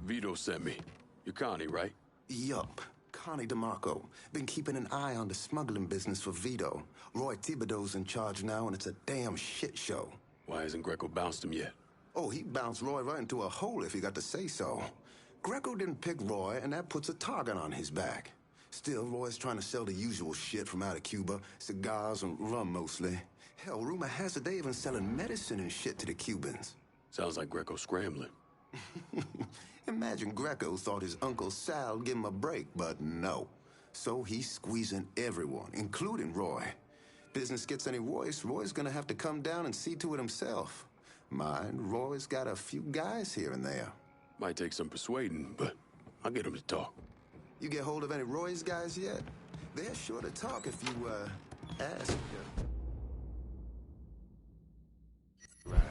Vito sent me. You're Connie, right? Yup. Connie DeMarco. Been keeping an eye on the smuggling business for Vito. Roy Thibodeau's in charge now, and it's a damn shit show. Why hasn't Greco bounced him yet? Oh, he bounced Roy right into a hole if he got to say so. Greco didn't pick Roy, and that puts a target on his back. Still, Roy's trying to sell the usual shit from out of Cuba. Cigars and rum, mostly. Hell, rumor has it they even selling medicine and shit to the Cubans. Sounds like Greco's scrambling. Imagine Greco thought his Uncle Sal would give him a break, but no. So he's squeezing everyone, including Roy. Business gets any worse, Roy's gonna have to come down and see to it himself. Mind, Roy's got a few guys here and there. Might take some persuading, but I'll get him to talk. You get hold of any Roy's guys yet? They're sure to talk if you, ask. Right.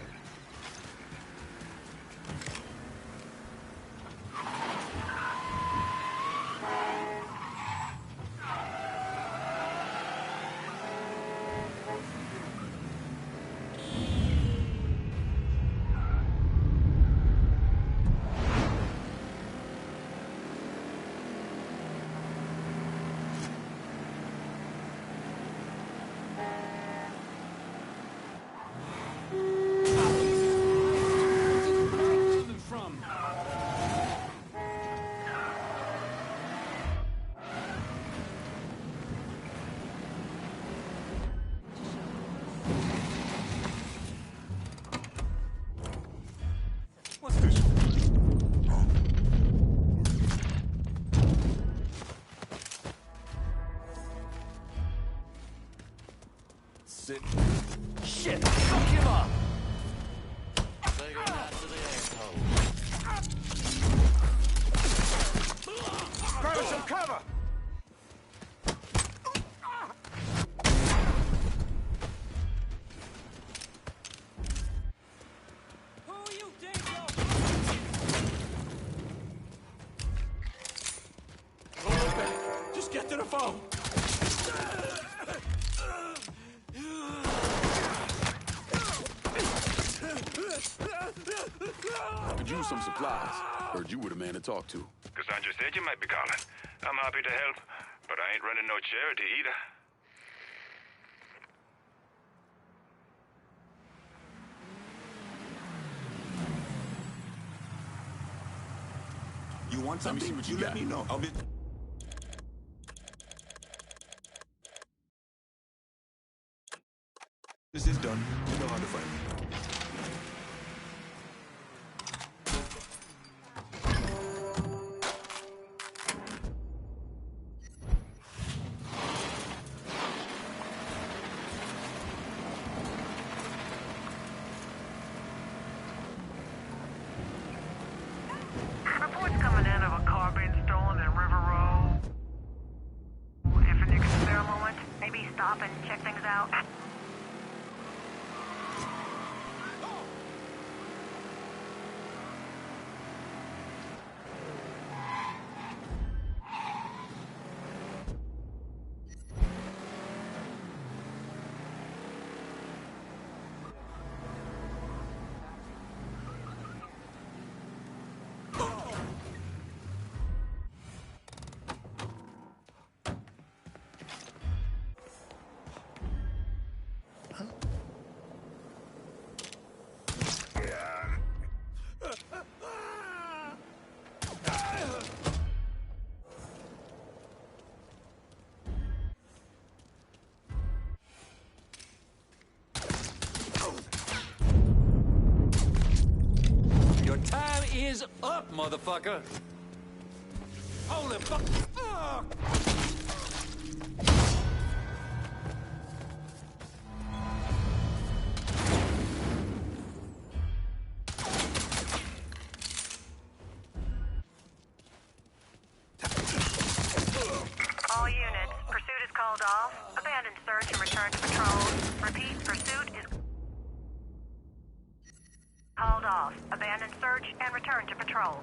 Shit! Fuck him up! Take him out to the asshole. Grab us some cover! Who are you, Dave? Hold back. Just get to the phone. Could use some supplies. Heard you were the man to talk to. Cassandra said you might be calling. I'm happy to help, but I ain't running no charity either. You want Let me something? see what you you let got. me know. I'll be... This is done. You know how to find me. Reports coming in of a car being stolen in River Road. If you can spare a moment, maybe stop and check things out. Your time is up, motherfucker! Holy fuck! All units, pursuit is called off. Abandon search and return to patrol. Repeat, pursuit is called off. Abandon search and return to patrol.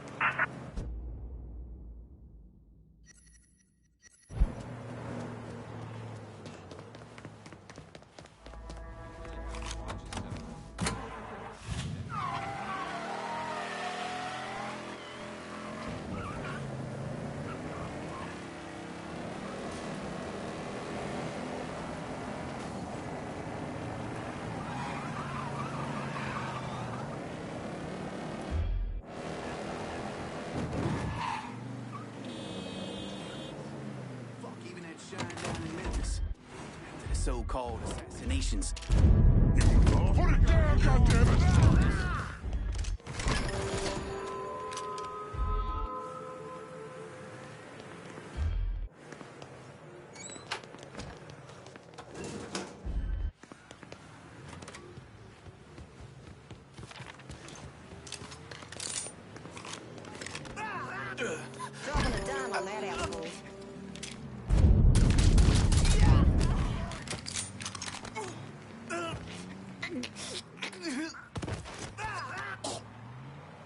Fuck, even that shine down in Memphis. After the so-called assassinations. Put it down, goddammit! Dropping a dime on that asshole.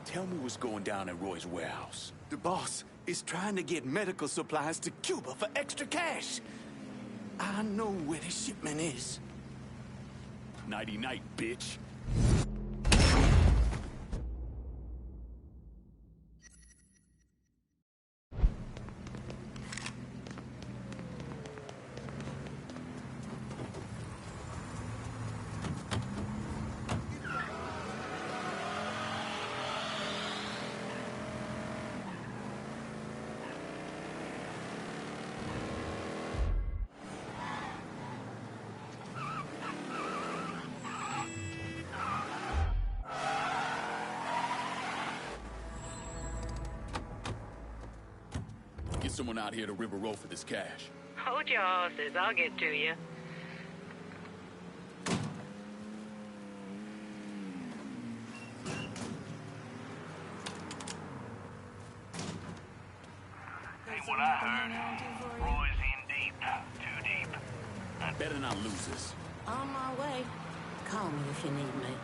Tell me what's going down at Roy's warehouse. The boss is trying to get medical supplies to Cuba for extra cash. I know where the shipment is. Nighty-night, bitch. Get someone out here to River Road for this cash. Hold your horses, I'll get to you. Ain't what I heard. Roy's in deep. Too deep. I'd better not lose this. On my way. Call me if you need me.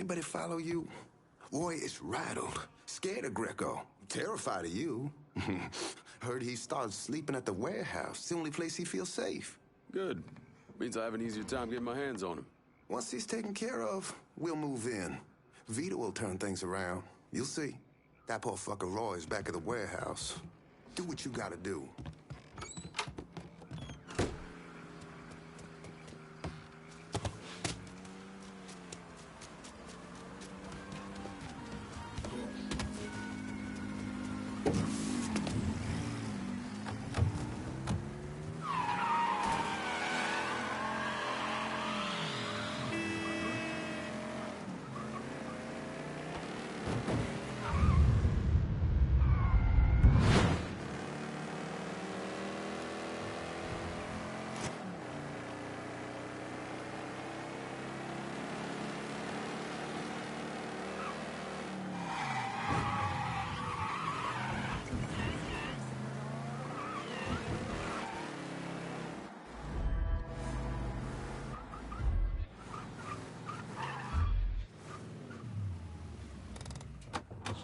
anybody follow you? Roy is rattled, scared of Greco, terrified of you. Heard he started sleeping at the warehouse. It's the only place he feels safe. Good. Means I have an easier time getting my hands on him. Once he's taken care of, we'll move in. Vito will turn things around. You'll see. That poor fucker Roy's back at the warehouse. Do what you gotta do.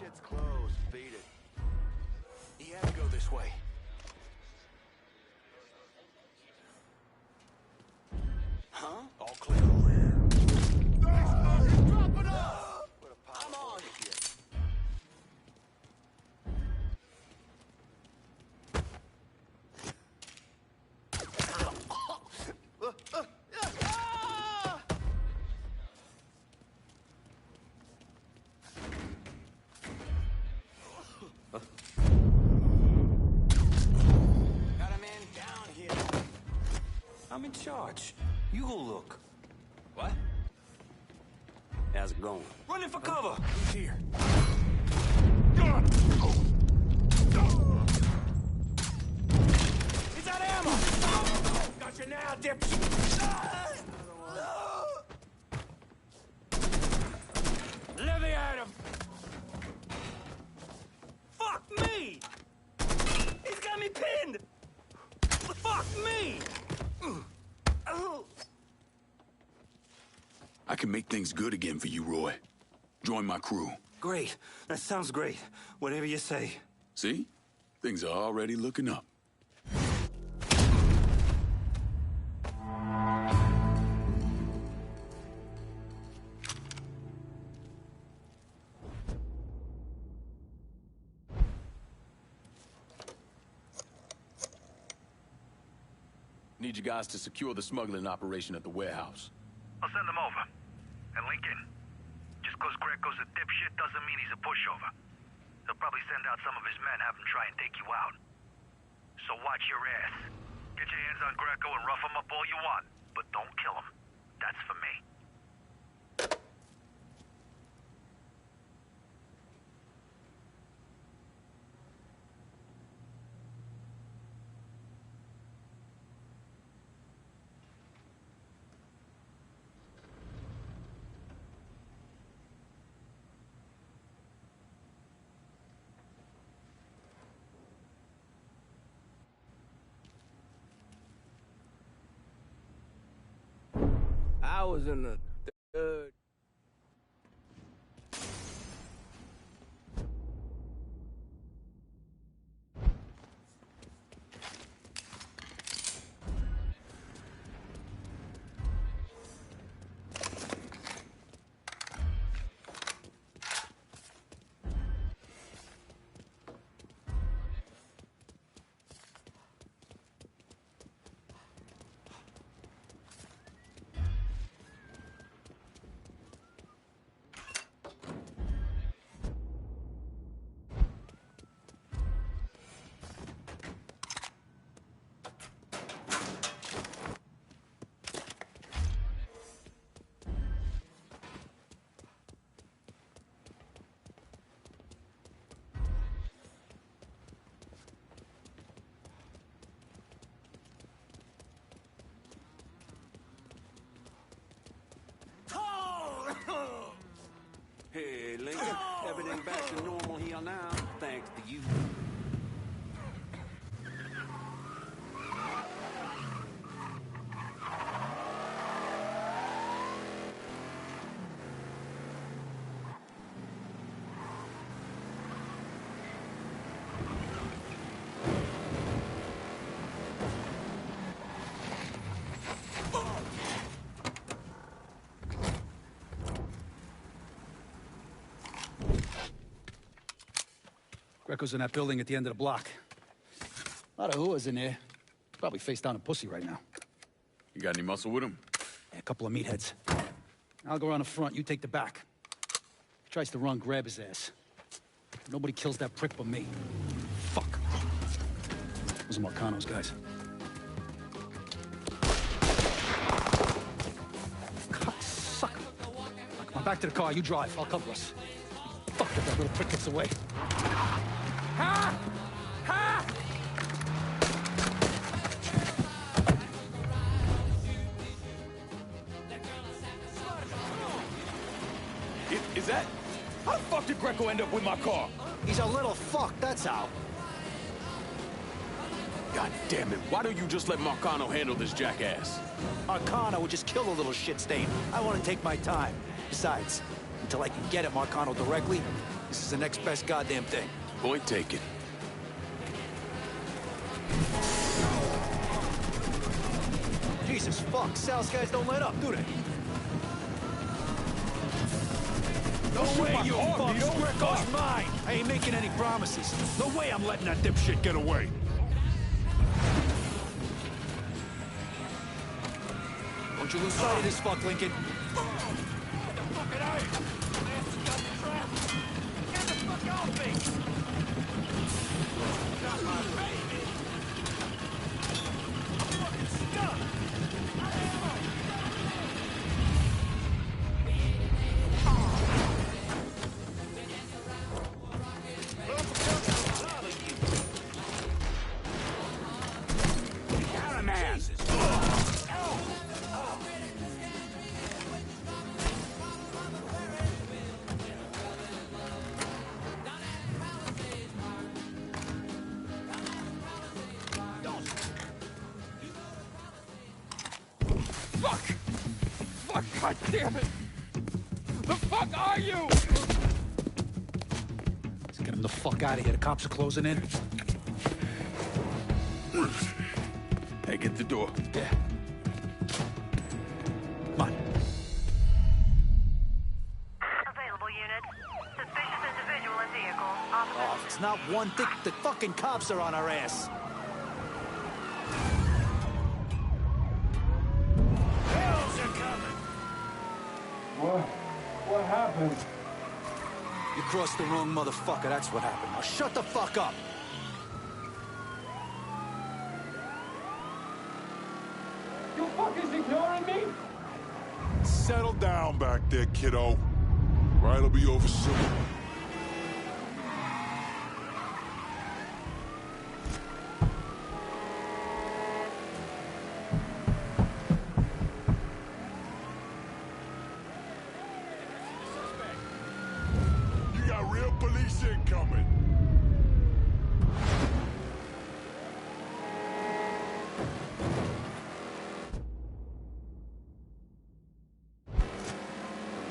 Shit's closed. Beat it. He had to go this way. Huh? All clear over here. He's dropping off! I'm on it. I'm in charge. You go look. What? How's it going? Running for cover! Who's here? He's out of ammo! Got you now, dipshit! Levy at him! Fuck me! He's got me pinned! Fuck me! I can make things good again for you, Roy. Join my crew. Great. That sounds great. Whatever you say. See? Things are already looking up. Need you guys to secure the smuggling operation at the warehouse. I'll send them over. And Lincoln, just cause Greco's a dipshit doesn't mean he's a pushover. He'll probably send out some of his men, have him try and take you out. So watch your ass. Get your hands on Greco and rough him up all you want, but don't kill him. That's for me. I was in the third. Hey, Lincoln. Everything back to normal here now, thanks to you. Greco's in that building at the end of the block. A lot of whores in there. Probably face down a pussy right now. You got any muscle with him? Yeah, a couple of meatheads. I'll go around the front, you take the back. If he tries to run, grab his ass. Nobody kills that prick but me. Fuck. Those are Marcano's guys. Cocksucker. Now, come on, back to the car. You drive. I'll cover us. Fuck if that little prick gets away. Ha! Ha! Is that? How the fuck did Greco end up with my car? He's a little fuck, that's how. God damn it, why don't you just let Marcano handle this jackass? Marcano would just kill a little shit stain. I want to take my time. Besides, until I can get at Marcano directly, this is the next best goddamn thing. Point taken. Jesus fuck, Sal's guys don't let up, do they? No way, you fucks! Greco's mine! I ain't making any promises. No way I'm letting that dipshit get away. Don't you lose sight of this fuck, Lincoln. God damn it! The fuck are you? Let's get him the fuck out of here. The cops are closing in. Hey, get the door. Yeah. Come on. Available units. Suspicious individual in vehicle. Officer. Oh, if it's not one thing, the fucking cops are on our ass. What happened? You crossed the wrong motherfucker, that's what happened. Now shut the fuck up! You fuckers ignoring me? Settle down back there, kiddo. Ride'll be over soon. Police incoming!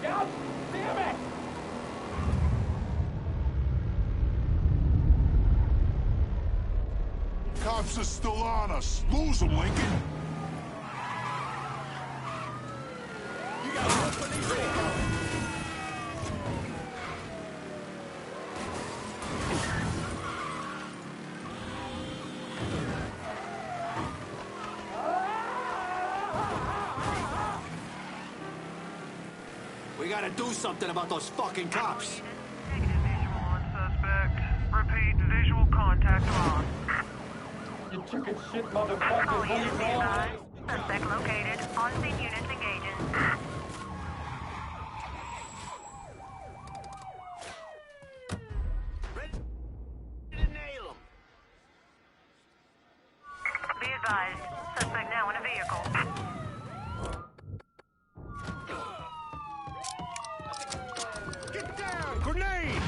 God damn it! Cops are still on us. Lose them, Lincoln. You got real police incoming! We gotta do something about those fucking cops. Negative visual on suspect. Repeat, visual contact lost. You chicken shit motherfuckers. All units be advised. Suspect located. On-scene units engaging. Be advised. Suspect now in a vehicle. Get down! Grenade!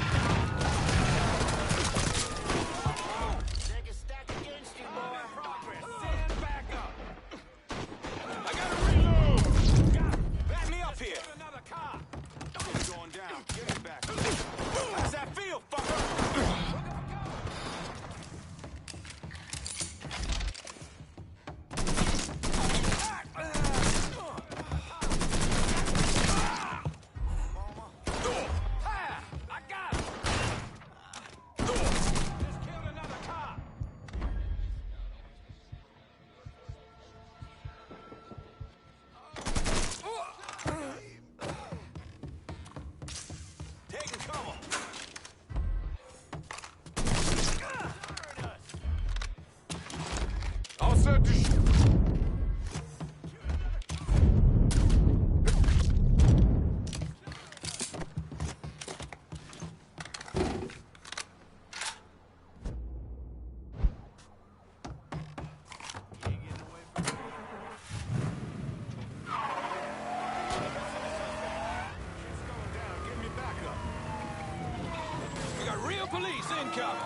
Take a stack against you, boy. Progress. Stand back up. I gotta reload! Back me up here. Another car! Going down. Give it back. How's that feel, fucker? I got it! said to shoot. We got real police incoming.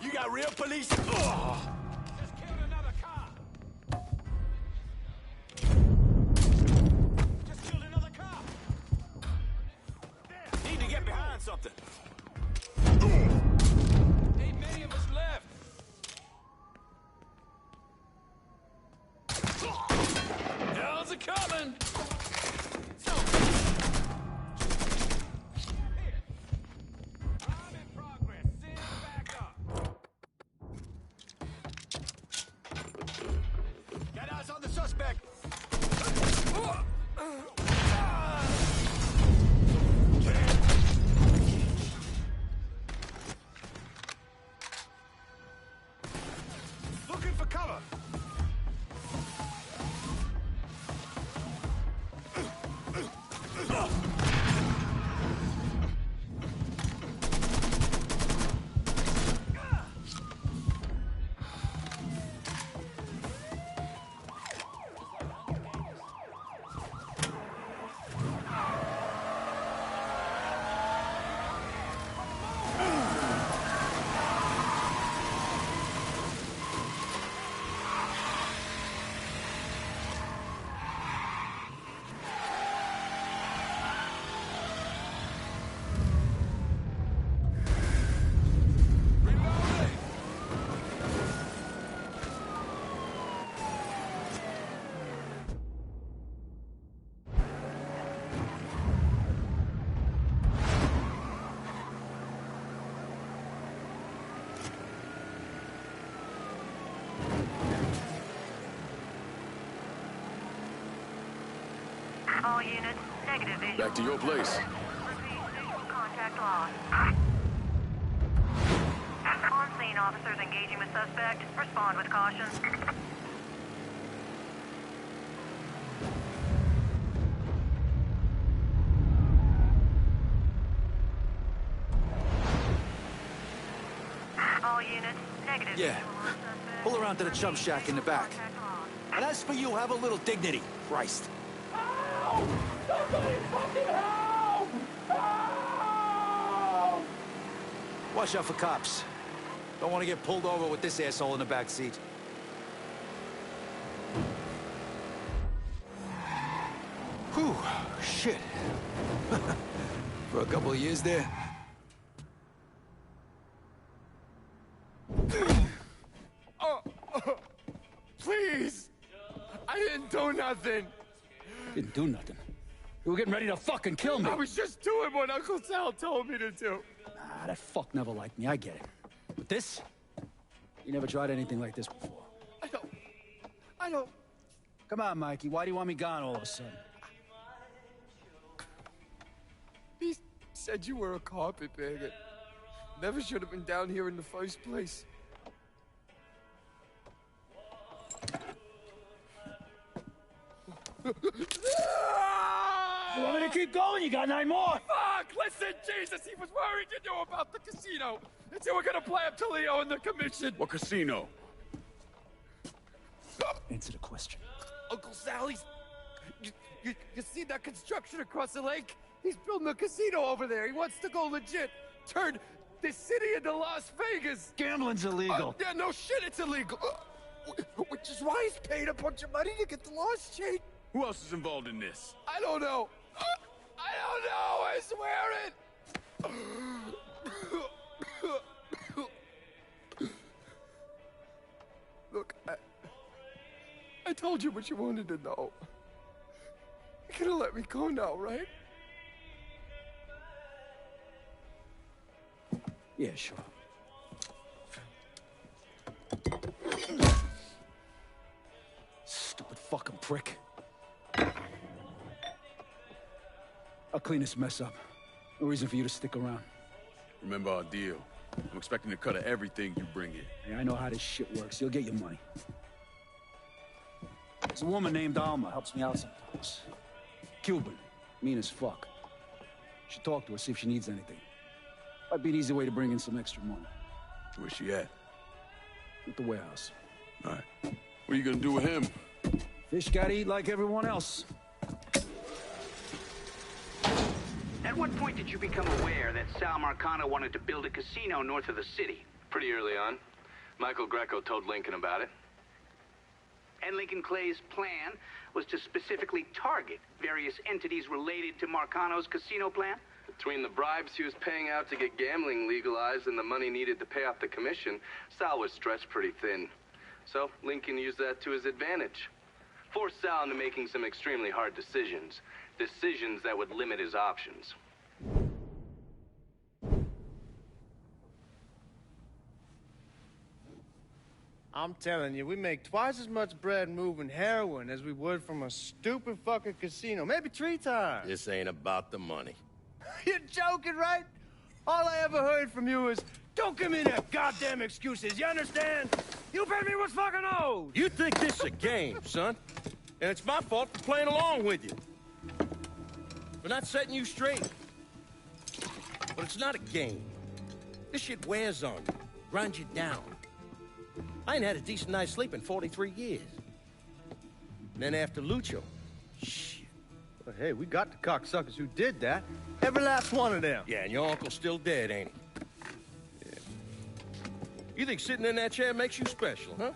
You got real police? Just killed another cop. Just killed another cop. Need to get behind something. Ain't many of us left. Hell's a coming. I'm in progress. Send back up. Got eyes on the suspect. Looking for cover. All units, negative visual. Back to your place. Repeat, visual contact lost. On-scene officers engaging with suspect. Respond with caution. All units, negative Yeah. visual on suspect. Pull around to the chump shack in the back. And as for you, have a little dignity. Christ. Somebody fucking help! Help! Watch out for cops. Don't want to get pulled over with this asshole in the back seat. Whew, shit. For a couple of years there. Please! I didn't do nothing! Didn't do nothing. You were getting ready to fucking kill me. I was just doing what Uncle Sal told me to do. Ah, that fuck never liked me, I get it. But this? You never tried anything like this before. I don't... Come on, Mikey, why do you want me gone all of a sudden? He said you were a carpetbagger. Never should have been down here in the first place. You want me to keep going? You got 9 more! Fuck! Listen, Jesus, he was worried you knew about the casino. And so we're gonna play up to Leo and the commission. What casino? Answer the question. Uncle Sally's... You see that construction across the lake? He's building a casino over there. He wants to go legit. Turn this city into Las Vegas. Gambling's illegal. Yeah, no shit, it's illegal. Which is why he's paid a bunch of money to get the lost chain. Who else is involved in this? I don't know. I don't know, I swear it. Look, I told you what you wanted to know. You're gonna let me go now, right? Yeah, sure. Stupid fucking prick. I'll clean this mess up. No reason for you to stick around. Remember our deal. I'm expecting a cut of everything you bring in. Hey, I know how this shit works. You'll get your money. There's a woman named Alma, helps me out sometimes. Cuban, mean as fuck. Should talk to her, see if she needs anything. Might be an easy way to bring in some extra money. Where's she at? At the warehouse. All right. What are you gonna do with him? Fish gotta eat like everyone else. At what point did you become aware that Sal Marcano wanted to build a casino north of the city? Pretty early on. Michael Greco told Lincoln about it. And Lincoln Clay's plan was to specifically target various entities related to Marcano's casino plan? Between the bribes he was paying out to get gambling legalized and the money needed to pay off the commission, Sal was stretched pretty thin. So Lincoln used that to his advantage. Forced Sal into making some extremely hard decisions. Decisions that would limit his options. I'm telling you, we make twice as much bread moving heroin as we would from a stupid fucking casino. Maybe 3 times. This ain't about the money. You're joking, right? All I ever heard from you is, don't give me that goddamn excuses, you understand? You pay me what's fucking owed! You think this is a game, son? And it's my fault for playing along with you. For not setting you straight. But it's not a game. This shit wears on you, grinds you down. I ain't had a decent night's sleep in 43 years. And then after Lucho, shit. Well, hey, we got the cocksuckers who did that. Every last one of them. Yeah, and your uncle's still dead, ain't he? Yeah. You think sitting in that chair makes you special, huh?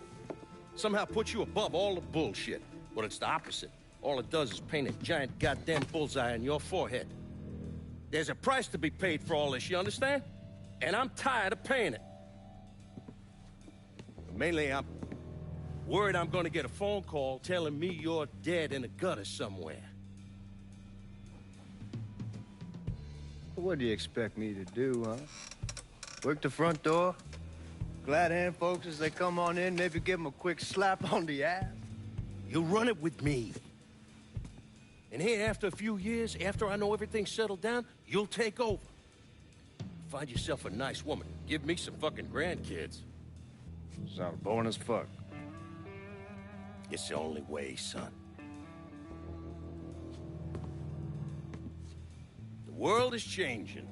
Somehow puts you above all the bullshit. Well, it's the opposite. All it does is paint a giant goddamn bullseye on your forehead. There's a price to be paid for all this, you understand? And I'm tired of paying it. Mainly, I'm worried I'm gonna get a phone call telling me you're dead in a gutter somewhere. What do you expect me to do, huh? Work the front door? Glad hand folks as they come on in, maybe give them a quick slap on the ass? You run it with me. And here, after a few years, after I know everything's settled down, you'll take over. Find yourself a nice woman. Give me some fucking grandkids. Sounds boring as fuck. It's the only way, son. The world is changing.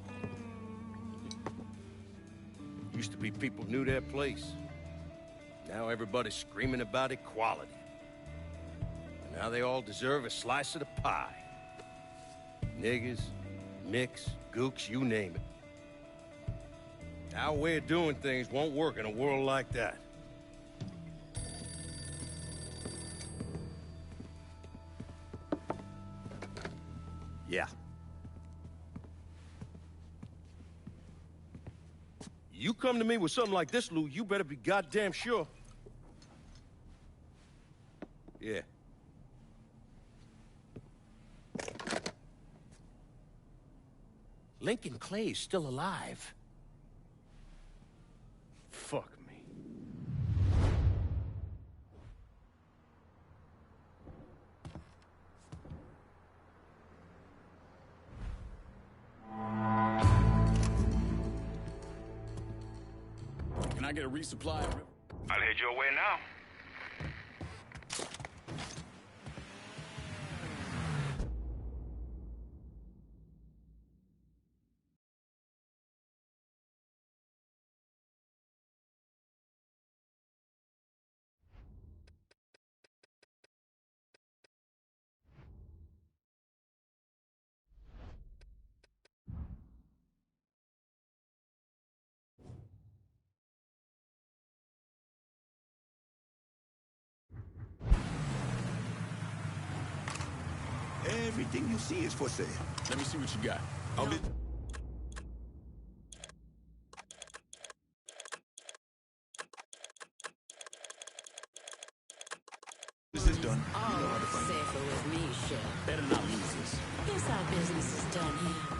Used to be people knew their place. Now everybody's screaming about equality. And now they all deserve a slice of the pie. Niggers, nicks, gooks, you name it. Our way of doing things won't work in a world like that. Yeah. You come to me with something like this, Lou, you better be goddamn sure. Yeah. Lincoln Clay is still alive. Fuck me. Can I get a resupply? I'll head your way now. Everything you see is for sale. Let me see what you got. I'll be... This is done. You know how to find it. Safer with me, Chef. Better not lose this. Guess our business is done here.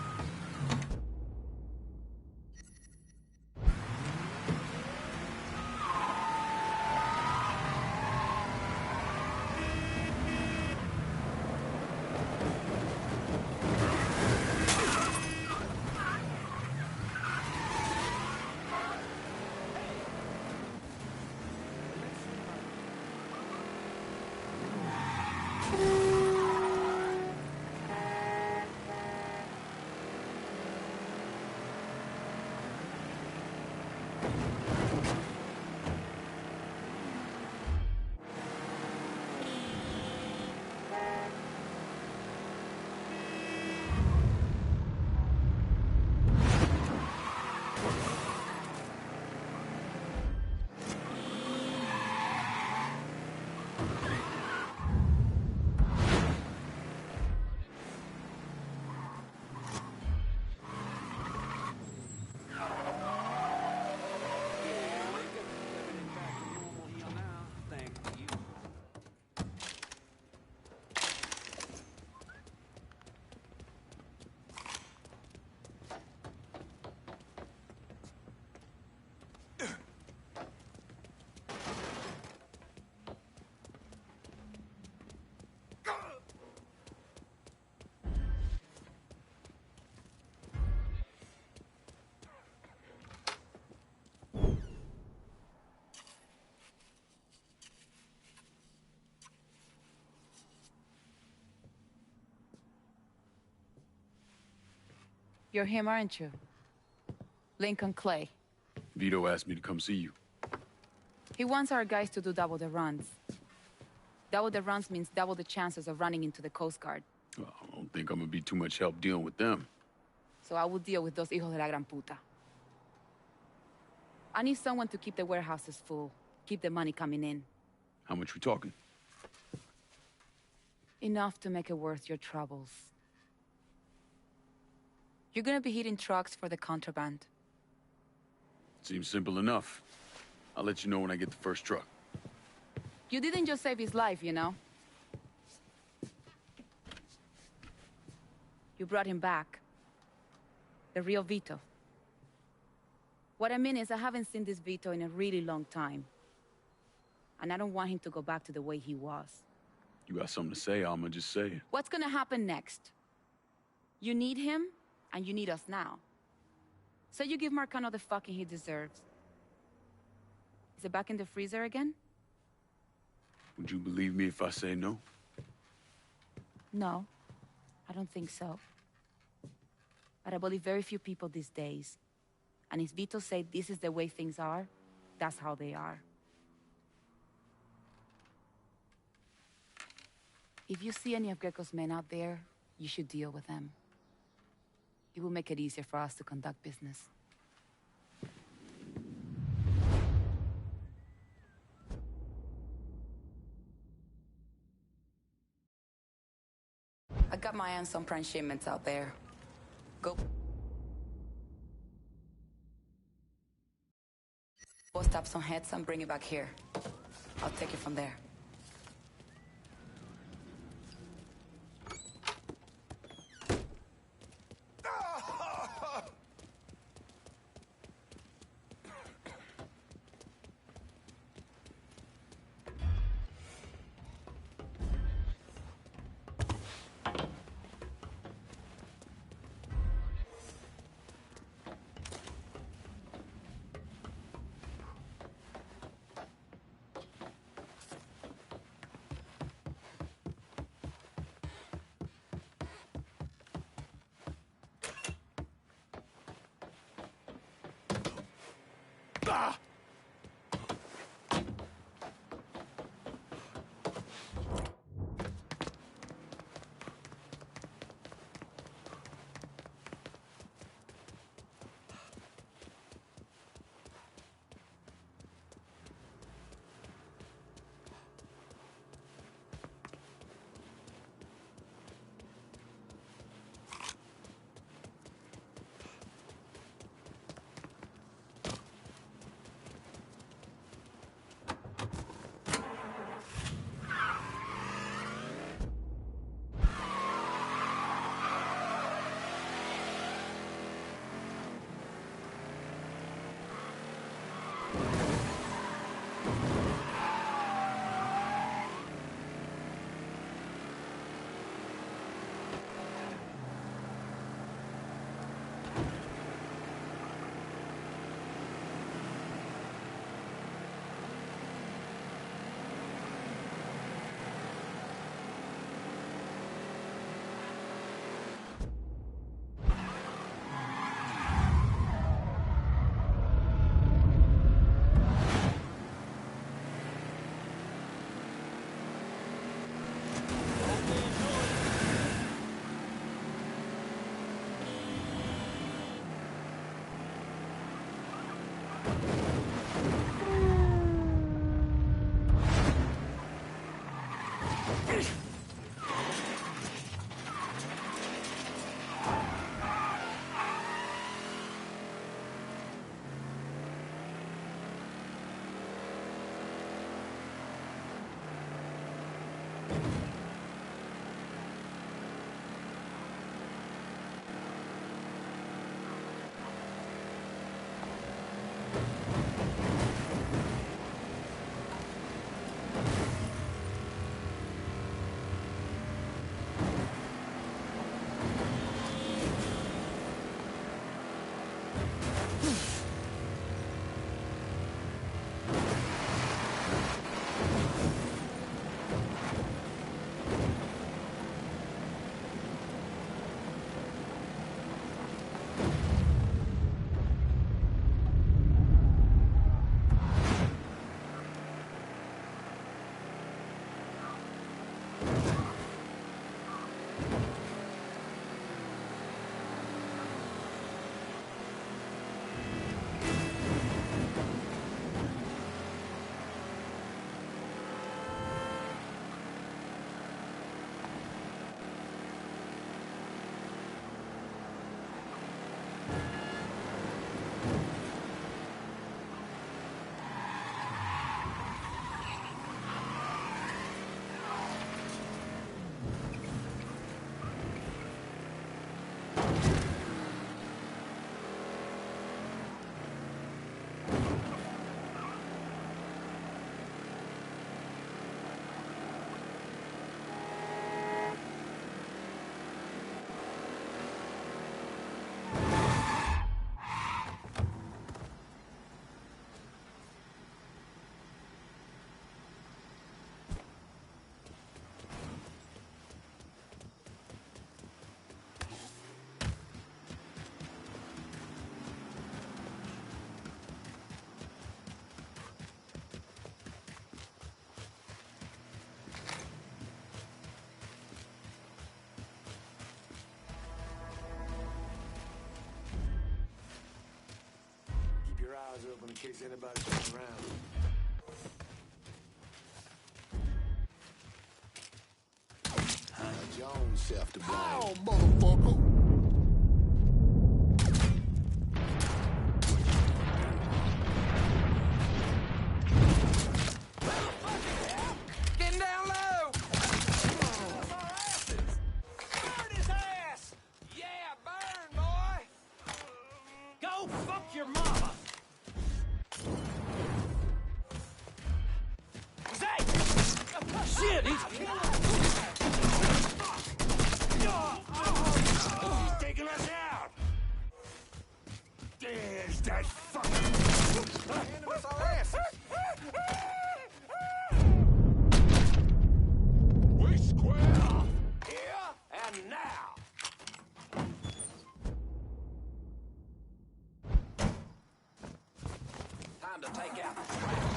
You're him, aren't you? Lincoln Clay. Vito asked me to come see you. He wants our guys to do double the runs. Double the runs means double the chances of running into the Coast Guard. Well, I don't think I'm gonna be too much help dealing with them. So I will deal with those hijos de la gran puta. I need someone to keep the warehouses full. Keep the money coming in. How much we talking? Enough to make it worth your troubles. You're gonna be hitting trucks for the contraband. Seems simple enough. I'll let you know when I get the first truck. You didn't just save his life, you know? You brought him back. The real Vito. What I mean is, I haven't seen this Vito in a really long time. And I don't want him to go back to the way he was. You got something to say, I'ma just say it. What's gonna happen next? You need him, and you need us now. So you give Marcano the fucking he deserves. Is it back in the freezer again? Would you believe me if I say no? No, I don't think so. But I believe very few people these days. And if Vito said this is the way things are, that's how they are. If you see any of Greco's men out there, you should deal with them. It will make it easier for us to conduct business. I got my hands on prime shipments out there. Go. Post up some heads and bring it back here. I'll take it from there. open in case anybody's coming around. Had your own self to blame. Oh, motherfucker! Getting down low! Burn his ass! Yeah, burn, boy! Go fuck your mama! Zay! Shit, he's taking us out! There's that fucking... Hand us our asses! We square here and now! Time to take out the trash.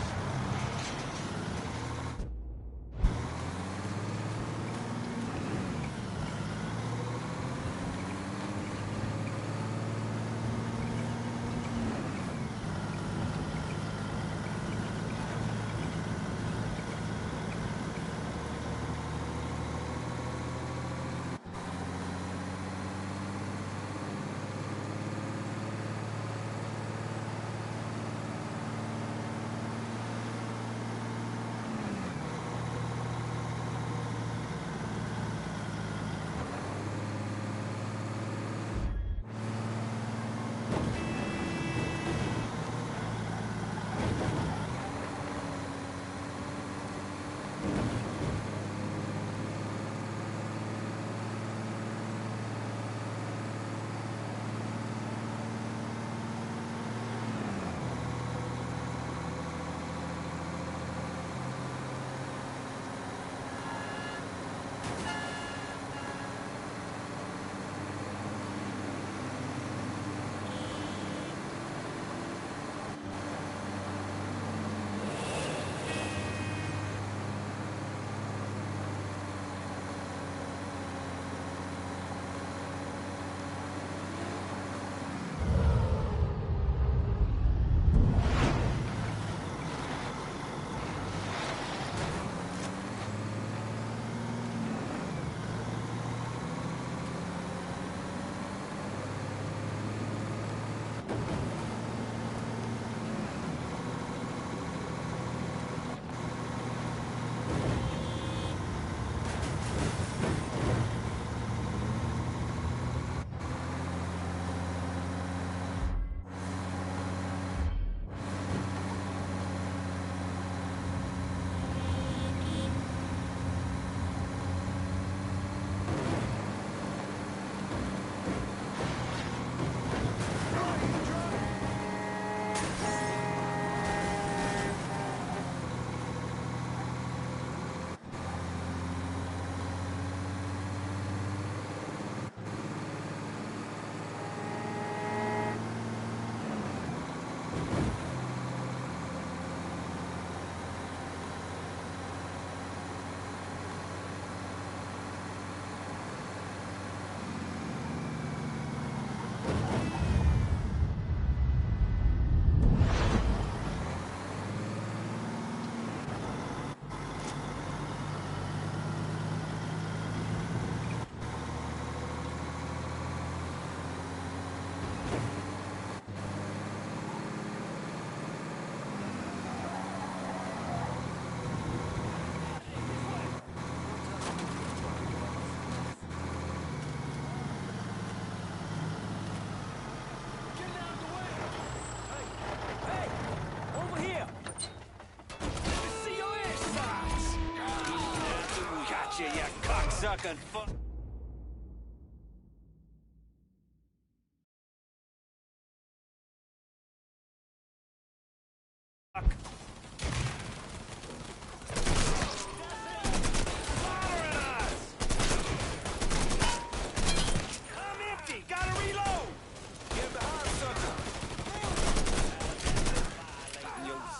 Sucking fuck.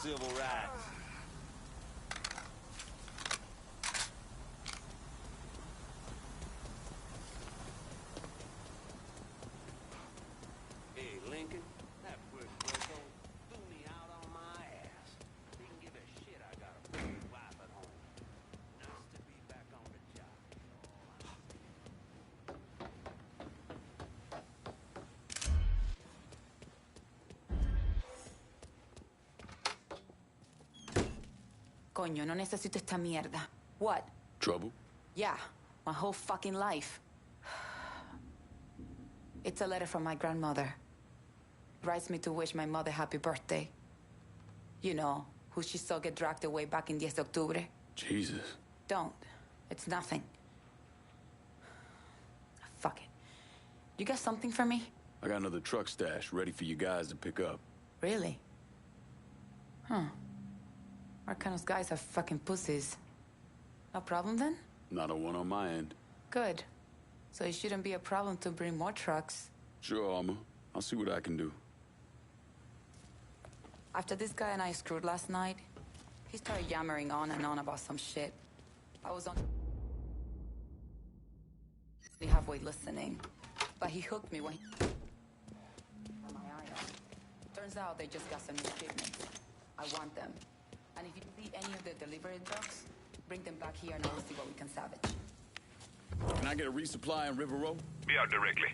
Civil rights. Hey, Lincoln, that work, threw me out. Coño, no necesito esta mierda. What? Trouble? Yeah, my whole fucking life. It's a letter from my grandmother. Writes me to wish my mother happy birthday. You know, who she saw get dragged away back in 10 de octubre. Jesus. Don't. It's nothing. Fuck it. You got something for me? I got another truck stash ready for you guys to pick up. Really? Huh. Arcano's guys are fucking pussies. No problem then? Not a one on my end. Good. So it shouldn't be a problem to bring more trucks. Sure, Armor. I'll see what I can do. After this guy and I screwed last night, he started yammering on and on about some shit. I was on halfway listening, but he hooked me when he had my eye on. Turns out they just got some new shipments. I want them. And if you see any of the delivery trucks, bring them back here and I will see what we can salvage. Can I get a resupply on River Road? Be out directly.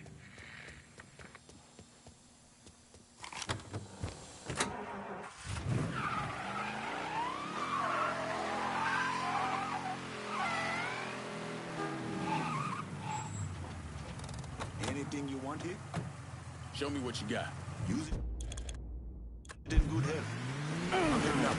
Anything you want here? Show me what you got. Use it in good health. I'm heading out.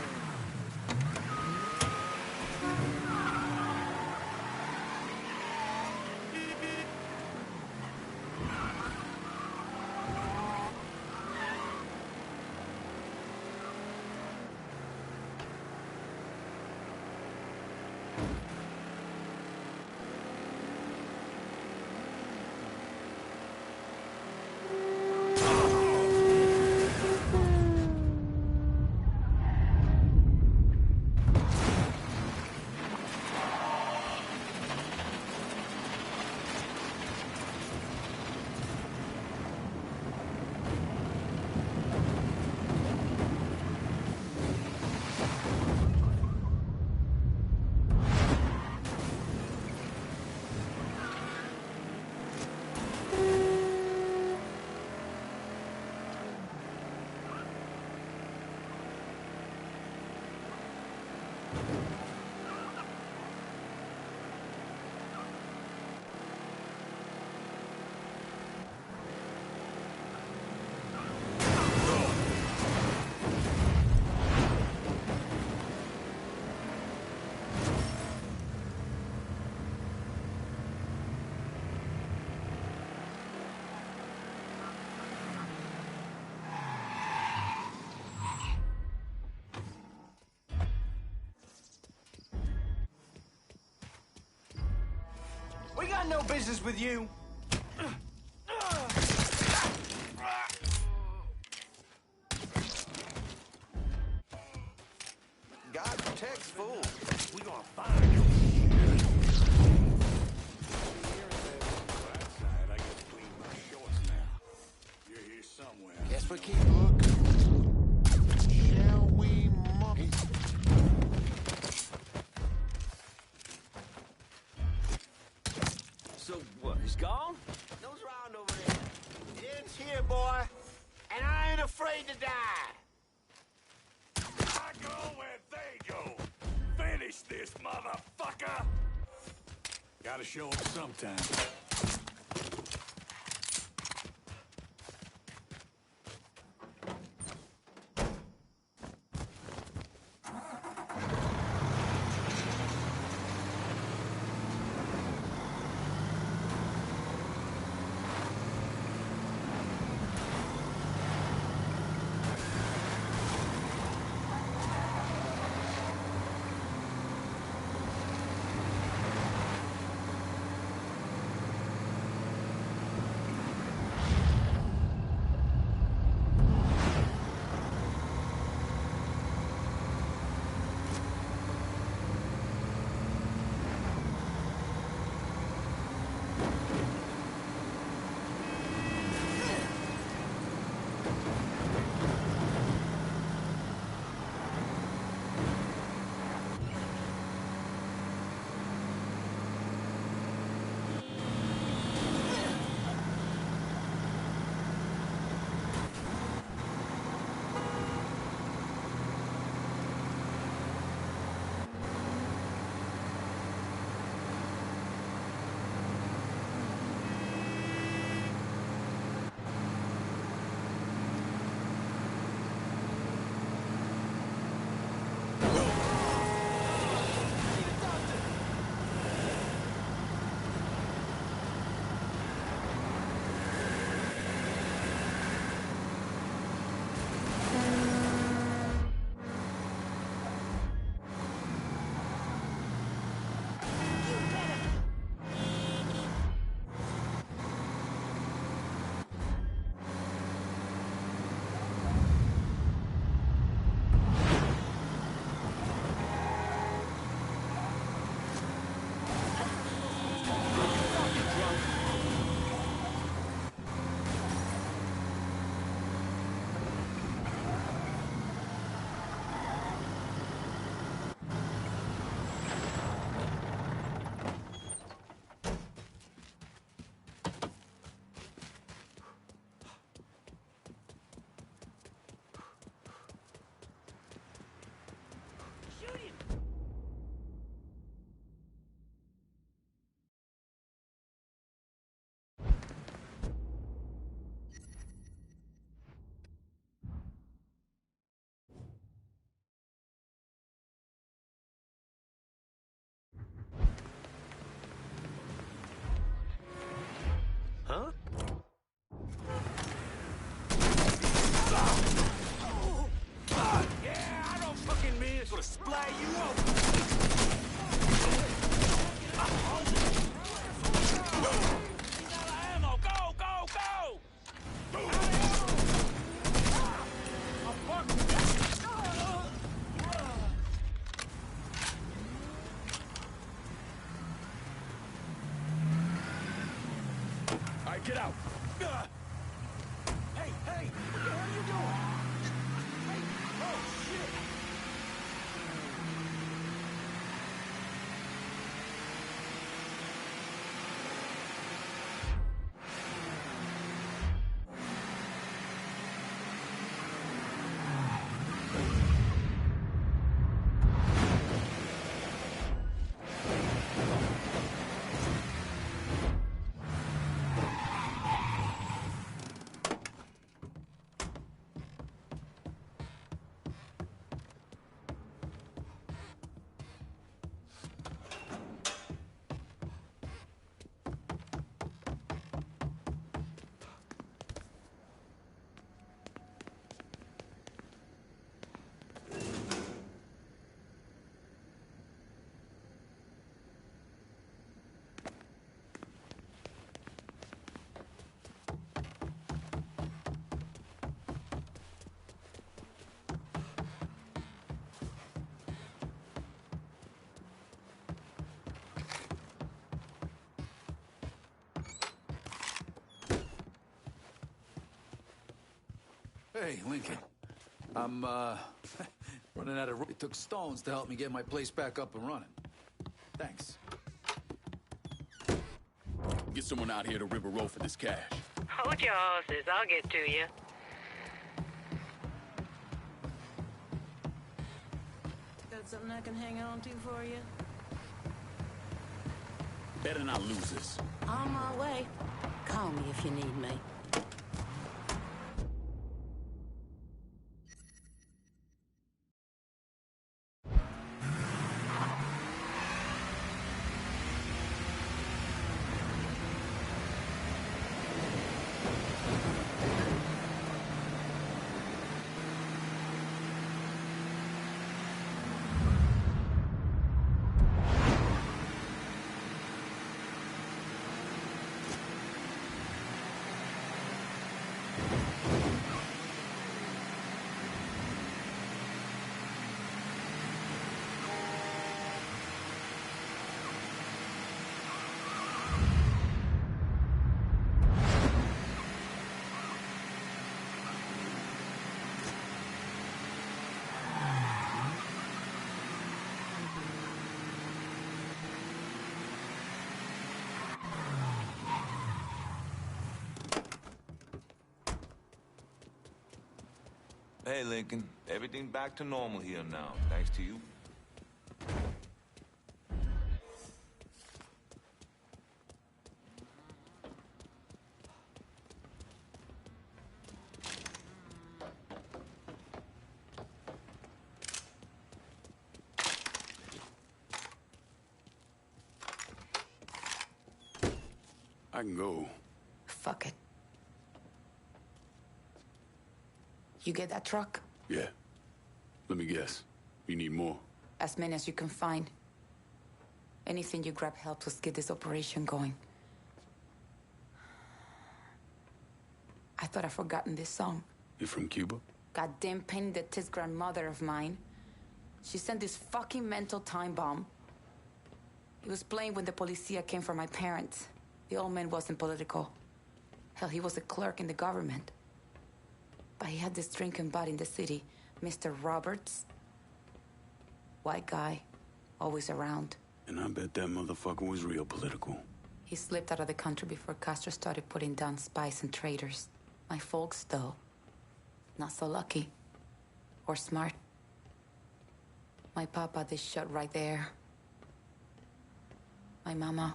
We got no business with you. God protects fools. We gonna find you. Outside, I gotta clean my shorts now. You're here somewhere. Guess we keep looking. Shall we, monkey? So what, he's gone? Nose round over there. It ends here, boy. And I ain't afraid to die. I go where they go. Finish this, motherfucker! Gotta show him sometime. bitch will splat you up. Ammo, go, go, go! All right, get out. Hey, hey, what the hell are you doing? Hey, oh, shit! Hey, Lincoln. I'm, running out of room. It took stones to help me get my place back up and running. Thanks. Get someone out here to rip a roll for this cash. Hold your horses, I'll get to you. Got something I can hang on to for you? Better not lose this. On my way. Call me if you need me. Hey, Lincoln. Everything back to normal here now, thanks to you. I can go. Fuck it. You get that truck? Yeah. Let me guess. You need more? As many as you can find. Anything you grab helps us get this operation going. I thought I'd forgotten this song. You from Cuba? Goddamn pain that this grandmother of mine. She sent this fucking mental time bomb. He was playing when the policia came for my parents. The old man wasn't political. Hell, he was a clerk in the government. But he had this drinking bud in the city, Mr. Roberts. White guy, always around. And I bet that motherfucker was real political. He slipped out of the country before Castro started putting down spies and traitors. My folks, though, not so lucky. Or smart. My papa, they shot right there. My mama,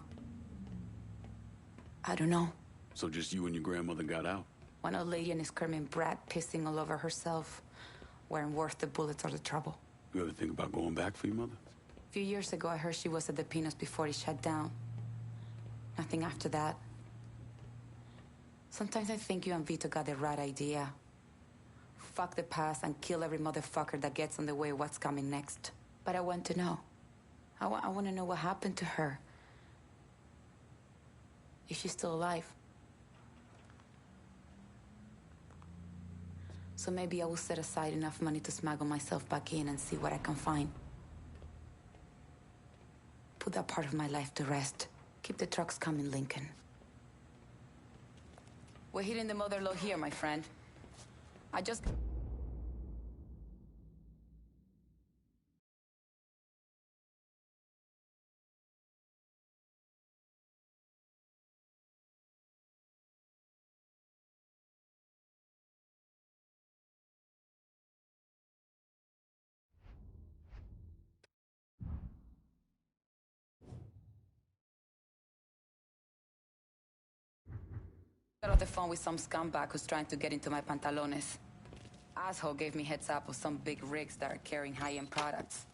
I don't know. So just you and your grandmother got out? One old lady and a screaming brat pissing all over herself weren't worth the bullets or the trouble. You ever think about going back for your mother? A few years ago, I heard she was at the Pinos before it shut down. Nothing after that. Sometimes I think you and Vito got the right idea. fuck the past and kill every motherfucker that gets in the way of what's coming next. But I want to know. I want to know what happened to her. If she's still alive. So maybe I will set aside enough money to smuggle myself back in and see what I can find. Put that part of my life to rest. Keep the trucks coming, Lincoln. We're hitting the mother load here, my friend. I just... got off the phone with some scumbag who's trying to get into my pantalones. Asshole gave me heads up of some big rigs that are carrying high-end products.